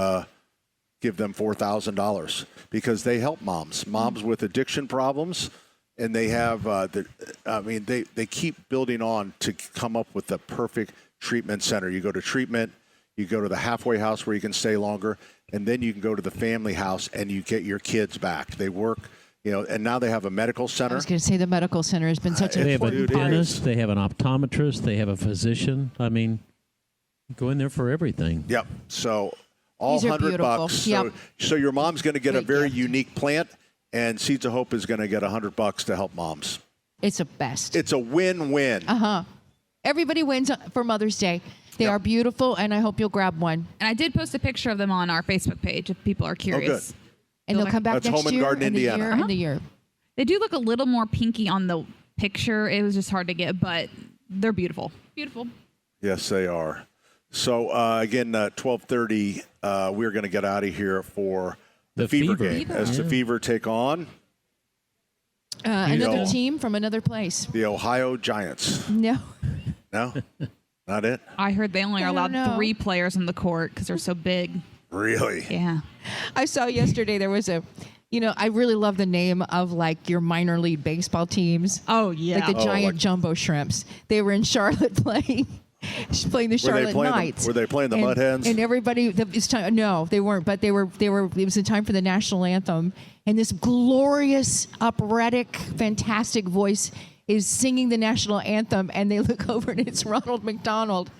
give them $4,000 because they help moms with addiction problems, and they have they keep building on to come up with the perfect treatment center. You go to treatment, you go to the halfway house where you can stay longer, and then you can go to the family house and you get your kids back. They work, and now they have a medical I center. was going to say the medical center has been such an They have a important part. dentist, they have an optometrist, they have a physician. I mean, go in there for everything. Yep. So all These are $100. beautiful. So, Yep. so your mom's going to get a Great very gift. unique plant, and Seeds of Hope is going to get $100 to help moms. It's the best. It's a win-win. Everybody wins for Mother's Day. They are beautiful, and I hope you'll grab one. And I did post a picture of them on our Facebook page if people are curious. And they'll come back That's next Home and year, Garden, and the Indiana. year, and the year. They do look a little more pinky on the picture. It was just hard to get, but they're beautiful. Beautiful. Yes, they are. So, again, 12:30, we're going to get out of here for the Fever game. As the Fever take on Another know. team from another place. the Ohio Giants. No. No? Not it? I heard they only are I don't allowed know. 3 players on the court because they're so big. Really? Yeah. I saw yesterday there was I really love the name of like your minor league baseball teams. Oh, yeah. Like the giant jumbo shrimps. They were in Charlotte playing the Charlotte Knights. Were they playing the Mud Hens? And everybody, it's time. No, they weren't. But they were. It was the time for the national anthem, and this glorious, operatic, fantastic voice is singing the national anthem, and they look over and it's Ronald McDonald.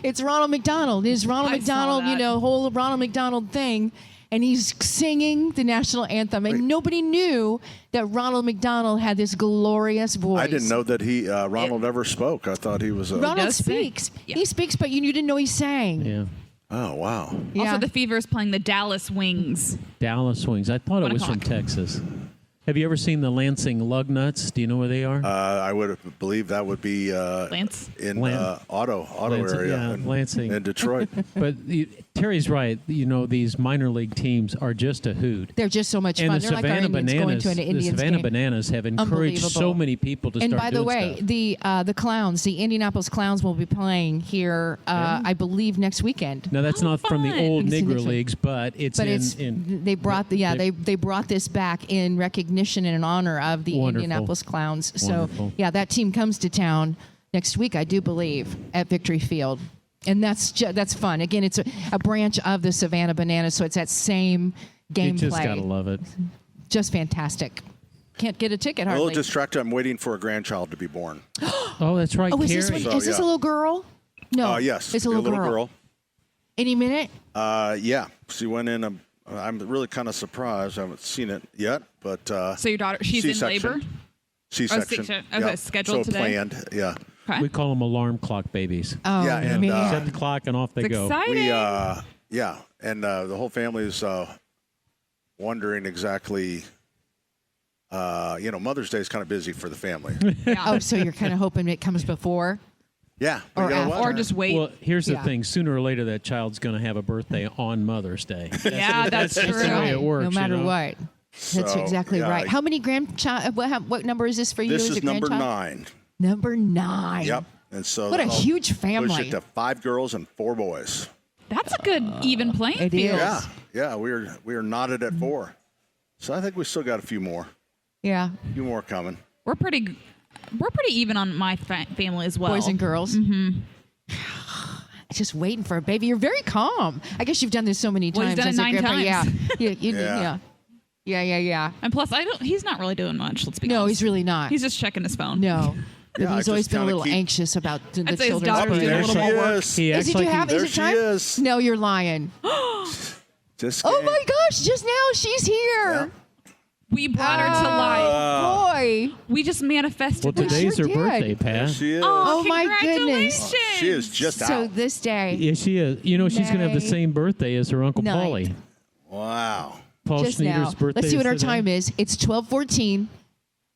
It's Ronald McDonald. It's Ronald I saw McDonald. that. Whole Ronald McDonald thing. and he's singing the national anthem, and nobody knew that Ronald McDonald had this glorious voice. I didn't know that Ronald ever spoke. I thought he was a... Ronald speaks. Yeah. He speaks, but you didn't know he sang. Yeah. Oh, wow. Yeah. Also, the Fever is playing the Dallas Wings. Dallas Wings. I thought it What was from o'clock? Texas. Have you ever seen the Lansing Lugnuts? Do you know where they are? I would believe that would be Lance? in auto Lansing, area yeah, Lansing. in Detroit. But Terry's right. You know, these minor league teams are just a hoot. They're just so much And fun. the They're like our Savannah Indians going Bananas, to an the Indians Savannah game. Bananas have encouraged so Unbelievable. many people to And start by the doing way, stuff. the Clowns, the Indianapolis Clowns, will be playing here, I believe, next weekend. Now that's not from the fun. old It's in Negro Detroit. leagues, but it's in they brought they brought this back in recognition and in honor of the Wonderful. Indianapolis Clowns. Wonderful. So yeah, that team comes to town next week, I do believe, at Victory Field, and that's fun. Again, it's a branch of the Savannah Bananas, so it's that same you just gameplay. gotta love it. Just fantastic. Can't get a ticket A hardly. little distracted. I'm waiting for a grandchild to be born. Oh, that's right, Oh, is Carrie. this, is this a little girl? No. Yes. It's a little girl. Any minute? Yeah. She went in. I'm really kind of surprised. I haven't seen it yet, but So your daughter, she's in C-section. labor? C-section. C-section. Okay, scheduled so today? planned. Yeah. Okay. We call them alarm clock babies. Oh, Yeah, and, man. Set the clock and off they It's go. exciting. Yeah, and the whole family is wondering exactly. Mother's Day is kind of busy for the family. Oh, so you're kind of hoping it comes before? Yeah. Or you know what? Or just wait. Well, here's the Yeah. thing. Sooner or later, that child's going to have a birthday on Mother's Day. Yeah, that's just true. the way it works. No matter you know? what. That's So, exactly yeah, right. How many grandchild? What number is this for you? This as is a number grandchild? 9. Number 9. Yep. And so What a that'll huge push family. it to 5 girls and 4 boys. That's a good even playing It field. is. Yeah, we are knotted at 4. So I think we still got a few more coming. We're pretty even on my family as well. Boys and girls. Mm-hmm. Just waiting for a baby. You're very calm. I guess you've done this so many Well, he's times. done it as a 9 grandpa. times. Yeah. Yeah. Yeah. And plus, he's not really doing much. Let's be No, honest. he's really not. He's just checking his phone. No. Yeah, I He's always just been a kinda little keep- anxious about the I'd say his children's daughter's doing a birthdays. little more work. He Is acts it? like Do you have? there Is it she time? is. No, you're lying. Just Oh my gosh! Just now, she's here. We brought her to life. Boy. We just manifested. Well, that. today's sure her did. birthday, There Pat. she is. Oh, my goodness. Congratulations. She is just So out. this day, Yeah, she is. You know, she's going to have the May same birthday as her Uncle 9th. Paulie. Wow. Paul just now. Schneider's birthday. Let's see what our today. time is. It's 12:14,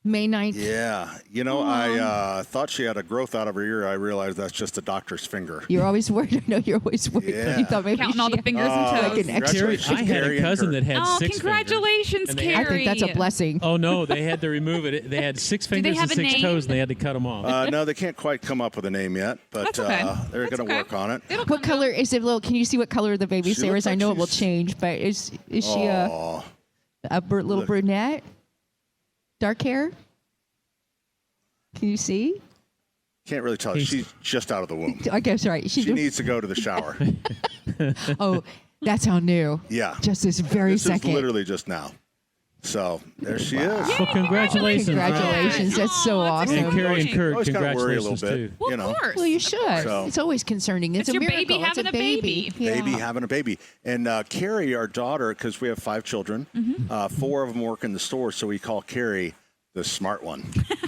May 9th. Yeah. I thought she had a growth out of her ear. I realized that's just a doctor's finger. You're always worried. I know you're always worried. Yeah. You thought maybe Counting all she the fingers and had, toes. like an extra. Carrie, Congratulations, I had Carrie a and cousin Kurt. that had Oh, 6 congratulations, And they- Carrie. I think that's a blessing. Oh no, they had to remove it. They had 6 they fingers have and a 6 name? toes, and they had to cut them off. No, they can't quite come up with a name yet, but That's okay. they're That's going to okay. work on it. It'll What come color is it? Little? Can you see what color the baby She Sarah looks is? I like know it will she's- change, but is she Aw. a little Look. brunette? Dark hair? Can you see? Can't really tell. He's- She's just out of the womb. I guess right. She needs to go to the shower. Oh, that's how new. Yeah. Just this very This second. is literally just now. So there she is. Well, congratulations. Congratulations. That's so Aw, it's awesome. And Carrie and Kurt, Always kinda worry a congratulations little too. bit. Well, you know. of course. Well, you should. So- It's always concerning. It's It's a your miracle. baby It's having a baby. Yeah. Baby having a baby. And Carrie, our daughter, because we have 5 children, Mm-hmm. 4 of them work in the store, so we call Carrie the smart one.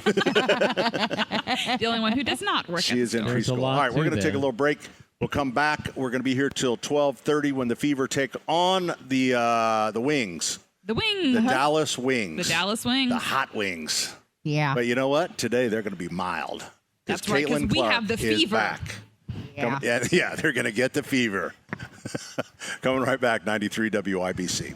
The only one who does not work. She is in There's a preschool. lot All right, we're to going to take a that. little break. We'll come back. We're going to be here till 12:30 when the Fever take on the Wings, The Wings. the Dallas Wings, The Dallas Wings. the Hot Wings. Yeah. But you know what? Today they're going to be mild. That's right, 'cause Caitlin we Clark have the is fever. back. Yeah. Yeah, they're going to get the fever. Coming right back, 93 WIBC.